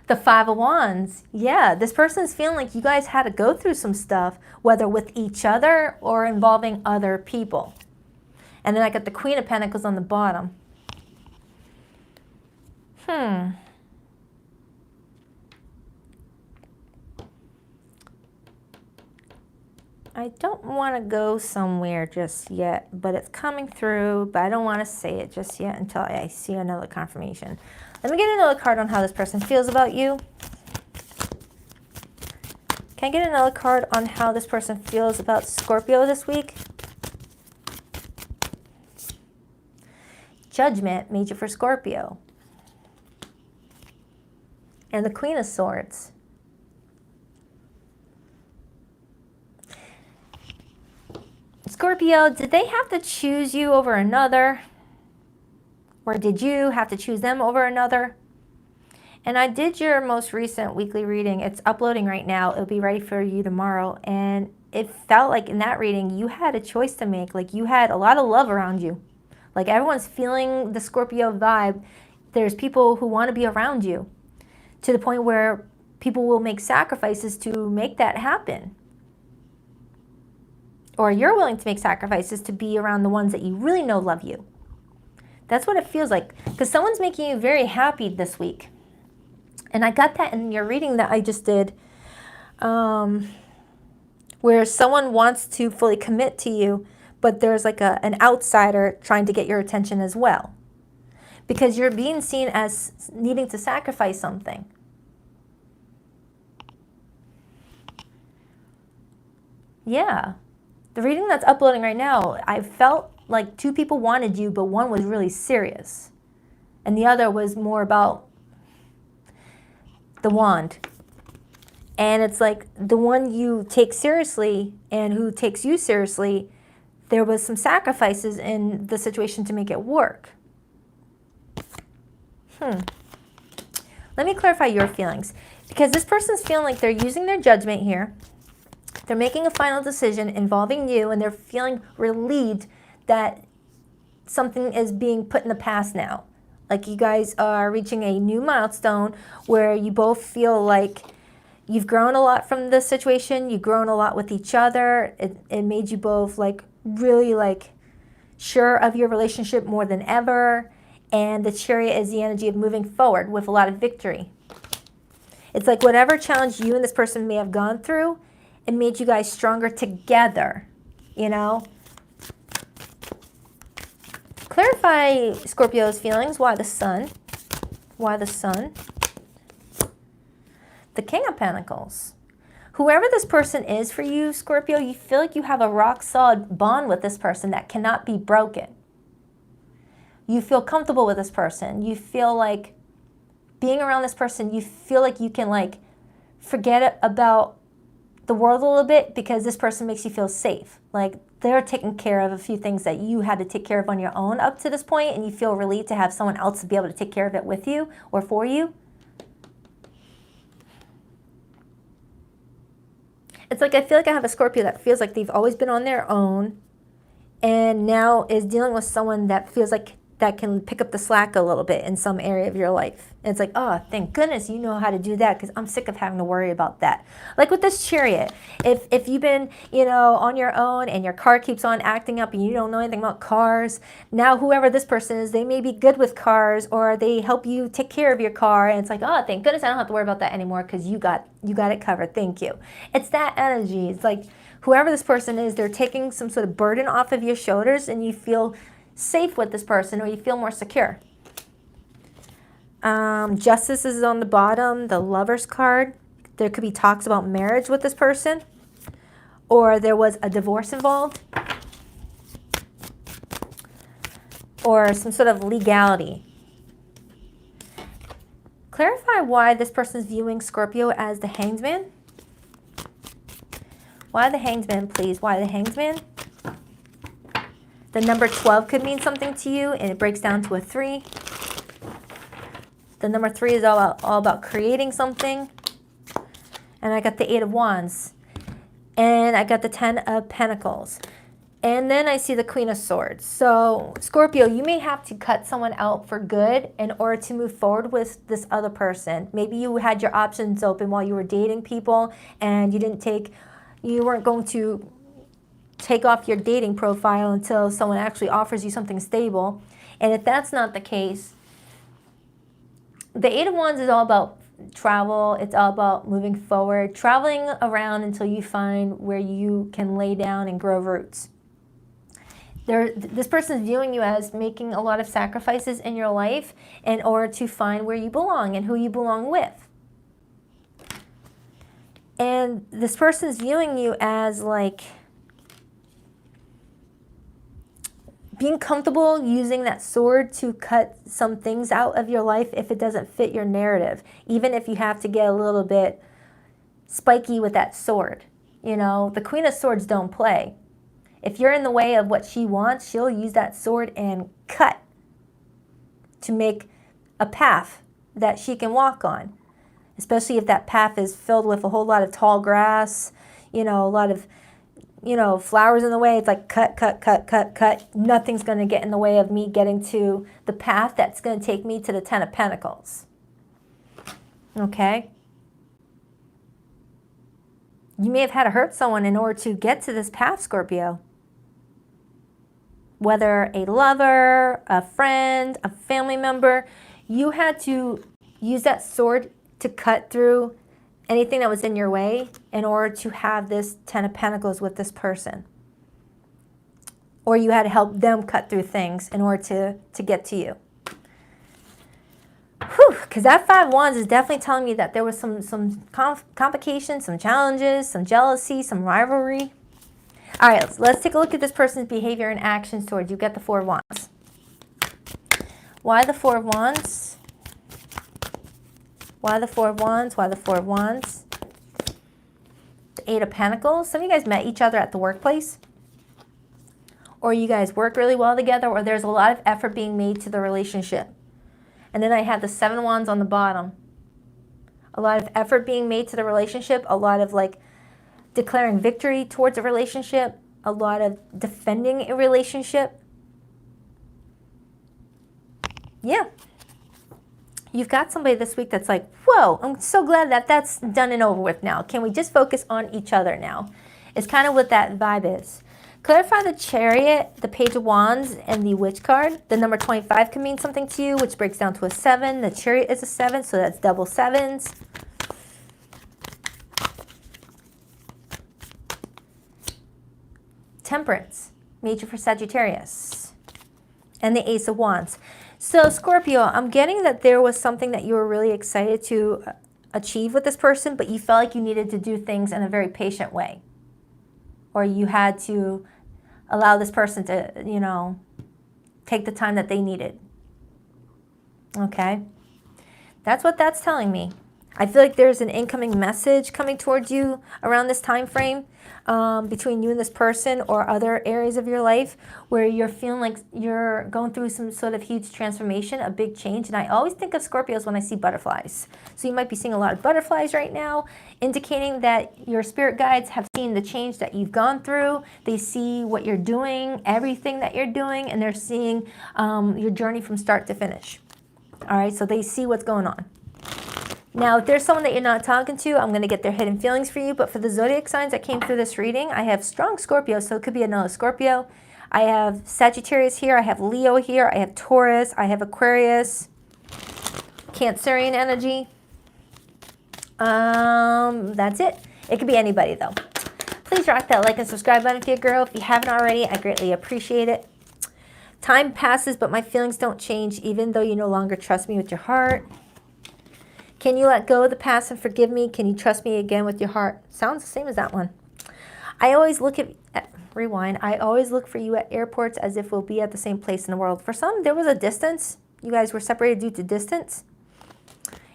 The 5 of Wands. Yeah, this person's feeling like you guys had to go through some stuff, whether with each other or involving other people. And then I got the Queen of Pentacles on the bottom. I don't want to go somewhere just yet, but it's coming through, but I don't want to say it just yet until I see another confirmation. Let me get another card on how this person feels about you. Can I get another card on how this person feels about Scorpio this week? Judgment, major for Scorpio. And the Queen of Swords. Scorpio, did they have to choose you over another? Or did you have to choose them over another? And I did your most recent weekly reading. It's uploading right now. It'll be ready for you tomorrow. And it felt like in that reading, you had a choice to make. Like you had a lot of love around you. Like everyone's feeling the Scorpio vibe. There's people who want to be around you to the point where people will make sacrifices to make that happen. Or you're willing to make sacrifices to be around the ones that you really know love you. That's what it feels like. Because someone's making you very happy this week. And I got that in your reading that I just did. Where someone wants to fully commit to you, but there's like an outsider trying to get your attention as well. Because you're being seen as needing to sacrifice something. Yeah. The reading that's uploading right now, I felt like 2 people wanted you, but one was really serious. And the other was more about the wand. And it's like the one you take seriously and who takes you seriously, there was some sacrifices in the situation to make it work. Let me clarify your feelings, because this person's feeling like they're using their judgment here. They're making a final decision involving you, and they're feeling relieved that something is being put in the past now. Like you guys are reaching a new milestone where you both feel like you've grown a lot from this situation. You've grown a lot with each other. It made you both like really like sure of your relationship more than ever. And the Chariot is the energy of moving forward with a lot of victory. It's like whatever challenge you and this person may have gone through, it made you guys stronger together, you know? Clarify Scorpio's feelings. Why the Sun? Why the Sun? The King of Pentacles. Whoever this person is for you, Scorpio, you feel like you have a rock solid bond with this person that cannot be broken. You feel comfortable with this person. You feel like being around this person, you feel like you can like forget about the world a little bit because this person makes you feel safe. Like they're taking care of a few things that you had to take care of on your own up to this point, and you feel relieved to have someone else to be able to take care of it with you or for you. It's like I feel like I have a Scorpio that feels like they've always been on their own and now is dealing with someone that feels like that can pick up the slack a little bit in some area of your life. And it's like, oh, thank goodness you know how to do that, because I'm sick of having to worry about that. Like with this Chariot, if you've been, you know, on your own and your car keeps on acting up and you don't know anything about cars, now whoever this person is, they may be good with cars or they help you take care of your car. And it's like, oh, thank goodness I don't have to worry about that anymore because you got it covered. Thank you. It's that energy. It's like whoever this person is, they're taking some sort of burden off of your shoulders and you feel safe with this person, or you feel more secure. Justice is on the bottom, the Lover's card. There could be talks about marriage with this person, or there was a divorce involved, or some sort of legality. Clarify why this person's viewing Scorpio as the Hanged Man. Why the Hanged Man, please? Why the Hanged Man? The number 12 could mean something to you, and it breaks down to a 3. The number 3 is all about creating something. And I got the 8 of Wands. And I got the 10 of Pentacles. And then I see the Queen of Swords. So, Scorpio, you may have to cut someone out for good in order to move forward with this other person. Maybe you had your options open while you were dating people, and you weren't going to take off your dating profile until someone actually offers you something stable. And if that's not the case, the 8 of Wands is all about travel. It's all about moving forward, traveling around until you find where you can lay down and grow roots. This person is viewing you as making a lot of sacrifices in your life in order to find where you belong and who you belong with. And this person is viewing you as like being comfortable using that sword to cut some things out of your life if it doesn't fit your narrative, even if you have to get a little bit spiky with that sword. You know, the Queen of Swords don't play. If you're in the way of what she wants, she'll use that sword and cut to make a path that she can walk on, especially if that path is filled with a whole lot of tall grass, you know, a lot of flowers in the way. It's like cut, cut, cut, cut, cut. Nothing's going to get in the way of me getting to the path that's going to take me to the 10 of Pentacles. Okay? You may have had to hurt someone in order to get to this path, Scorpio. Whether a lover, a friend, a family member, you had to use that sword to cut through anything that was in your way in order to have this 10 of Pentacles with this person. Or you had to help them cut through things in order to get to you. Because that 5 of Wands is definitely telling me that there was some complications, some challenges, some jealousy, some rivalry. All right, let's take a look at this person's behavior and actions towards you. Get the 4 of Wands. Why the 4 of Wands? Why the 4 of Wands? Why the 4 of Wands? The 8 of Pentacles. Some of you guys met each other at the workplace. Or you guys work really well together, or there's a lot of effort being made to the relationship. And then I had the 7 of Wands on the bottom. a lot of effort being made to the relationship, a lot of like declaring victory towards a relationship, a lot of defending a relationship. Yeah. You've got somebody this week that's like, whoa, I'm so glad that that's done and over with now. Can we just focus on each other now? It's kind of what that vibe is. Clarify the Chariot, the Page of Wands, and the Witch card. The number 25 can mean something to you, which breaks down to a 7. The Chariot is a 7, so that's double 7s. Temperance, major for Sagittarius. And the Ace of Wands. So Scorpio, I'm getting that there was something that you were really excited to achieve with this person, but you felt like you needed to do things in a very patient way. Or you had to allow this person to, you know, take the time that they needed. Okay? That's what that's telling me. I feel like there's an incoming message coming towards you around this time frame between you and this person or other areas of your life where you're feeling like you're going through some sort of huge transformation, a big change. And I always think of Scorpios when I see butterflies. So you might be seeing a lot of butterflies right now, indicating that your spirit guides have seen the change that you've gone through. They see what you're doing, everything that you're doing, and they're seeing your journey from start to finish. All right, so they see what's going on. Now, if there's someone that you're not talking to, I'm going to get their hidden feelings for you. But for the zodiac signs that came through this reading, I have strong Scorpio, so it could be another Scorpio. I have Sagittarius here. I have Leo here. I have Taurus. I have Aquarius. Cancerian energy. That's it. It could be anybody, though. Please rock that like and subscribe button if you're a girl. If you haven't already, I greatly appreciate it. Time passes, but my feelings don't change, even though you no longer trust me with your heart. Can you let go of the past and forgive me? Can you trust me again with your heart? Sounds the same as that one. I always look rewind. I always look for you at airports as if we'll be at the same place in the world. For some, there was a distance. You guys were separated due to distance.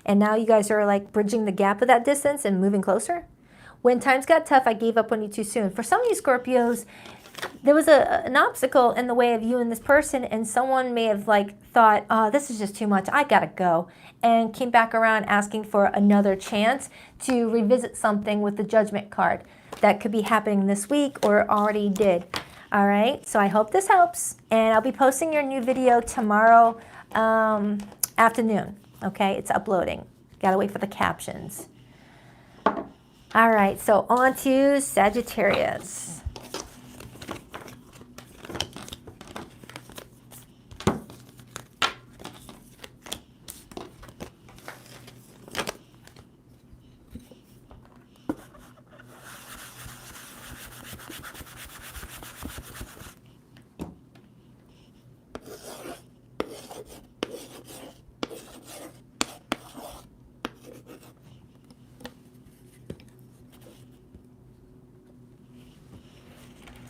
And now you guys are like bridging the gap of that distance and moving closer. When times got tough, I gave up on you too soon. For some of you Scorpios, there was an obstacle in the way of you and this person, and someone may have like thought, oh, this is just too much, I gotta go, and came back around asking for another chance to revisit something with the Judgment card. That could be happening this week or already did. All right, so I hope this helps, and I'll be posting your new video tomorrow afternoon. Okay, it's uploading. Gotta wait for the captions. All right, so on to Sagittarius.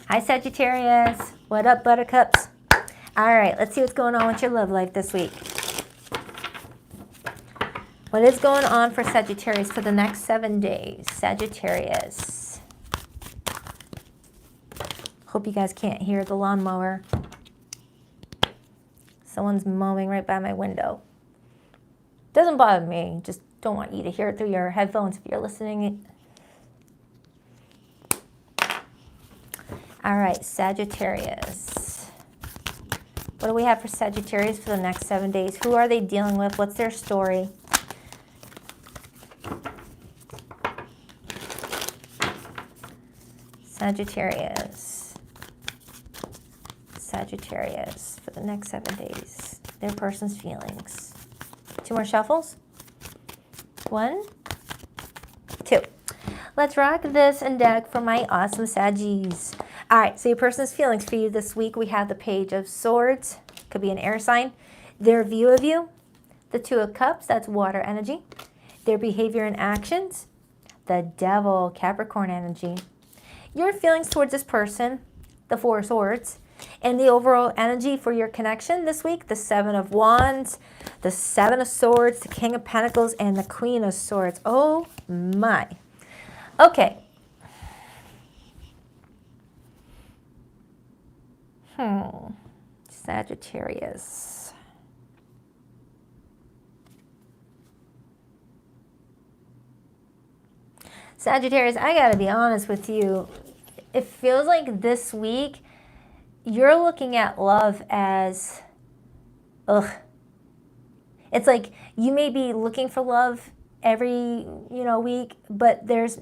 Hi Sagittarius, what up buttercups? All right, let's see what's going on with your love life this week. What is going on for Sagittarius for the next 7 days? Sagittarius. Hope you guys can't hear the lawnmower. Someone's mowing right by my window. Doesn't bother me, just don't want you to hear it through your headphones if you're listening. All right, Sagittarius. What do we have for Sagittarius for the next 7 days? Who are they dealing with? What's their story? Sagittarius. Sagittarius for the next 7 days. Their person's feelings. 2 more shuffles. 1, 2. Let's rock this and deck for my awesome Saggies. All right, so your person's feelings for you this week. We have the Page of Swords. Could be an air sign. Their view of you. The 2 of Cups. That's water energy. Their behavior and actions. The Devil, Capricorn energy. Your feelings towards this person. The 4 of Swords. And the overall energy for your connection this week. The 7 of Wands. The 7 of Swords. The King of Pentacles. And the Queen of Swords. Oh my. Okay. Sagittarius. Sagittarius, I gotta be honest with you. It feels like this week you're looking at love as, ugh. It's like you may be looking for love every, week, but there's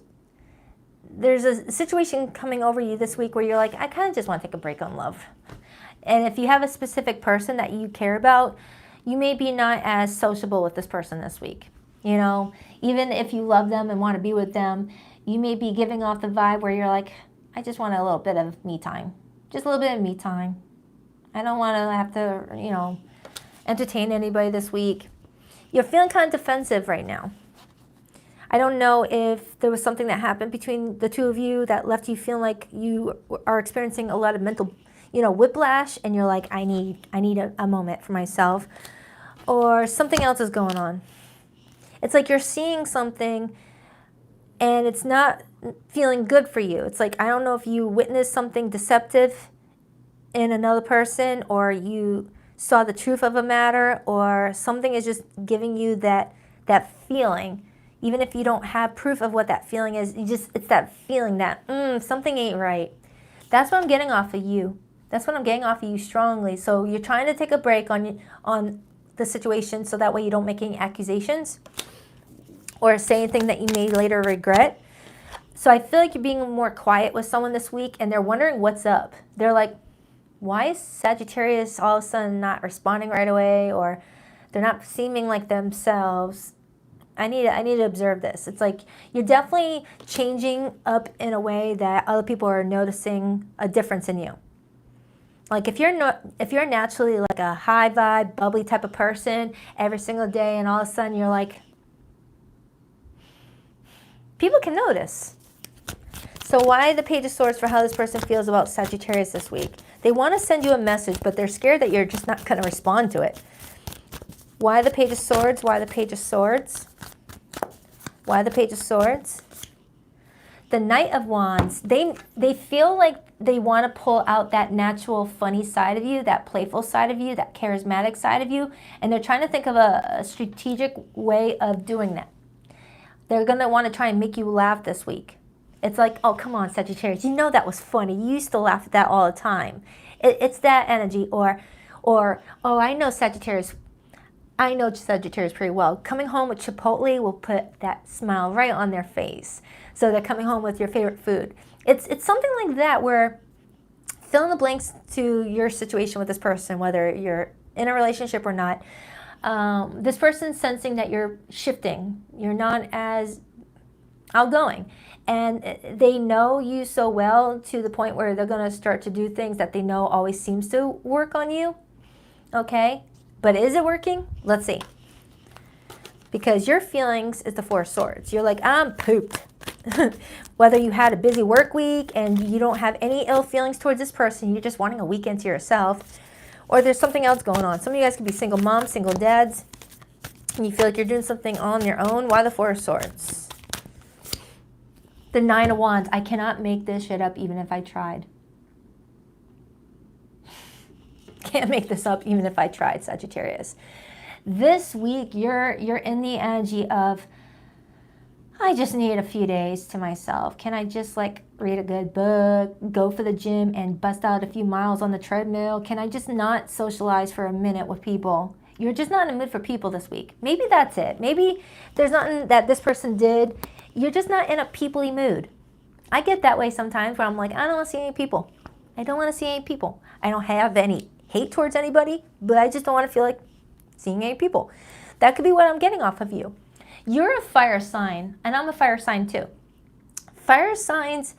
a situation coming over you this week where you're like, I kind of just want to take a break on love. And if you have a specific person that you care about, you may be not as sociable with this person this week. Even if you love them and want to be with them, you may be giving off the vibe where you're like, I just want a little bit of me time. Just a little bit of me time. I don't want to have to, entertain anybody this week. You're feeling kind of defensive right now. I don't know if there was something that happened between the two of you that left you feeling like you are experiencing a lot of mental, whiplash, and you're like, I need a moment for myself, or something else is going on. It's like you're seeing something and it's not feeling good for you. It's like, I don't know if you witnessed something deceptive in another person, or you saw the truth of a matter, or something is just giving you that feeling. Even if you don't have proof of what that feeling is, it's that feeling that something ain't right. That's what I'm getting off of you. That's what I'm getting off of you strongly. So you're trying to take a break on the situation, so that way you don't make any accusations or say anything that you may later regret. So I feel like you're being more quiet with someone this week, and they're wondering what's up. They're like, why is Sagittarius all of a sudden not responding right away, or they're not seeming like themselves? I need to observe this. It's like you're definitely changing up in a way that other people are noticing a difference in you. Like if you're naturally like a high vibe, bubbly type of person every single day, and all of a sudden you're like, people can notice. So why the Page of Swords for how this person feels about Sagittarius this week? They want to send you a message, but they're scared that you're just not going to respond to it. Why the Page of Swords? Why the Page of Swords? Why the Page of Swords? The Knight of Wands. They feel like they want to pull out that natural funny side of you, that playful side of you, that charismatic side of you, and they're trying to think of a strategic way of doing that. They're going to want to try and make you laugh this week. It's like, oh, come on, Sagittarius. You know that was funny. You used to laugh at that all the time. It's that energy. Or, oh, I know Sagittarius. I know Sagittarius pretty well. Coming home with Chipotle will put that smile right on their face. So they're coming home with your favorite food. It's something like that, where fill in the blanks to your situation with this person, whether you're in a relationship or not. This person's sensing that you're shifting. You're not as outgoing. And they know you so well to the point where they're going to start to do things that they know always seems to work on you. Okay? But is it working? Let's see. Because your feelings is the Four of Swords. You're like, I'm pooped. Whether you had a busy work week and you don't have any ill feelings towards this person, you're just wanting a weekend to yourself, or there's something else going on. Some of you guys could be single moms, single dads, and you feel like you're doing something on your own. Why the Four of Swords? The Nine of Wands. I cannot make this shit up even if I tried. Can't make this up even if I tried, Sagittarius. This week, you're in the energy of, I just need a few days to myself. Can I just read a good book, go for the gym, and bust out a few miles on the treadmill? Can I just not socialize for a minute with people? You're just not in the mood for people this week. Maybe that's it. Maybe there's nothing that this person did. You're just not in a people-y mood. I get that way sometimes, where I'm like, I don't want to see any people. I don't want to see any people. I don't have any hate towards anybody, but I just don't want to feel like seeing any people. That could be what I'm getting off of you. You're a fire sign, and I'm a fire sign too. Fire signs,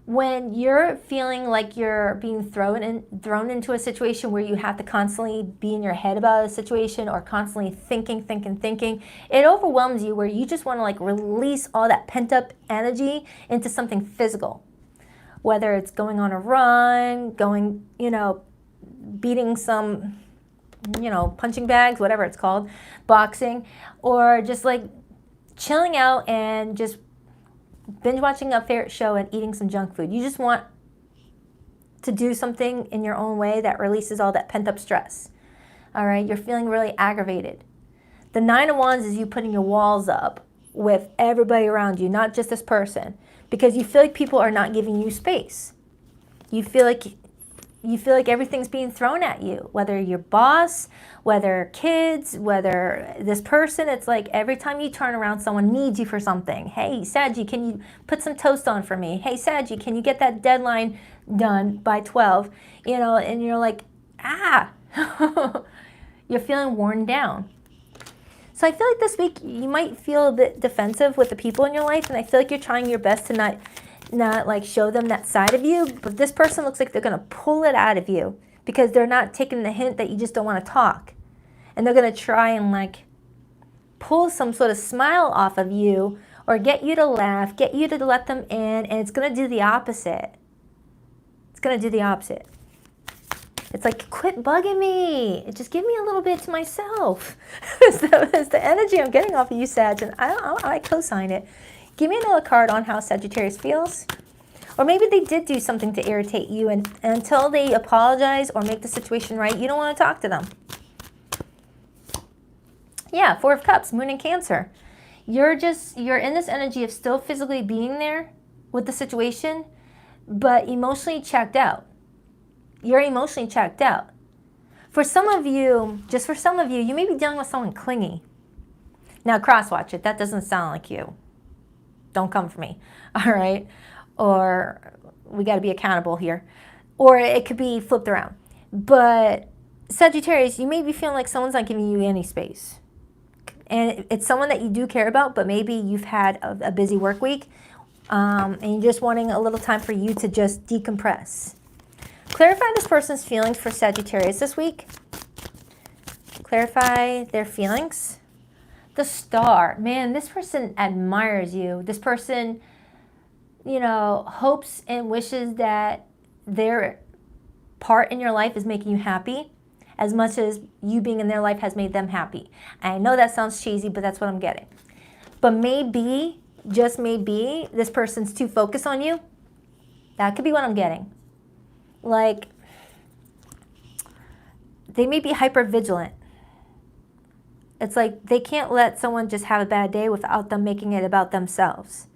when you're feeling like you're being thrown into a situation where you have to constantly be in your head about a situation, or constantly thinking, it overwhelms you, where you just want to release all that pent-up energy into something physical. Whether it's going on a run, going, beating some, punching bags, whatever it's called, boxing, or just chilling out and just binge watching a favorite show and eating some junk food. You just want to do something in your own way that releases all that pent up stress. All right, you're feeling really aggravated. The Nine of Wands is you putting your walls up, with everybody around you, not just this person, because you feel like people are not giving you space. You feel like everything's being thrown at you, whether your boss, whether kids, whether this person. It's like every time you turn around, someone needs you for something. Hey, Saggy, can you put some toast on for me? Hey, Saggy, can you get that deadline done by 12? You know, and you're like, you're feeling worn down. So I feel like this week you might feel a bit defensive with the people in your life, and I feel like you're trying your best to not like show them that side of you, but this person looks like they're going to pull it out of you because they're not taking the hint that you just don't want to talk. And they're going to try and like pull some sort of smile off of you or get you to laugh, get you to let them in, and it's going to do the opposite. It's going to do the opposite. It's like, quit bugging me. Just give me a little bit to myself. It's the energy I'm getting off of you, Sag, and I co-sign it. Give me another card on how Sagittarius feels. Or maybe they did do something to irritate you, and until they apologize or make the situation right, you don't want to talk to them. Yeah, Four of Cups, Moon in Cancer. You're in this energy of still physically being there with the situation, but emotionally checked out. You're emotionally checked out. For some of you, just for some of you, you may be dealing with someone clingy. Now, cross-watch it. That doesn't sound like you. Don't come for me, all right? Or we got to be accountable here. Or it could be flipped around. But Sagittarius, you may be feeling like someone's not giving you any space. And it's someone that you do care about, but maybe you've had a busy work week, and you're just wanting a little time for you to just decompress. Clarify this person's feelings for Sagittarius this week. Clarify their feelings. The Star. Man, this person admires you. This person, you know, hopes and wishes that their part in your life is making you happy as much as you being in their life has made them happy. I know that sounds cheesy, but that's what I'm getting. But maybe, just maybe, this person's too focused on you. That could be what I'm getting. Like, they may be hyper vigilant. It's like they can't let someone just have a bad day without them making it about themselves.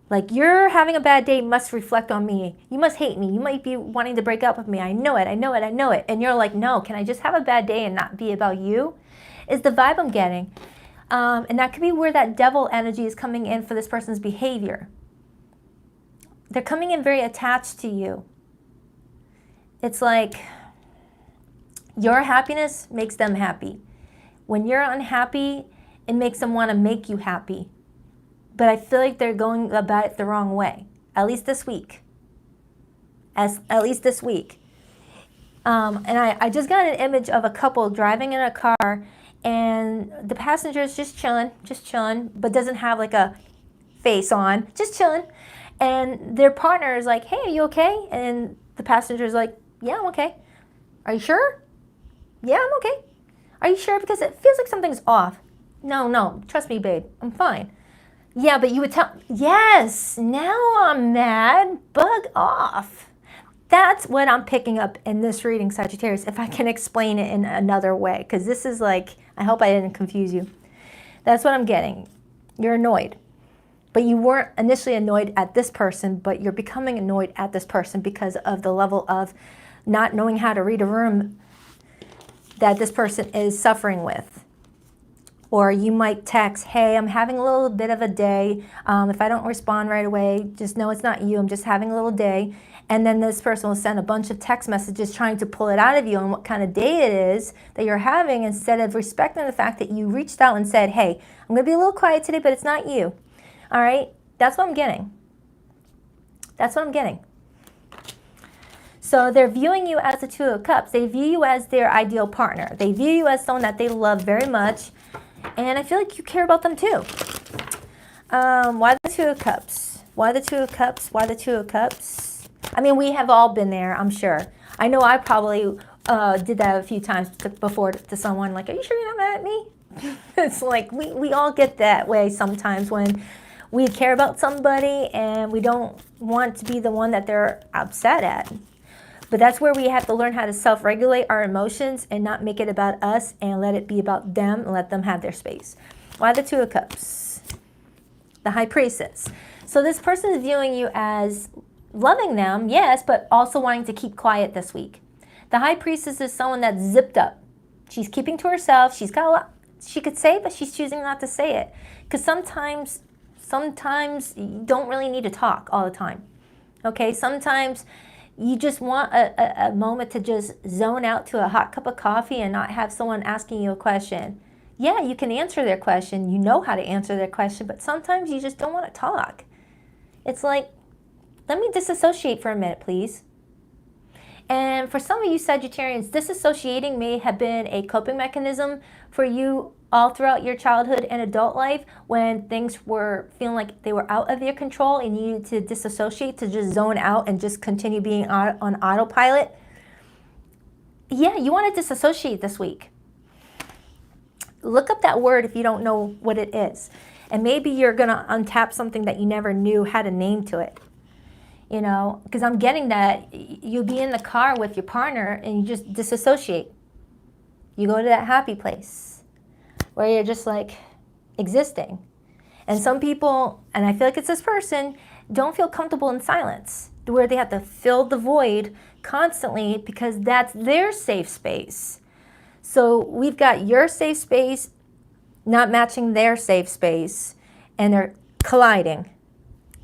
Like, you're having a bad day must reflect on me. You must hate me. You might be wanting to break up with me. I know it. I know it. I know it. And you're like, no, can I just have a bad day and not be about you? Is the vibe I'm getting. And that could be where that devil energy is coming in for this person's behavior. They're coming in very attached to you. It's like your happiness makes them happy. When you're unhappy, it makes them want to make you happy. But I feel like they're going about it the wrong way, at least this week. At least this week. And I just got an image of a couple driving in a car, and the passenger is just chilling, but doesn't have like a face on, just chilling. And their partner is like, hey, are you okay? And the passenger is like, yeah, I'm okay. Are you sure? Yeah, I'm okay. Are you sure? Because it feels like something's off. No, trust me, babe, I'm fine. Yeah, but you would tell, yes, now I'm mad, bug off. That's what I'm picking up in this reading, Sagittarius, if I can explain it in another way, because this is like, I hope I didn't confuse you. That's what I'm getting. You're annoyed, but you weren't initially annoyed at this person, but you're becoming annoyed at this person because of the level of not knowing how to read a room that this person is suffering with. Or you might text, hey, I'm having a little bit of a day. If I don't respond right away, just know it's not you. I'm just having a little day. And then this person will send a bunch of text messages trying to pull it out of you on what kind of day it is that you're having, instead of respecting the fact that you reached out and said, hey, I'm going to be a little quiet today, but it's not you. All right? That's what I'm getting. That's what I'm getting. So they're viewing you as the Two of Cups. They view you as their ideal partner. They view you as someone that they love very much. And I feel like you care about them too. Why the Two of Cups? Why the Two of Cups? Why the Two of Cups? I mean, we have all been there, I'm sure. I know I probably did that a few times before to someone, like, are you sure you're not mad at me? It's like we all get that way sometimes when we care about somebody and we don't want to be the one that they're upset at. But that's where we have to learn how to self-regulate our emotions and not make it about us and let it be about them and let them have their space. Why the Two of Cups? the High Priestess. So this person is viewing you as loving them, yes, but also wanting to keep quiet this week. The High Priestess is someone that's zipped up. She's keeping to herself. She's got a lot she could say, but she's choosing not to say it. Because sometimes you don't really need to talk all the time. Okay, sometimes you just want a moment to just zone out to a hot cup of coffee and not have someone asking you a question. Yeah, you can answer their question. You know how to answer their question, but sometimes you just don't want to talk. It's like, let me disassociate for a minute, please. And for some of you Sagittarians, disassociating may have been a coping mechanism for you all throughout your childhood and adult life when things were feeling like they were out of your control and you needed to disassociate, to just zone out and just continue being on autopilot. Yeah, you want to disassociate this week. Look up that word if you don't know what it is. And maybe you're going to untap something that you never knew had a name to it. You know, because I'm getting that you'll be in the car with your partner and you just disassociate. You go to that happy place where you're just like existing. And some people, and I feel like it's this person, don't feel comfortable in silence, where they have to fill the void constantly because that's their safe space. So we've got your safe space not matching their safe space, and they're colliding.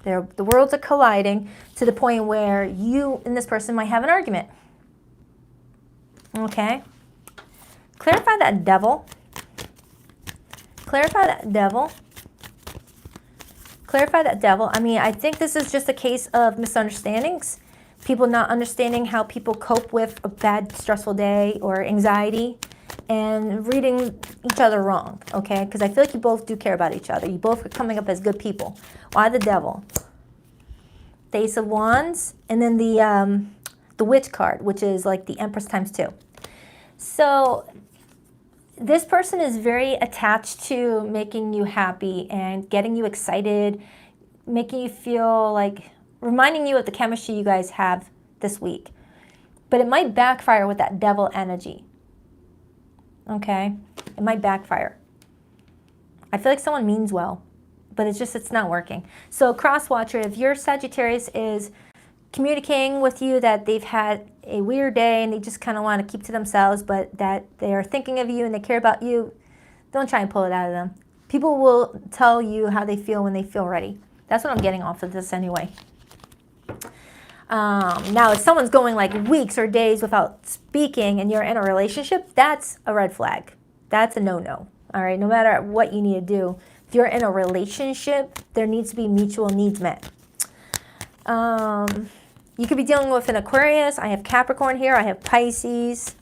The worlds are colliding to the point where you and this person might have an argument. Okay? Clarify that devil. Clarify that devil. Clarify that devil. I mean, I think this is just a case of misunderstandings. People not understanding how people cope with a bad, stressful day or anxiety and reading each other wrong, okay? Because I feel like you both do care about each other. You both are coming up as good people. Why the devil? The Ace of Wands, and then the Witch card, which is like the Empress times 2. So this person is very attached to making you happy and getting you excited, making you feel like, reminding you of the chemistry you guys have this week. But it might backfire with that devil energy. Okay? It might backfire. I feel like someone means well, but it's not working. So cross watcher, if your Sagittarius is communicating with you that they've had a weird day and they just kind of want to keep to themselves, but that they are thinking of you and they care about you, don't try and pull it out of them. People will tell you how they feel when they feel ready. That's what I'm getting off of this anyway. Now, if someone's going like weeks or days without speaking and you're in a relationship, that's a red flag. That's a no-no. All right, no matter what you need to do. If you're in a relationship, there needs to be mutual needs met. You could be dealing with an Aquarius. I have Capricorn here. I have Pisces,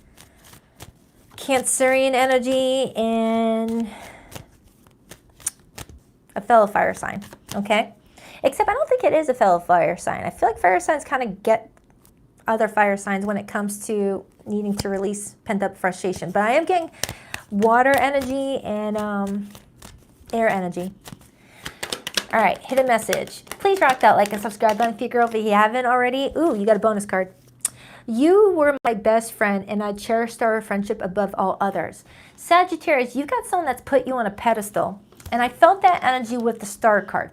Cancerian energy, and a fellow fire sign, okay? Except I don't think it is a fellow fire sign. I feel like fire signs kind of get other fire signs when it comes to needing to release pent-up frustration. But I am getting water energy and air energy. All right, hit a message. Please rock that like and subscribe button if you haven't already. Ooh, you got a bonus card. You were my best friend, and I cherished our friendship above all others. Sagittarius, you've got someone that's put you on a pedestal. And I felt that energy with the Star card.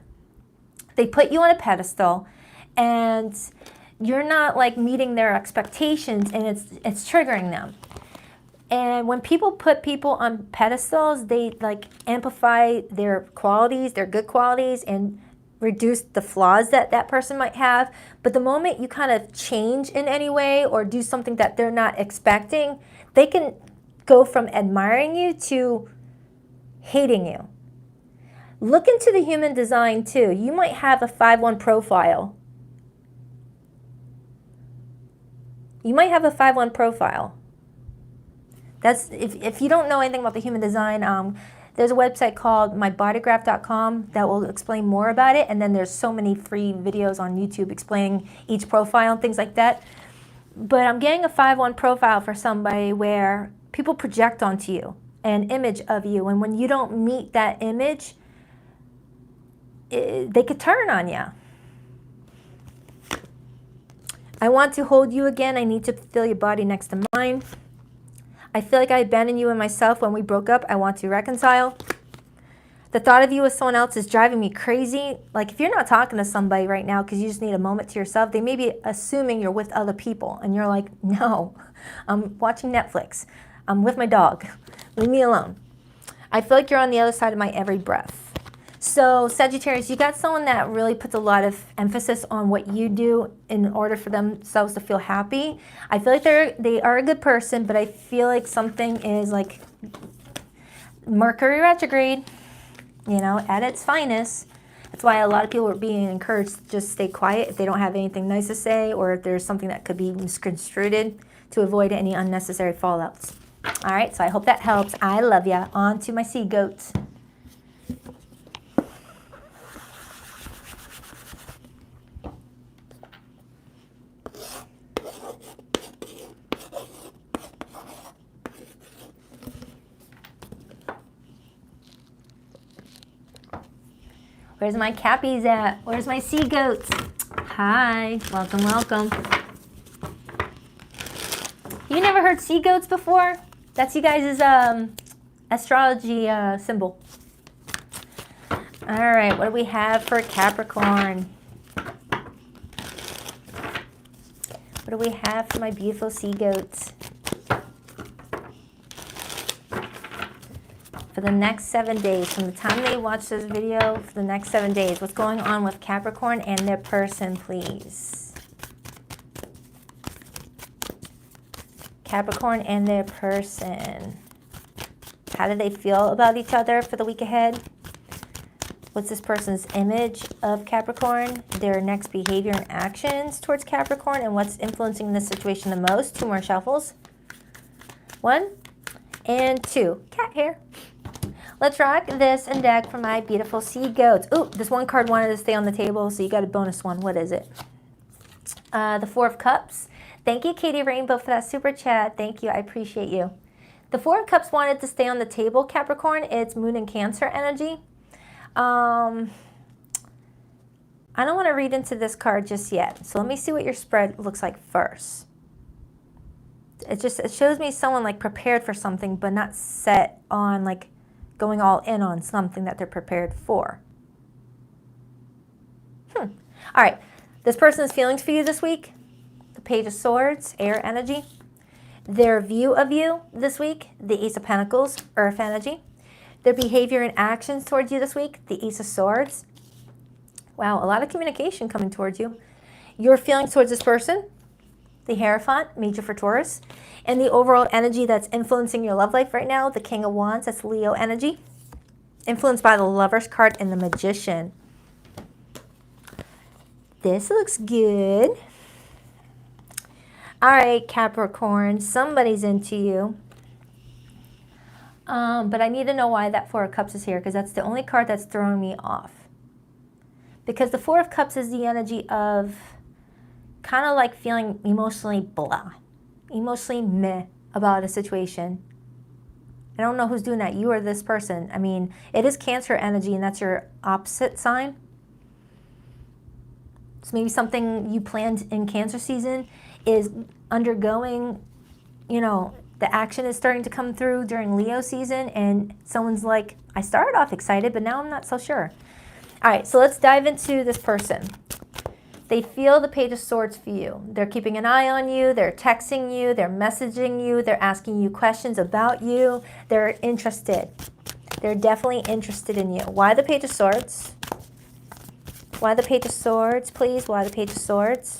They put you on a pedestal, and you're not like meeting their expectations, and it's triggering them. And when people put people on pedestals, they like amplify their qualities, their good qualities, and reduce the flaws that that person might have. But the moment you kind of change in any way or do something that they're not expecting, they can go from admiring you to hating you. Look into the human design too. You might have a 5-1 profile. You might have a 5-1 profile. That's if you don't know anything about the human design, there's a website called mybodygraph.com that will explain more about it. And then there's so many free videos on YouTube explaining each profile and things like that. But I'm getting a 5-1 profile for somebody where people project onto you an image of you. And when you don't meet that image, they could turn on you. I want to hold you again. I need to feel your body next to mine. I feel like I abandoned you and myself when we broke up. I want to reconcile. The thought of you with someone else is driving me crazy. Like if you're not talking to somebody right now because you just need a moment to yourself, they may be assuming you're with other people. And you're like, no, I'm watching Netflix. I'm with my dog. Leave me alone. I feel like you're on the other side of my every breath. So Sagittarius, you got someone that really puts a lot of emphasis on what you do in order for themselves to feel happy. I feel like they are a good person, but I feel like something is like Mercury retrograde, you know, at its finest. That's why a lot of people are being encouraged to just stay quiet if they don't have anything nice to say, or if there's something that could be misconstrued, to avoid any unnecessary fallouts. All right, so I hope that helps. I love ya. On to my sea goats. Where's my Cappies at? Where's my sea goats? Hi, welcome, welcome. You never heard sea goats before? That's you guys' astrology symbol. All right, what do we have for Capricorn? What do we have for my beautiful sea goats? For the next 7 days, from the time they watch this video, for the next 7 days, what's going on with Capricorn and their person, please? Capricorn and their person. How do they feel about each other for the week ahead? What's this person's image of Capricorn? Their next behavior and actions towards Capricorn, and what's influencing this situation the most? 2 more shuffles. 1 and 2. Cat hair. Let's rock this and deck for my beautiful sea goats. Ooh, this one card wanted to stay on the table, so you got a bonus one. What is it? The 4 of Cups. Thank you, Katie Rainbow, for that super chat. Thank you. I appreciate you. The 4 of Cups wanted to stay on the table, Capricorn. It's Moon and Cancer energy. I don't want to read into this card just yet. So let me see what your spread looks like first. It shows me someone like prepared for something, but not set on like going all in on something that they're prepared for. All right. This person's feelings for you this week. The Page of Swords, air energy. Their view of you this week, the Ace of Pentacles, earth energy. Their behavior and actions towards you this week, the Ace of Swords. Wow, a lot of communication coming towards you. Your feelings towards this person, the Hierophant, major for Taurus. And the overall energy that's influencing your love life right now, the King of Wands, that's Leo energy. Influenced by the Lover's card and the Magician. This looks good. All right, Capricorn, somebody's into you. But I need to know why that 4 of Cups is here, because that's the only card that's throwing me off. Because the 4 of Cups is the energy of kind of like feeling emotionally blah, emotionally meh about a situation. I don't know who's doing that, you or this person. I mean, it is Cancer energy, and that's your opposite sign. So maybe something you planned in Cancer season is undergoing, you know, the action is starting to come through during Leo season, and someone's like, I started off excited, but now I'm not so sure. All right, so let's dive into this person. They feel the Page of Swords for you. They're keeping an eye on you. They're texting you. They're messaging you. They're asking you questions about you. They're interested. They're definitely interested in you. Why the Page of Swords? Why the Page of Swords, please? Why the Page of Swords?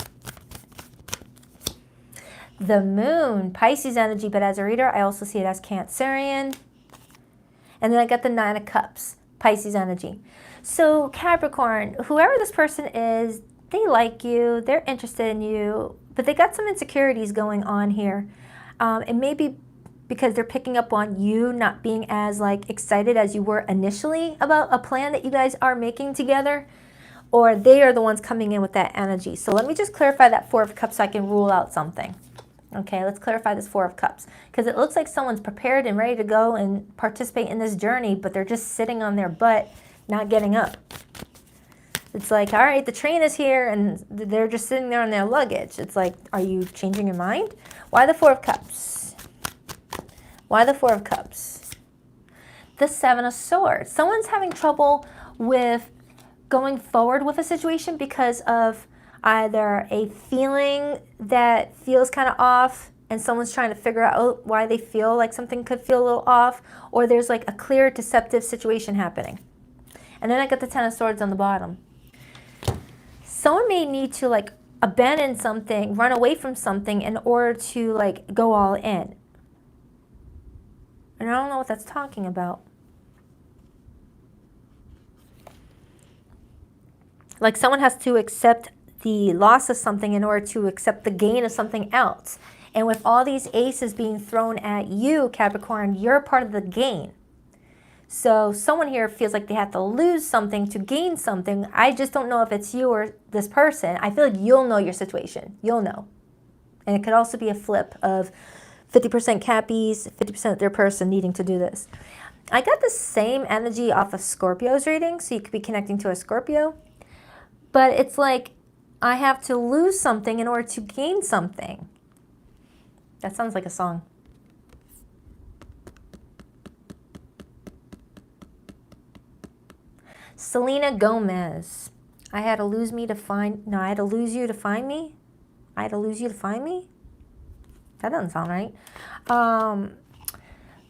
The Moon, Pisces energy, but as a reader, I also see it as Cancerian. And then I got the 9 of Cups, Pisces energy. So Capricorn, whoever this person is, they like you, they're interested in you, but they got some insecurities going on here. It may be because they're picking up on you not being as like excited as you were initially about a plan that you guys are making together, or they are the ones coming in with that energy. So let me just clarify that 4 of Cups so I can rule out something. Okay, let's clarify this 4 of Cups, because it looks like someone's prepared and ready to go and participate in this journey, but they're just sitting on their butt, not getting up. It's like, all right, the train is here, and they're just sitting there on their luggage. It's like, are you changing your mind? Why the 4 of Cups? Why the 4 of Cups? the Seven of Swords. Someone's having trouble with going forward with a situation because of either a feeling that feels kind of off and someone's trying to figure out why they feel like something could feel a little off, or there's like a clear deceptive situation happening. And then I got the Ten of Swords on the bottom. Someone may need to like abandon something, run away from something in order to like go all in. And I don't know what that's talking about. Like someone has to accept the loss of something in order to accept the gain of something else. And with all these aces being thrown at you, Capricorn, you're part of the gain. So someone here feels like they have to lose something to gain something. I just don't know if it's you or this person. I feel like you'll know your situation. You'll know. And it could also be a flip of 50% Cappies, 50% their person needing to do this. I got the same energy off of Scorpio's reading, so you could be connecting to a Scorpio. But it's like, I have to lose something in order to gain something. That sounds like a song. Selena Gomez. I had to lose me to find, no, I had to lose you to find me? I had to lose you to find me? That doesn't sound right.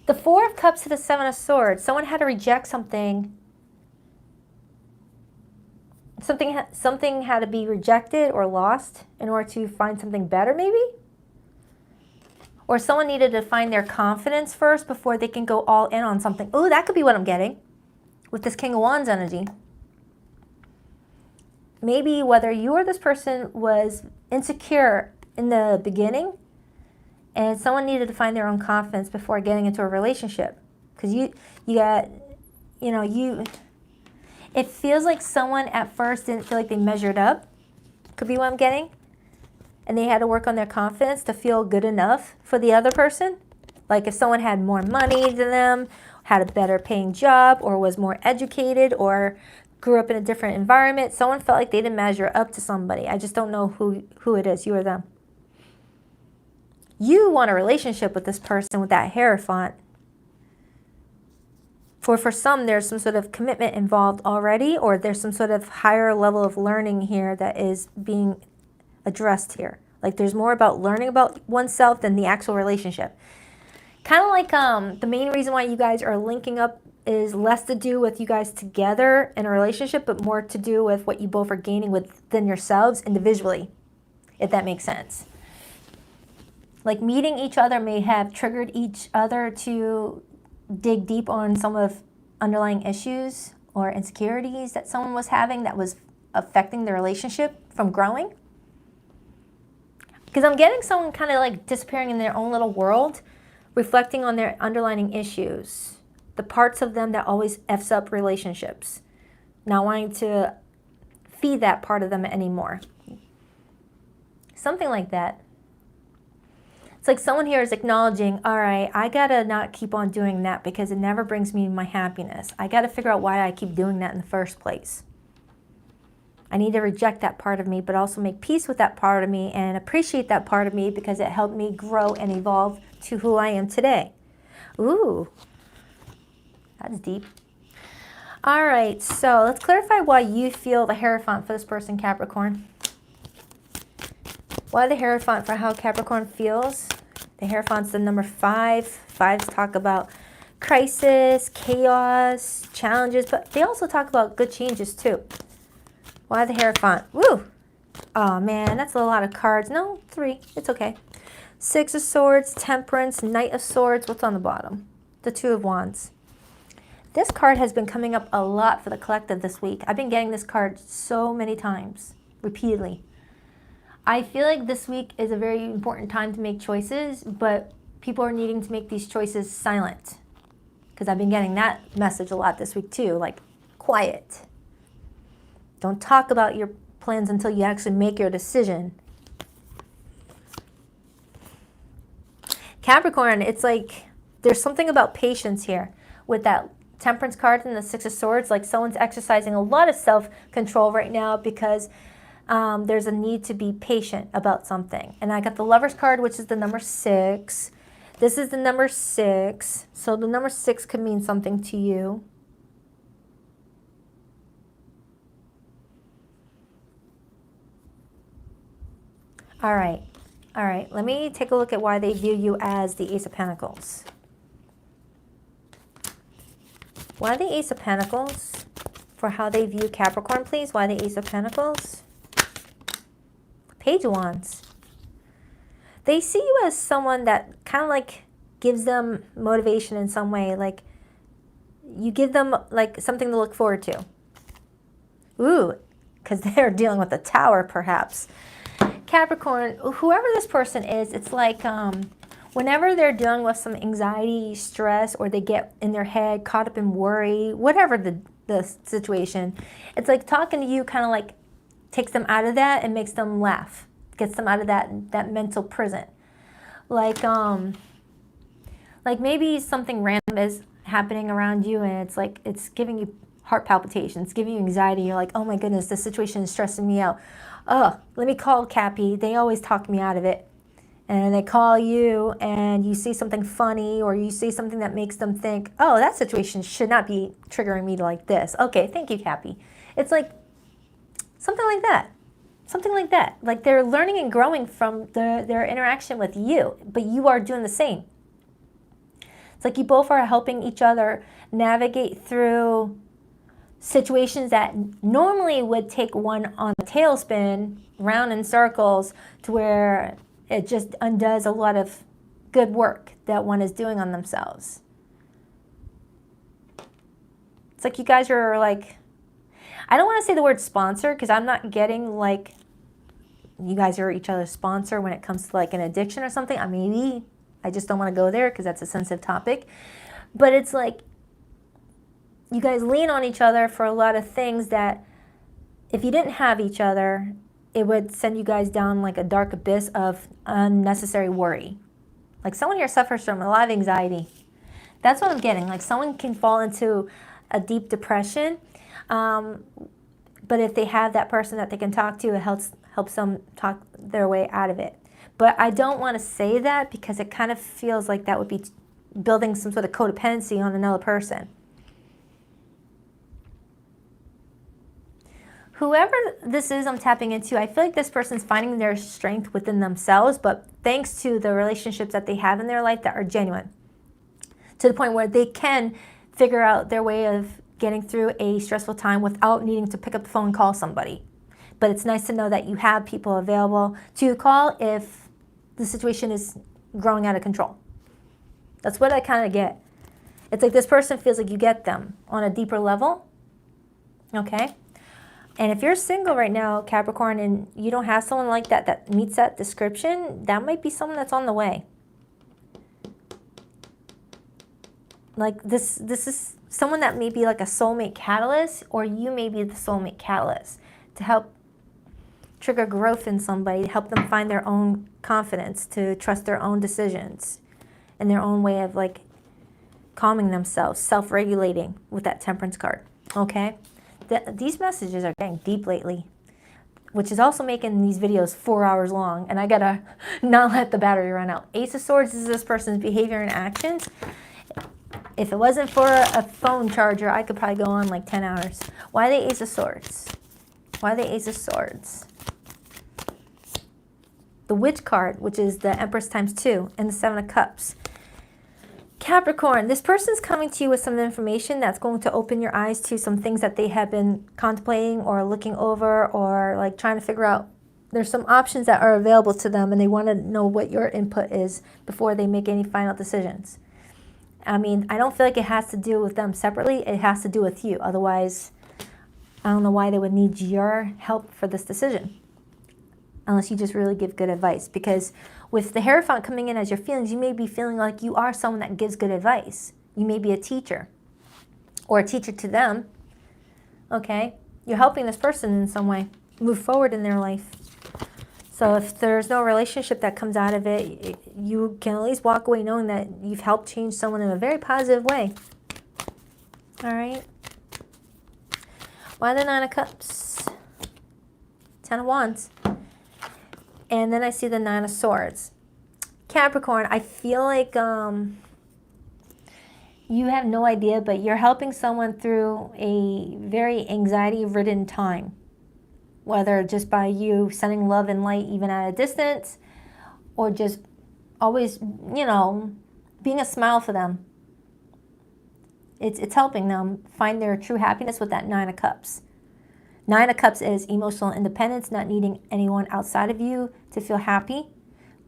The Four of Cups to the Seven of Swords. Someone had to reject something. Something had to be rejected or lost in order to find something better, maybe? Or someone needed to find their confidence first before they can go all in on something. Oh, that could be what I'm getting with this King of Wands energy. Maybe whether you or this person was insecure in the beginning and someone needed to find their own confidence before getting into a relationship. Because it feels like someone at first didn't feel like they measured up. Could be what I'm getting. And they had to work on their confidence to feel good enough for the other person. Like if someone had more money than them, had a better paying job, or was more educated, or grew up in a different environment, someone felt like they didn't measure up to somebody. I just don't know who it is, you or them. You want a relationship with this person with that Hierophant. For some, there's some sort of commitment involved already, or there's some sort of higher level of learning here that is being addressed here. Like there's more about learning about oneself than the actual relationship. Kind of like the main reason why you guys are linking up is less to do with you guys together in a relationship, but more to do with what you both are gaining within yourselves individually, if that makes sense. Like meeting each other may have triggered each other to dig deep on some of underlying issues or insecurities that someone was having that was affecting the relationship from growing. Because I'm getting someone kind of like disappearing in their own little world, reflecting on their underlying issues, the parts of them that always F's up relationships, not wanting to feed that part of them anymore. Something like that. It's like someone here is acknowledging, all right, I gotta not keep on doing that because it never brings me my happiness. I gotta figure out why I keep doing that in the first place. I need to reject that part of me, but also make peace with that part of me and appreciate that part of me because it helped me grow and evolve to who I am today. Ooh, that's deep. All right, so let's clarify why you feel the Hierophant for this person, Capricorn. Why the Hierophant for how Capricorn feels? The Hierophant's the number 5. Fives talk about crisis, chaos, challenges, but they also talk about good changes too. Why the Hierophant? Woo! Oh man, that's a lot of cards. No, 3. It's okay. 6 of Swords, Temperance, Knight of Swords. What's on the bottom? The 2 of Wands. This card has been coming up a lot for the collective this week. I've been getting this card so many times, repeatedly. I feel like this week is a very important time to make choices, but people are needing to make these choices silent. Because I've been getting that message a lot this week too, like quiet. Don't talk about your plans until you actually make your decision. Capricorn, it's like there's something about patience here with that Temperance card and the 6 of Swords. Like someone's exercising a lot of self-control right now because there's a need to be patient about something. And I got the Lovers card, which is the number 6. This is the number 6. So the number 6 could mean something to you. All right. All right. Let me take a look at why they view you as the Ace of Pentacles. Why the Ace of Pentacles? For how they view Capricorn, please. Why the Ace of Pentacles? Page of Wands. They see you as someone that kind of like gives them motivation in some way. Like you give them like something to look forward to. Ooh, because they're dealing with the Tower perhaps. Capricorn, whoever this person is, it's like whenever they're dealing with some anxiety, stress, or they get in their head, caught up in worry, whatever the situation, it's like talking to you kind of like takes them out of that and makes them laugh, gets them out of that mental prison. Like maybe something random is happening around you and it's like it's giving you heart palpitations, giving you anxiety. You're like, oh my goodness, this situation is stressing me out. Oh, let me call Cappy. They always talk me out of it. And they call you and you see something funny or you see something that makes them think, oh, that situation should not be triggering me like this. Okay, thank you, Cappy. It's like something like that. Something like that. Like they're learning and growing from their interaction with you, but you are doing the same. It's like you both are helping each other navigate through situations that normally would take one on a tailspin, round in circles, to where it just undoes a lot of good work that one is doing on themselves. It's like you guys are like, I don't want to say the word sponsor because I'm not getting like you guys are each other's sponsor when it comes to like an addiction or something. I just don't want to go there because that's a sensitive topic. But it's like you guys lean on each other for a lot of things that if you didn't have each other, it would send you guys down like a dark abyss of unnecessary worry. Like someone here suffers from a lot of anxiety. That's what I'm getting. Like someone can fall into a deep depression, but if they have that person that they can talk to, it helps them talk their way out of it. But I don't want to say that because it kind of feels like that would be building some sort of codependency on another person. Whoever this is I'm tapping into, I feel like this person's finding their strength within themselves, but thanks to the relationships that they have in their life that are genuine, to the point where they can figure out their way of getting through a stressful time without needing to pick up the phone and call somebody. But it's nice to know that you have people available to call if the situation is growing out of control. That's what I kind of get. It's like this person feels like you get them on a deeper level, okay? And if you're single right now, Capricorn, and you don't have someone like that that meets that description, that might be someone that's on the way. Like this is someone that may be like a soulmate catalyst, or you may be the soulmate catalyst to help trigger growth in somebody, to help them find their own confidence, to trust their own decisions and their own way of like calming themselves, self-regulating with that Temperance card, okay? These messages are getting deep lately, which is also making these videos 4 hours long, and I gotta not let the battery run out. Ace of Swords is this person's behavior and actions. If it wasn't for a phone charger, I could probably go on like 10 hours. Why the Ace of Swords? Why the Ace of Swords? The Witch card, which is the Empress times 2, and the Seven of Cups. Capricorn, this person's coming to you with some information that's going to open your eyes to some things that they have been contemplating or looking over or like trying to figure out. There's some options that are available to them and they want to know what your input is before they make any final decisions. I mean, I don't feel like it has to do with them separately. It has to do with you. Otherwise, I don't know why they would need your help for this decision. Unless you just really give good advice. Because with the Hierophant coming in as your feelings, you may be feeling like you are someone that gives good advice. You may be a teacher or a teacher to them. Okay? You're helping this person in some way move forward in their life. So if there's no relationship that comes out of it, you can at least walk away knowing that you've helped change someone in a very positive way. All right? Why the Nine of Cups? Ten of Wands. And then I see the Nine of Swords. Capricorn, I feel like you have no idea, but you're helping someone through a very anxiety-ridden time. Whether just by you sending love and light even at a distance, or just always, you know, being a smile for them. It's helping them find their true happiness with that 9 of Cups. 9 of Cups is emotional independence, not needing anyone outside of you to feel happy,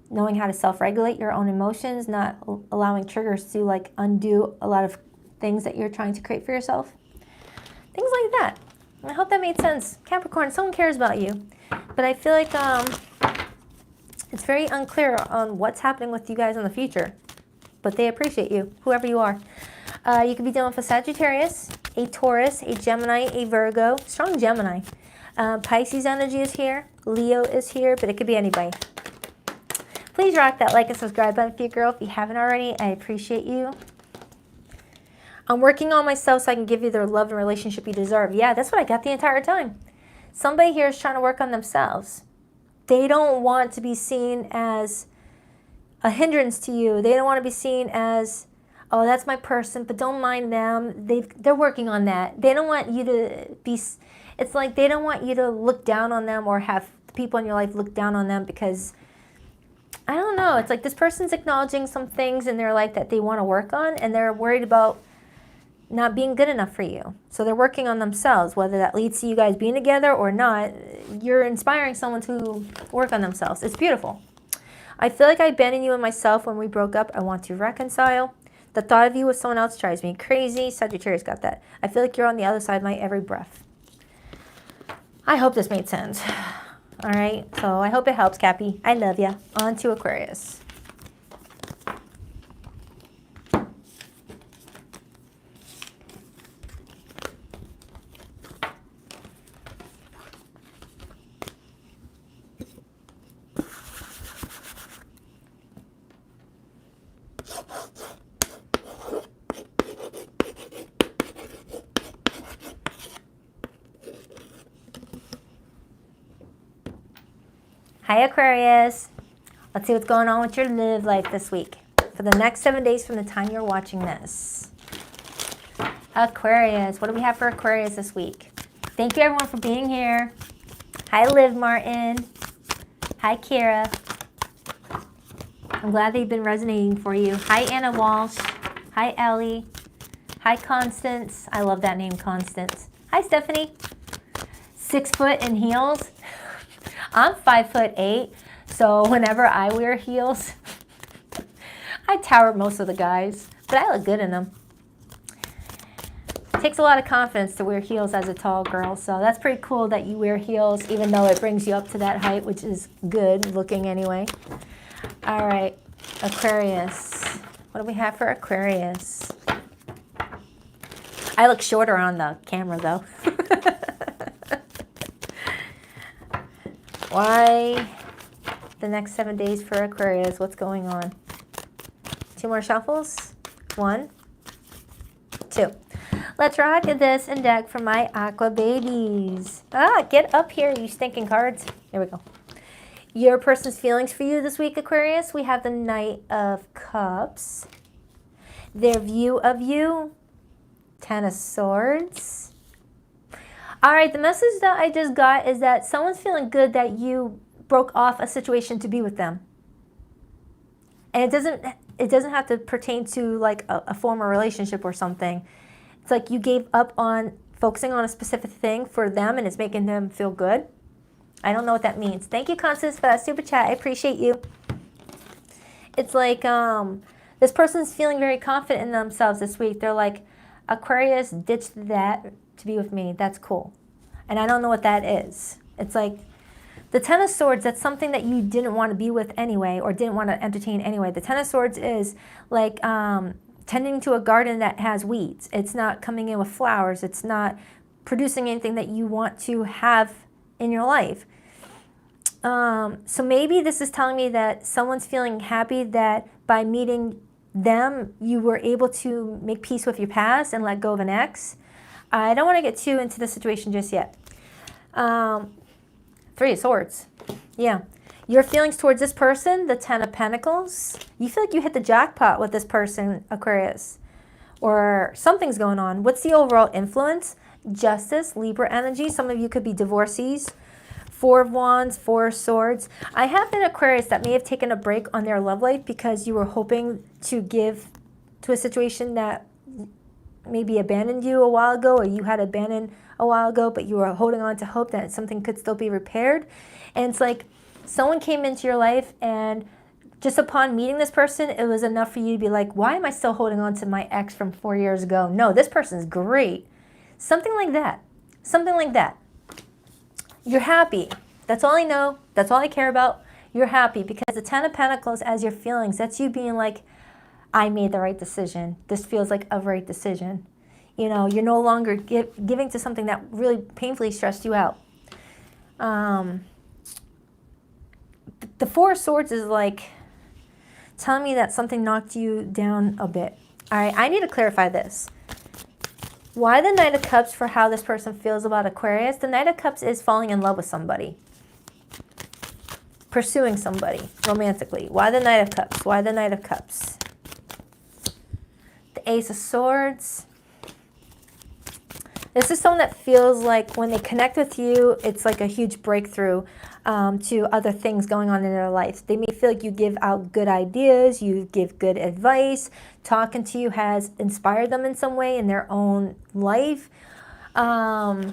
knowing how to self-regulate your own emotions, not allowing triggers to like undo a lot of things that you're trying to create for yourself. Things like that. I hope that made sense. Capricorn, someone cares about you. But I feel like it's very unclear on what's happening with you guys in the future. But they appreciate you, whoever you are. You could be dealing with a Sagittarius, a Taurus, a Gemini, a Virgo. Strong Gemini. Pisces energy is here. Leo is here, but it could be anybody. Please rock that like and subscribe button for your girl if you haven't already. I appreciate you. I'm working on myself so I can give you the love and relationship you deserve. Yeah, that's what I got the entire time. Somebody here is trying to work on themselves. They don't want to be seen as a hindrance to you. They don't want to be seen as, oh, that's my person, but don't mind them. They're working on that. They don't want you to be, it's like they don't want you to look down on them or have the people in your life look down on them because, I don't know, it's like this person's acknowledging some things in their life that they want to work on, and they're worried about not being good enough for you. So they're working on themselves. Whether that leads to you guys being together or not, you're inspiring someone to work on themselves. It's beautiful. I feel like I abandoned you and myself when we broke up. I want to reconcile. The thought of you with someone else drives me crazy. Sagittarius got that. I feel like you're on the other side of my every breath. I hope this made sense. All right, so I hope it helps, Cappy. I love ya. On to Aquarius. Hi, Aquarius. Let's see what's going on with your live life this week for the next 7 days from the time you're watching this. Aquarius, what do we have for Aquarius this week? Thank you, everyone, for being here. Hi, Liv Martin. Hi, Kira. I'm glad they've been resonating for you. Hi, Anna Walsh. Hi, Ellie. Hi, Constance. I love that name, Constance. Hi, Stephanie. 6 foot in heels. I'm 5'8", so whenever I wear heels, I tower most of the guys, but I look good in them. It takes a lot of confidence to wear heels as a tall girl, so that's pretty cool that you wear heels, even though it brings you up to that height, which is good looking anyway. All right, Aquarius. What do we have for Aquarius? I look shorter on the camera, though. Why the next 7 days for Aquarius? What's going on? 2 more shuffles. 1, 2. Let's rock this and deck for my Aqua babies. Get up here, you stinking cards. There we go. Your person's feelings for you this week, Aquarius. We have the Knight of Cups. Their view of you. 10 of Swords. All right, the message that I just got is that someone's feeling good that you broke off a situation to be with them. And it doesn't have to pertain to like a former relationship or something. It's like you gave up on focusing on a specific thing for them and it's making them feel good. I don't know what that means. Thank you, Constance, for that super chat. I appreciate you. It's like this person's feeling very confident in themselves this week. They're like, Aquarius ditched that to be with me. That's cool. And I don't know what that is. It's like the 10 of Swords, that's something that you didn't want to be with anyway or didn't want to entertain anyway. The 10 of Swords is like tending to a garden that has weeds. It's not coming in with flowers. It's not producing anything that you want to have in your life. So maybe this is telling me that someone's feeling happy that by meeting them, you were able to make peace with your past and let go of an ex. I don't want to get too into the situation just yet. 3 of Swords. Yeah. Your feelings towards this person, the Ten of Pentacles, you feel like you hit the jackpot with this person, Aquarius, or something's going on. What's the overall influence? Justice, Libra energy. Some of you could be divorcees. Four of Wands, Four of Swords. I have an Aquarius that may have taken a break on their love life because you were hoping to give to a situation that maybe abandoned you a while ago, or you had abandoned a while ago, but you were holding on to hope that something could still be repaired. And it's like someone came into your life, and just upon meeting this person, it was enough for you to be like, why am I still holding on to my ex from 4 years ago? No, this person's great. Something like that. Something like that. You're happy. That's all I know. That's all I care about. You're happy because the Ten of Pentacles as your feelings, that's you being like, I made the right decision. This feels like a right decision. You know, you're no longer giving to something that really painfully stressed you out. The Four of Swords is like telling me that something knocked you down a bit. All right, I need to clarify this. Why the Knight of Cups for how this person feels about Aquarius? The Knight of Cups is falling in love with somebody. Pursuing somebody romantically. Why the Knight of Cups? Why the Knight of Cups? The Ace of Swords. This is someone that feels like when they connect with you, it's like a huge breakthrough to other things going on in their life. They may feel like you give out good ideas, you give good advice. Talking to you has inspired them in some way in their own life. Or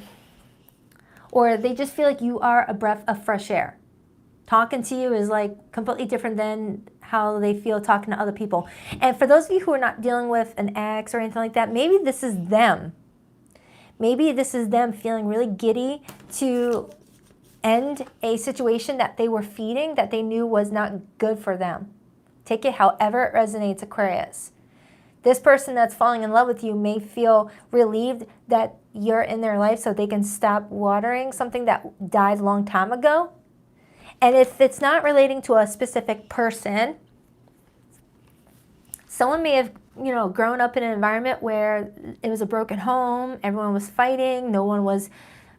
they just feel like you are a breath of fresh air. Talking to you is like completely different than how they feel talking to other people. And for those of you who are not dealing with an ex or anything like that, maybe this is them. Maybe this is them feeling really giddy to end a situation that they were feeding that they knew was not good for them. Take it however it resonates, Aquarius. This person that's falling in love with you may feel relieved that you're in their life so they can stop watering something that died a long time ago. And if it's not relating to a specific person, someone may have, grown up in an environment where it was a broken home, everyone was fighting, no one was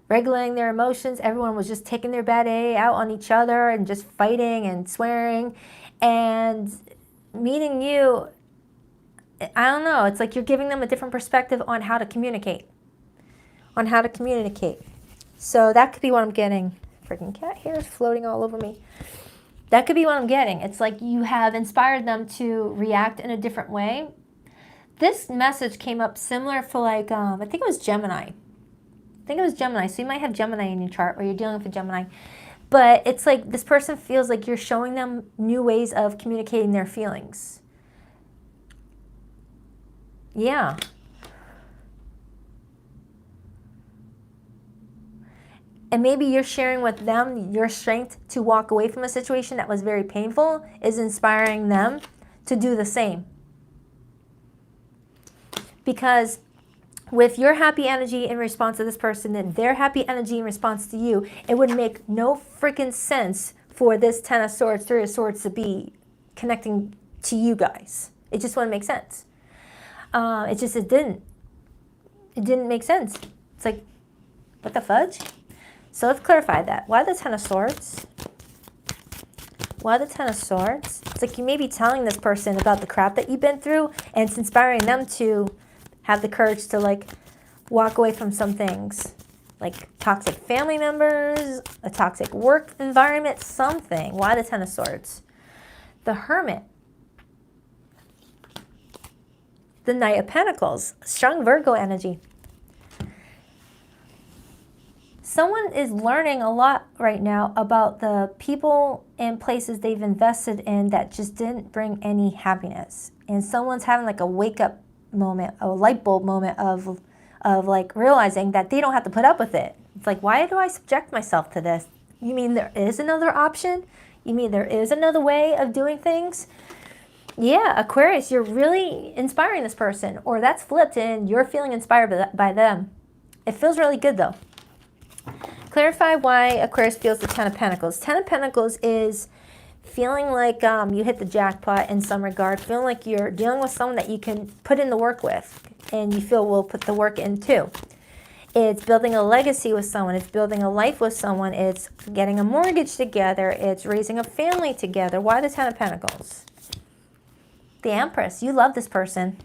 regulating their emotions, everyone was just taking their bad A out on each other and just fighting and swearing. And meeting you, I don't know, it's like you're giving them a different perspective on how to communicate. So that could be what I'm getting. Freaking cat hair is floating all over me. That could be what I'm getting. It's like you have inspired them to react in a different way. This message came up similar for like, I think it was Gemini. So you might have Gemini in your chart or you're dealing with a Gemini. But it's like this person feels like you're showing them new ways of communicating their feelings. Yeah. And maybe you're sharing with them your strength to walk away from a situation that was very painful is inspiring them to do the same. Because with your happy energy in response to this person and their happy energy in response to you, it would make no freaking sense for this Ten of Swords, Three of Swords to be connecting to you guys. It just wouldn't make sense. It didn't. It didn't make sense. It's like, what the fudge? So let's clarify that. Why the Ten of Swords? It's like you may be telling this person about the crap that you've been through, and it's inspiring them to have the courage to like walk away from some things. Like toxic family members, a toxic work environment, something. Why the Ten of Swords? The Hermit. The Knight of Pentacles. Strong Virgo energy. Someone is learning a lot right now about the people and places they've invested in that just didn't bring any happiness. And someone's having like a wake-up moment, a light bulb moment of like realizing that they don't have to put up with it. It's like, why do I subject myself to this? You mean there is another option? You mean there is another way of doing things? Yeah, Aquarius, you're really inspiring this person. Or that's flipped and you're feeling inspired by them. It feels really good though. Clarify why Aquarius feels the Ten of Pentacles. Ten of Pentacles is feeling like you hit the jackpot in some regard, feeling like you're dealing with someone that you can put in the work with and you feel will put the work in too. It's building a legacy with someone. It's building a life with someone. It's getting a mortgage together. It's raising a family together. Why the Ten of Pentacles? The Empress. You love this person.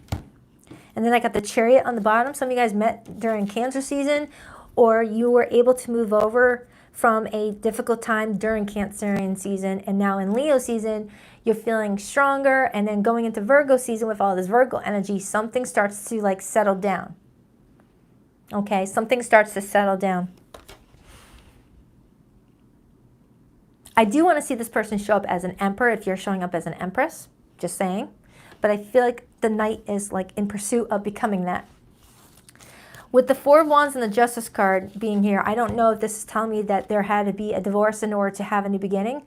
And then I got the Chariot on the bottom. Some of you guys met during Cancer season, or you were able to move over from a difficult time during Cancerian season, and now in Leo season, you're feeling stronger, and then going into Virgo season with all this Virgo energy, something starts to like settle down. Okay, something starts to settle down. I do want to see this person show up as an Emperor if you're showing up as an Empress, just saying. But I feel like the Knight is like in pursuit of becoming that. With the Four of Wands and the Justice card being here, I don't know if this is telling me that there had to be a divorce in order to have a new beginning,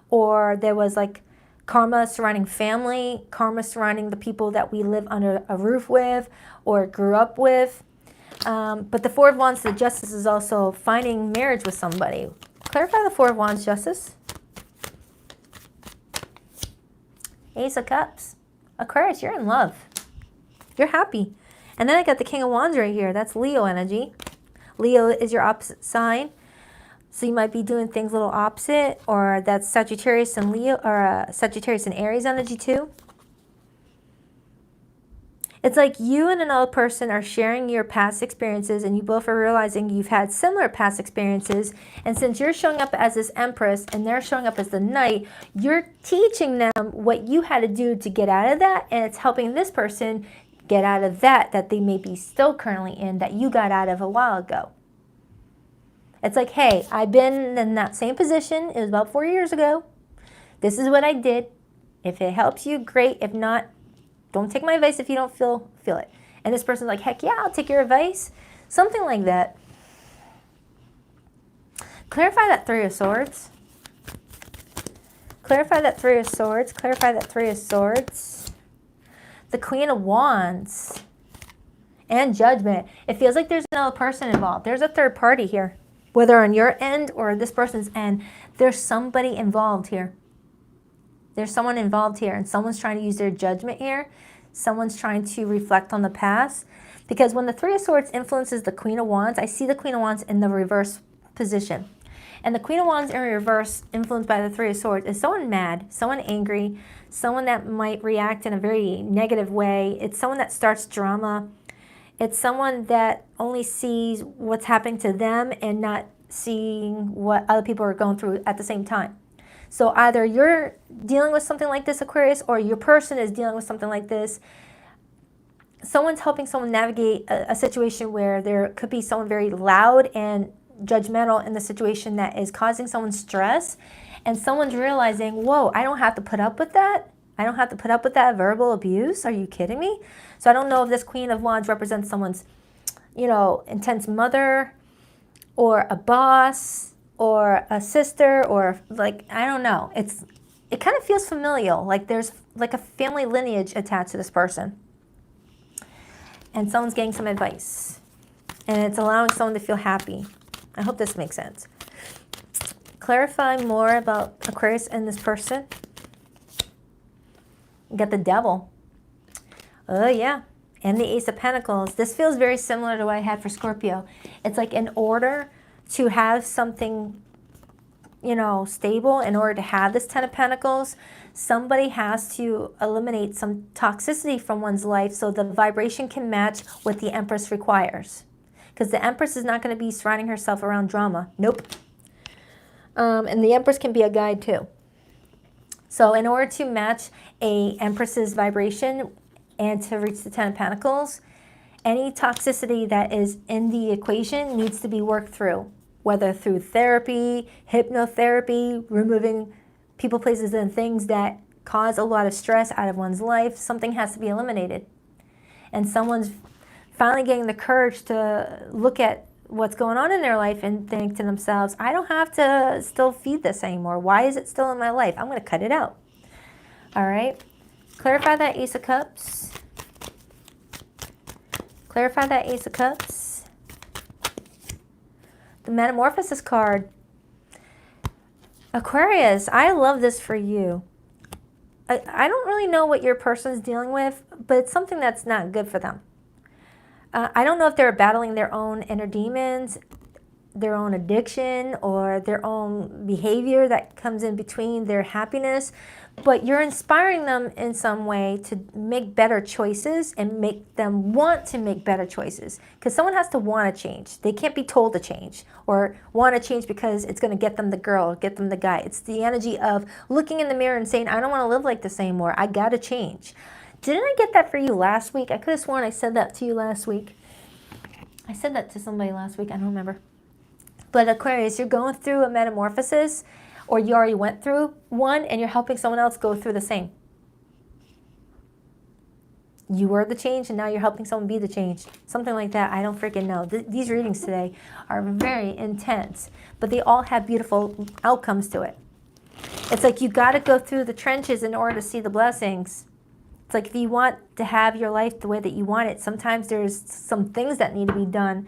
or there was like karma surrounding family, karma surrounding the people that we live under a roof with or grew up with. But the Four of Wands, the Justice, is also finding marriage with somebody. Clarify the Four of Wands, Justice. Ace of Cups. Aquarius, you're in love. You're happy. And then I got the King of Wands right here. That's Leo energy. Leo is your opposite sign. So you might be doing things a little opposite, or that's Sagittarius and Leo, or Sagittarius and Aries energy too. It's like you and another person are sharing your past experiences, and you both are realizing you've had similar past experiences. And since you're showing up as this Empress and they're showing up as the Knight, you're teaching them what you had to do to get out of that, and it's helping this person get out of that they may be still currently in, that you got out of a while ago. It's like, hey, I've been in that same position. It was about 4 years ago. This is what I did. If it helps you, great. If not, don't take my advice if you don't feel it. And this person's like, heck yeah, I'll take your advice. Something like that. Clarify that Three of Swords. Clarify that Three of Swords. Clarify that Three of Swords. The Queen of Wands. And Judgment. It feels like there's another person involved. There's a third party here. Whether on your end or this person's end, there's somebody involved here. There's someone involved here, and someone's trying to use their judgment here. Someone's trying to reflect on the past. Because when the Three of Swords influences the Queen of Wands, I see the Queen of Wands in the reverse position. And the Queen of Wands in reverse, influenced by the Three of Swords, is someone mad, someone angry, someone that might react in a very negative way. It's someone that starts drama. It's someone that only sees what's happening to them and not seeing what other people are going through at the same time. So either you're dealing with something like this, Aquarius, or your person is dealing with something like this. Someone's helping someone navigate a situation where there could be someone very loud and judgmental in the situation that is causing someone stress. And someone's realizing, whoa, I don't have to put up with that. I don't have to put up with that verbal abuse. Are you kidding me? So I don't know if this Queen of Wands represents someone's, intense mother or a boss or a sister, or like, I don't know. It kind of feels familial, like there's like a family lineage attached to this person. And someone's getting some advice. And it's allowing someone to feel happy. I hope this makes sense. Clarify more about Aquarius and this person. You got the Devil. Oh yeah. And the Ace of Pentacles. This feels very similar to what I had for Scorpio. It's like in order to have something, stable, in order to have this Ten of Pentacles, somebody has to eliminate some toxicity from one's life so the vibration can match what the Empress requires. Because the Empress is not going to be surrounding herself around drama. Nope. And the Empress can be a guide too. So in order to match a Empress's vibration and to reach the Ten of Pentacles, any toxicity that is in the equation needs to be worked through, whether through therapy, hypnotherapy, removing people, places, and things that cause a lot of stress out of one's life. Something has to be eliminated. And someone's finally getting the courage to look at what's going on in their life and think to themselves, I don't have to still feed this anymore. Why is it still in my life? I'm going to cut it out. All right. Clarify that Ace of Cups. Clarify that Ace of Cups. The Metamorphosis card. Aquarius, I love this for you. I don't really know what your person's dealing with, but it's something that's not good for them. I don't know if they're battling their own inner demons, their own addiction, or their own behavior that comes in between their happiness, but you're inspiring them in some way to make better choices and make them want to make better choices. Because someone has to want to change. They can't be told to change or want to change because it's going to get them the girl, get them the guy. It's the energy of looking in the mirror and saying, I don't want to live like this anymore. I got to change. Didn't I get that for you last week? I could have sworn I said that to you last week. I said that to somebody last week. I don't remember. But Aquarius, you're going through a metamorphosis, or you already went through one and you're helping someone else go through the same. You were the change and now you're helping someone be the change. Something like that. I don't freaking know. These readings today are very intense, but they all have beautiful outcomes to it. It's like you got to go through the trenches in order to see the blessings. It's like if you want to have your life the way that you want it, sometimes there's some things that need to be done.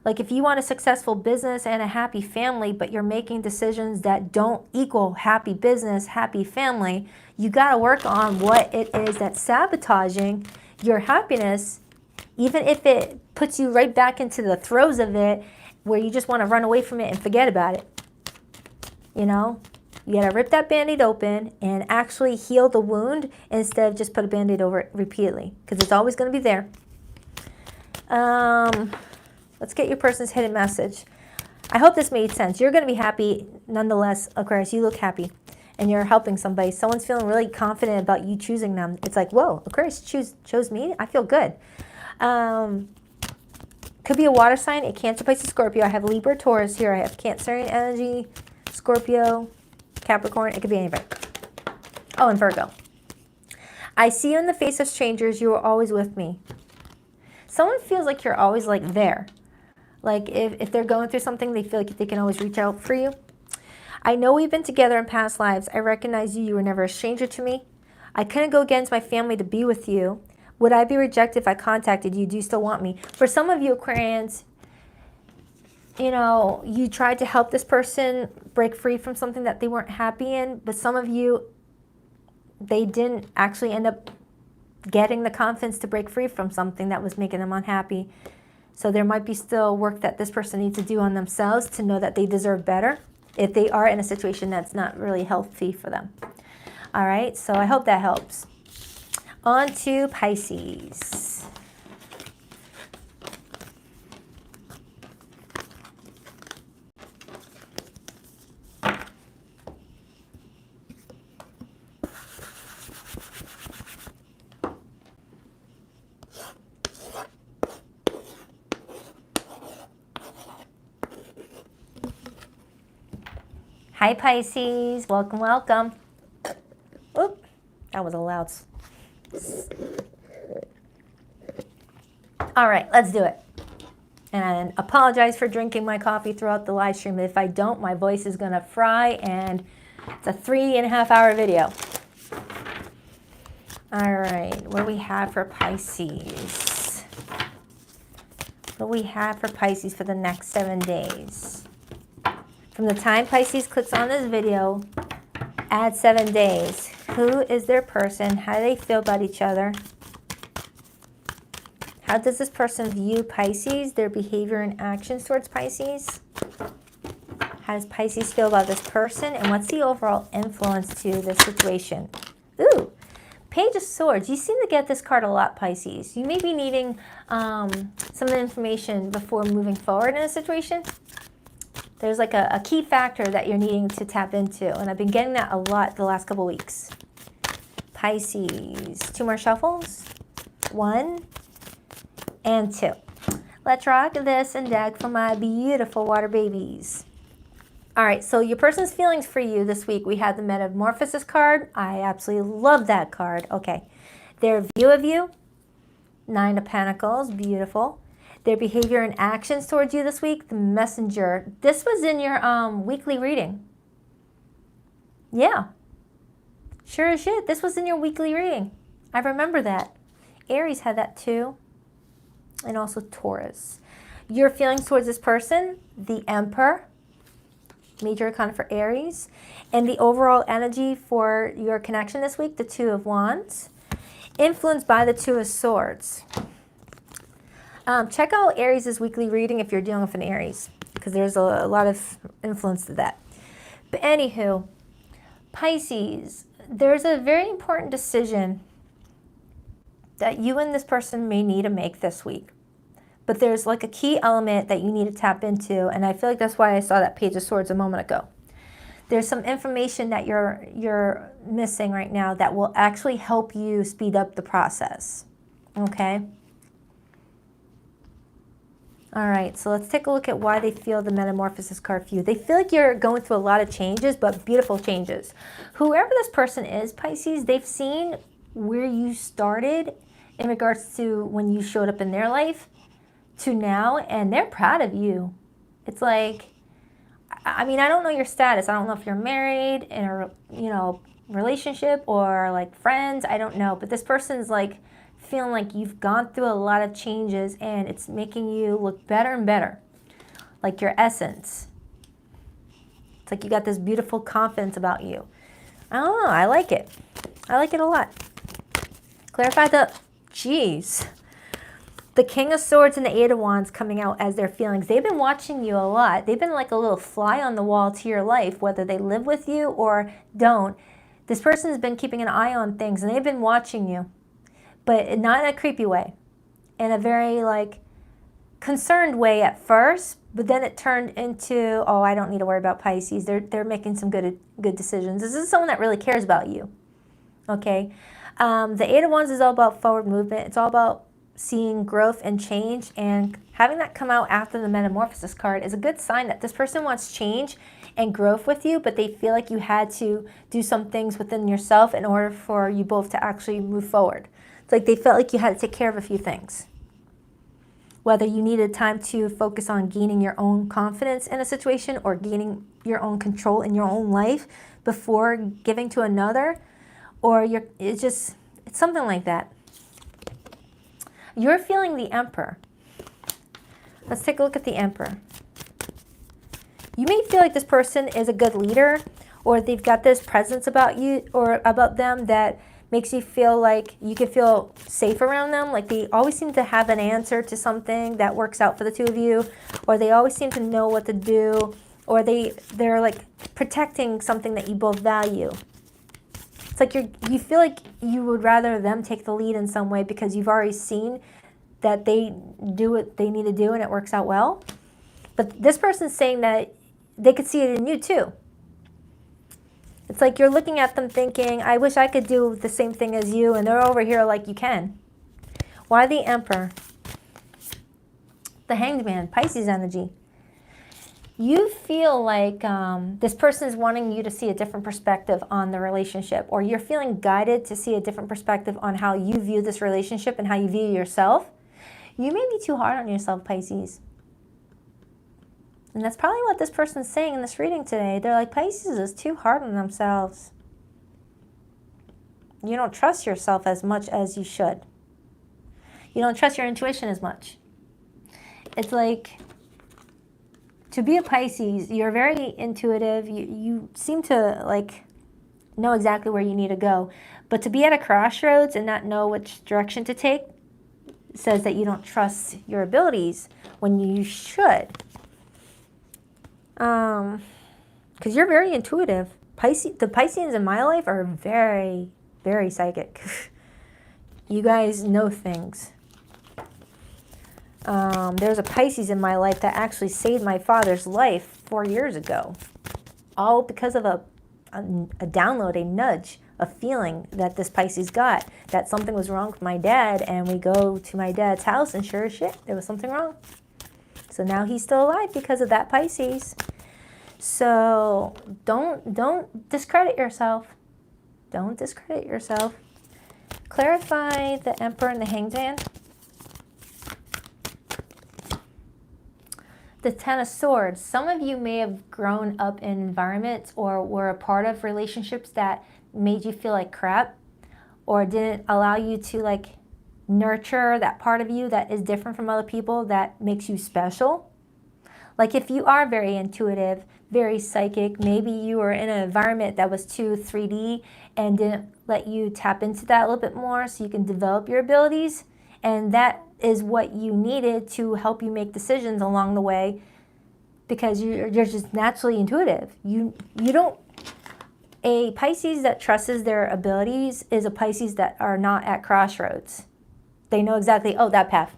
Like if you want a successful business and a happy family, but you're making decisions that don't equal happy business, happy family, you got to work on what it is that's sabotaging your happiness, even if it puts you right back into the throes of it, where you just want to run away from it and forget about it. You know, you got to rip that Band-Aid open and actually heal the wound instead of just put a Band-Aid over it repeatedly, because it's always going to be there. Let's get your person's hidden message. I hope this made sense. You're going to be happy nonetheless, Aquarius. You look happy and you're helping somebody. Someone's feeling really confident about you choosing them. It's like, whoa, Aquarius chose me. I feel good. Could be a water sign, a Cancer, Pisces, Scorpio. I have Libra, Taurus here. I have Cancerian energy, Scorpio, Capricorn. It could be anybody. Oh, and Virgo. I see you in the face of strangers. You are always with me. Someone feels like you're always like there. Like if they're going through something, they feel like they can always reach out for you. I know we've been together in past lives. I recognize you. You were never a stranger to me. I couldn't go against my family to be with you. Would I be rejected if I contacted you? Do you still want me? For some of you Aquarians, you know, you tried to help this person break free from something that they weren't happy in, but some of you, they didn't actually end up getting the confidence to break free from something that was making them unhappy. So there might be still work that this person needs to do on themselves to know that they deserve better if they are in a situation that's not really healthy for them. All right, so I hope that helps. On to Pisces. Hi Pisces, welcome, welcome. Oop, that was a loud. All right, let's do it. And apologize for drinking my coffee throughout the live stream. If I don't, my voice is gonna fry and it's a 3.5 hour video. All right, what do we have for Pisces? What do we have for Pisces for the next 7 days? From the time Pisces clicks on this video, add 7 days. Who is their person? How do they feel about each other? How does this person view Pisces, their behavior and actions towards Pisces? How does Pisces feel about this person? And what's the overall influence to this situation? Ooh, Page of Swords. You seem to get this card a lot, Pisces. You may be needing some information before moving forward in a situation. There's like a key factor that you're needing to tap into. And I've been getting that a lot the last couple weeks. Pisces. 2 more shuffles. 1 and 2. Let's rock this and deck for my beautiful water babies. All right, so your person's feelings for you this week. We had the Metamorphosis card. I absolutely love that card. Okay. Their view of you. 9 of Pentacles. Beautiful. Their behavior and actions towards you this week, the Messenger. This was in your weekly reading. Yeah. Sure as shit. This was in your weekly reading. I remember that. Aries had that too. And also Taurus. Your feelings towards this person, the Emperor. Major arcana for Aries. And the overall energy for your connection this week, the 2 of Wands. Influenced by the 2 of Swords. Check out Aries' weekly reading if you're dealing with an Aries, because there's a lot of influence to that. But anywho, Pisces, there's a very important decision that you and this person may need to make this week. But there's like a key element that you need to tap into, and I feel like that's why I saw that Page of Swords a moment ago. There's some information that you're missing right now that will actually help you speed up the process, okay? All right, so let's take a look at why they feel the Metamorphosis card for you. They feel like you're going through a lot of changes, but beautiful changes. Whoever this person is, Pisces, they've seen where you started in regards to when you showed up in their life to now, and they're proud of you. It's like, I mean, I don't know your status. I don't know if you're married, in a, relationship, or like friends. I don't know, but this person's like feeling like you've gone through a lot of changes and it's making you look better and better, like your essence. It's like you got this beautiful confidence about you. I don't know, I like it. I like it a lot. Clarify the, the King of Swords and the Eight of Wands coming out as their feelings. They've been watching you a lot. They've been like a little fly on the wall to your life, whether they live with you or don't. This person has been keeping an eye on things and they've been watching you. But not in a creepy way, in a very like concerned way at first, but then it turned into, oh, I don't need to worry about Pisces. They're making some good decisions. This is someone that really cares about you, okay? The Eight of Wands is all about forward movement. It's all about seeing growth and change, and having that come out after the Metamorphosis card is a good sign that this person wants change and growth with you, but they feel like you had to do some things within yourself in order for you both to actually move forward. It's like they felt like you had to take care of a few things. Whether you needed time to focus on gaining your own confidence in a situation or gaining your own control in your own life before giving to another, or it's something like that. You're feeling the Emperor. Let's take a look at the Emperor. You may feel like this person is a good leader, or they've got this presence about you or about them that makes you feel like you can feel safe around them. Like they always seem to have an answer to something that works out for the two of you, or they always seem to know what to do, or they're like protecting something that you both value. It's like you feel like you would rather them take the lead in some way because you've already seen that they do what they need to do and it works out well. But this person's saying that they could see it in you too. It's like you're looking at them thinking, I wish I could do the same thing as you, and they're over here like you can. Why the Emperor? The Hanged Man, Pisces energy. You feel like this person is wanting you to see a different perspective on the relationship, or you're feeling guided to see a different perspective on how you view this relationship and how you view yourself. You may be too hard on yourself, Pisces. And that's probably what this person's saying in this reading today. They're like, Pisces is too hard on themselves. You don't trust yourself as much as you should. You don't trust your intuition as much. It's like, to be a Pisces, you're very intuitive. You seem to like know exactly where you need to go. But to be at a crossroads and not know which direction to take says that you don't trust your abilities when you should. Because you're very intuitive. The Pisceans in my life are very, very psychic. You guys know things. There's a Pisces in my life that actually saved my father's life 4 years ago. All because of a download, a nudge, a feeling that this Pisces got, that something was wrong with my dad, and we go to my dad's house, and sure as shit, there was something wrong. So now he's still alive because of that Pisces. So don't discredit yourself. Don't discredit yourself. Clarify the Emperor and the Hanged Man. The Ten of Swords. Some of you may have grown up in environments or were a part of relationships that made you feel like crap, or didn't allow you to like nurture that part of you that is different from other people that makes you special. Like if you are very intuitive, very psychic, maybe you were in an environment that was too 3D and didn't let you tap into that a little bit more so you can develop your abilities, and that is what you needed to help you make decisions along the way, because you're just naturally intuitive. You don't, a Pisces that trusts their abilities is a Pisces that are not at crossroads. They know exactly, oh, that path.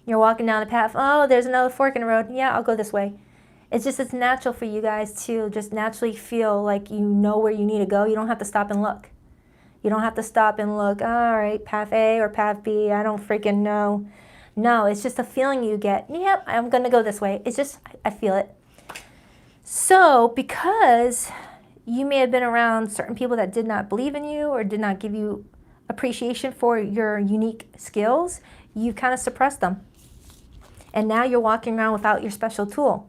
You're walking down the path, oh, there's another fork in the road. Yeah, I'll go this way. It's natural for you guys to just naturally feel like you know where you need to go. You don't have to stop and look. You don't have to stop and look, all right, path A or path B, I don't freaking know. No, it's just a feeling you get, yep, I'm going to go this way. It's just, I feel it. So because you may have been around certain people that did not believe in you or did not give you appreciation for your unique skills, you kind of suppressed them. And now you're walking around without your special tool.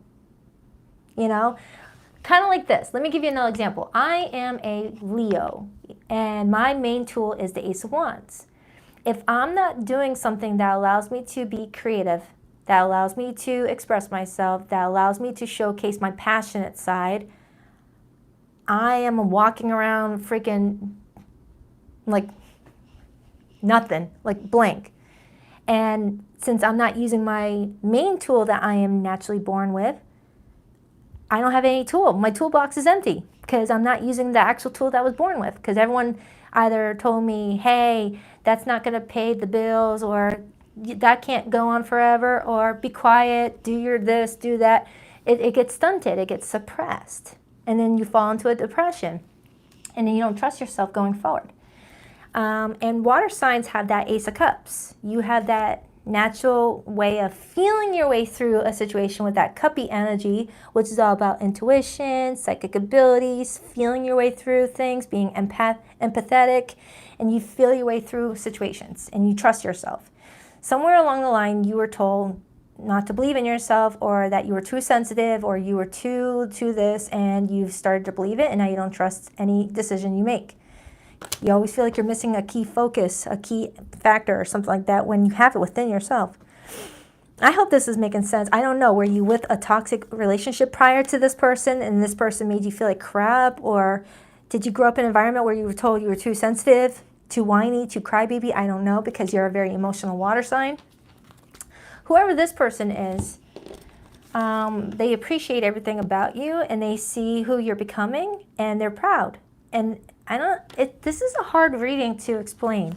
You know, kind of like this. Let me give you another example. I am a Leo, and my main tool is the Ace of Wands. If I'm not doing something that allows me to be creative, that allows me to express myself, that allows me to showcase my passionate side, I am walking around freaking like nothing, like blank. And since I'm not using my main tool that I am naturally born with, I don't have any tool. My toolbox is empty because I'm not using the actual tool that I was born with, because everyone either told me, hey, that's not going to pay the bills, or that can't go on forever, or be quiet, do your this, do that. It gets stunted, it gets suppressed. And then you fall into a depression. And then you don't trust yourself going forward. And water signs have that Ace of Cups. You have that natural way of feeling your way through a situation with that cuppy energy, which is all about intuition, psychic abilities, feeling your way through things, being empathetic, and you feel your way through situations and you trust yourself. Somewhere along the line, you were told not to believe in yourself, or that you were too sensitive, or you were too this, and you've started to believe it, and now you don't trust any decision you make. You always feel like you're missing a key focus, a key factor or something like that when you have it within yourself. I hope this is making sense. I don't know, were you with a toxic relationship prior to this person and this person made you feel like crap? Or did you grow up in an environment where you were told you were too sensitive, too whiny, too crybaby? I don't know, because you're a very emotional water sign. Whoever this person is, they appreciate everything about you and they see who you're becoming and they're proud. And this is a hard reading to explain.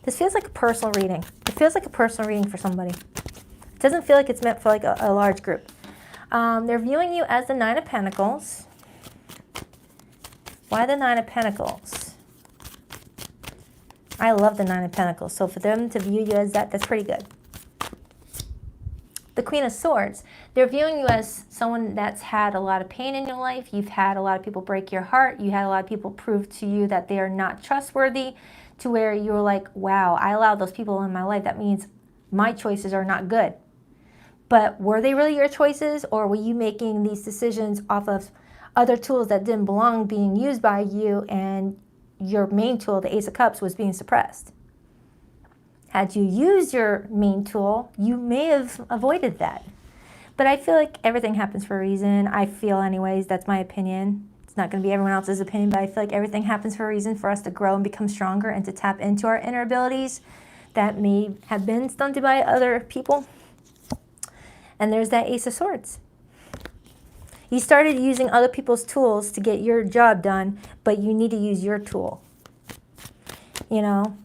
This feels like a personal reading. It feels like a personal reading for somebody. It doesn't feel like it's meant for like a large group. They're viewing you as the Nine of Pentacles. Why the Nine of Pentacles? I love the Nine of Pentacles. So for them to view you as that, that's pretty good. The Queen of Swords, they're viewing you as someone that's had a lot of pain in your life. You've had a lot of people break your heart. You had a lot of people prove to you that they are not trustworthy, to where you're like, wow, I allowed those people in my life. That means my choices are not good. But were they really your choices, or were you making these decisions off of other tools that didn't belong being used by you, and your main tool, the Ace of Cups, was being suppressed? Had you used your main tool, you may have avoided that. But I feel like everything happens for a reason. I feel anyways, that's my opinion. It's not going to be everyone else's opinion, but I feel like everything happens for a reason, for us to grow and become stronger and to tap into our inner abilities that may have been stunted by other people. And there's that Ace of Swords. You started using other people's tools to get your job done, but you need to use your tool. You know?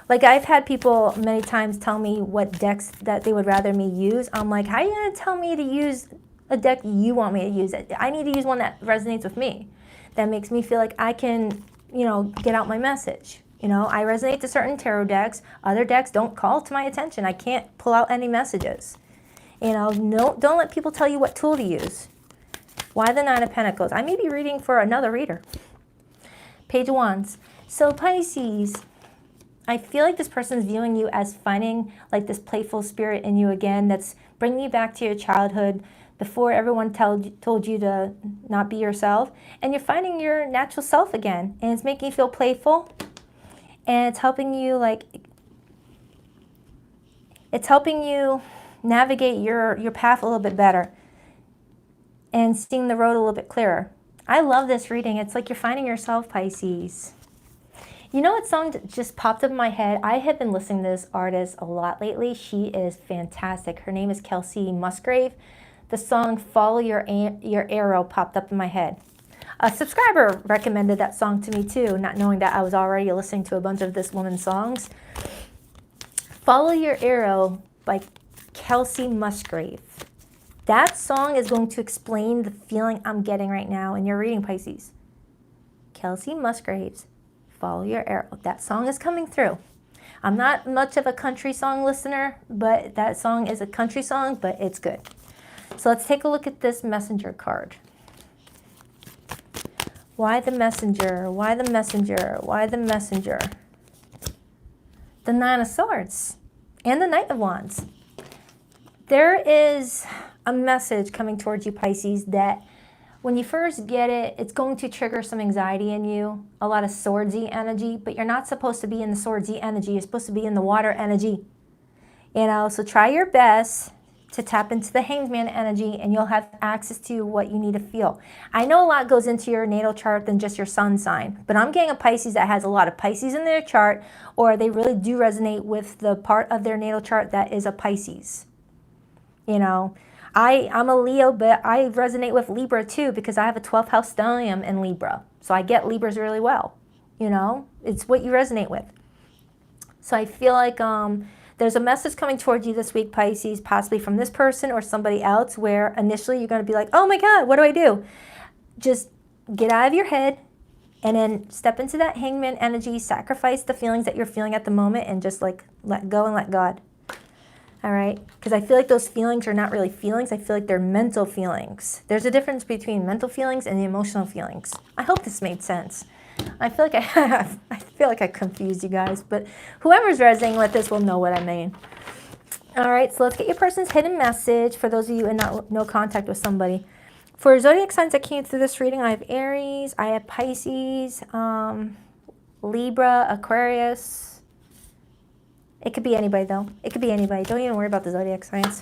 Like, I've had people many times tell me what decks that they would rather me use. I'm like, how are you going to tell me to use a deck you want me to use? I need to use one that resonates with me, that makes me feel like I can, you know, get out my message. You know, I resonate to certain tarot decks. Other decks don't call to my attention. I can't pull out any messages. You know, don't let people tell you what tool to use. Why the Nine of Pentacles? I may be reading for another reader. Page of Wands. So Pisces, I feel like this person's viewing you as finding like this playful spirit in you again, that's bringing you back to your childhood before everyone told you to not be yourself. And you're finding your natural self again. And it's making you feel playful. And it's helping you navigate your path a little bit better. And seeing the road a little bit clearer. I love this reading. It's like you're finding yourself, Pisces. You know what song just popped up in my head? I have been listening to this artist a lot lately. She is fantastic. Her name is Kelsey Musgrave. The song Follow Your Arrow popped up in my head. A subscriber recommended that song to me too, not knowing that I was already listening to a bunch of this woman's songs. Follow Your Arrow by Kelsey Musgrave. That song is going to explain the feeling I'm getting right now in your reading, Pisces. Kelsey Musgrave's Follow Your Arrow. That song is coming through. I'm not much of a country song listener, but that song is a country song, but it's good. So let's take a look at this messenger card. Why the messenger? Why the messenger? Why the messenger? The Nine of Swords and the Knight of Wands. There is a message coming towards you, Pisces, that when you first get it, it's going to trigger some anxiety in you, a lot of swordsy energy, but you're not supposed to be in the swordsy energy. You're supposed to be in the water energy. You know, so try your best to tap into the Hangman energy, and you'll have access to what you need to feel. I know a lot goes into your natal chart than just your sun sign, but I'm getting a Pisces that has a lot of Pisces in their chart, or they really do resonate with the part of their natal chart that is a Pisces. You know, I'm a Leo, but I resonate with Libra too because I have a 12th house stellium in Libra. So I get Libras really well. You know, it's what you resonate with. So I feel like there's a message coming towards you this week, Pisces, possibly from this person or somebody else, where initially you're going to be like, oh my God, what do I do? Just get out of your head and then step into that Hangman energy, sacrifice the feelings that you're feeling at the moment, and just like let go and let God. All right? Because I feel like those feelings are not really feelings. I feel like they're mental feelings. There's a difference between mental feelings and the emotional feelings. I hope this made sense. I feel like I confused you guys, but whoever's resonating with this will know what I mean. All right, so let's get your person's hidden message for those of you in no contact with somebody. For zodiac signs that came through this reading, I have Aries, I have Pisces, Libra, Aquarius. It could be anybody, though. It could be anybody. Don't even worry about the zodiac signs.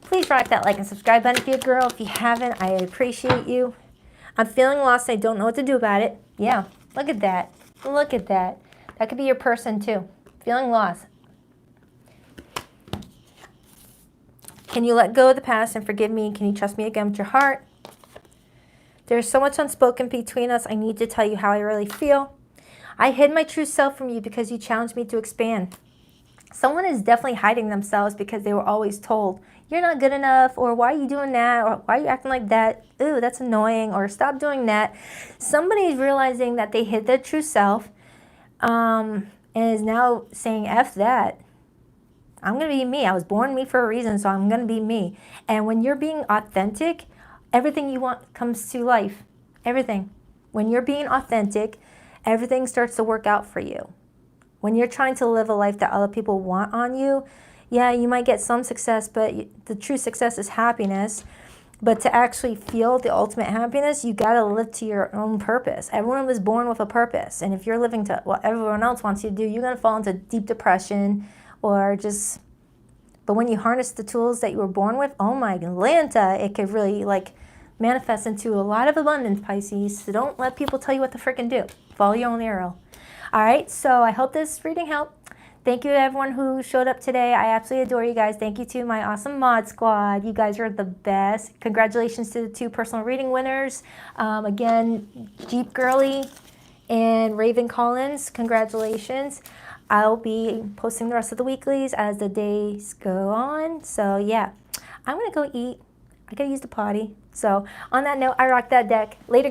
Please rock that like and subscribe button if you're a girl. If you haven't, I appreciate you. I'm feeling lost. I don't know what to do about it. Yeah, look at that. Look at that. That could be your person, too. Feeling lost. Can you let go of the past and forgive me? Can you trust me again with your heart? There's so much unspoken between us. I need to tell you how I really feel. I hid my true self from you because you challenged me to expand. Someone is definitely hiding themselves because they were always told, you're not good enough, or why are you doing that, or why are you acting like that? Ooh, that's annoying, or stop doing that. Somebody's realizing that they hid their true self and is now saying, F that. I'm going to be me. I was born me for a reason, so I'm going to be me. And when you're being authentic, everything you want comes to life. Everything. When you're being authentic, everything starts to work out for you. When you're trying to live a life that other people want on you, yeah, you might get some success, but the true success is happiness. But to actually feel the ultimate happiness, you got to live to your own purpose. Everyone was born with a purpose. And if you're living to what everyone else wants you to do, you're going to fall into deep depression or just... But when you harness the tools that you were born with, oh my Lanta, it could really like manifest into a lot of abundance, Pisces. So don't let people tell you what to freaking do. Follow your own arrow. All right, so I hope this reading helped. Thank you to everyone who showed up today. I absolutely adore you guys. Thank you to my awesome mod squad. You guys are the best. Congratulations to the 2 personal reading winners. Again, Jeep Girly and Raven Collins, congratulations. I'll be posting the rest of the weeklies as the days go on. So yeah, I'm gonna go eat. I gotta use the potty. So on that note, I rock that deck. Later,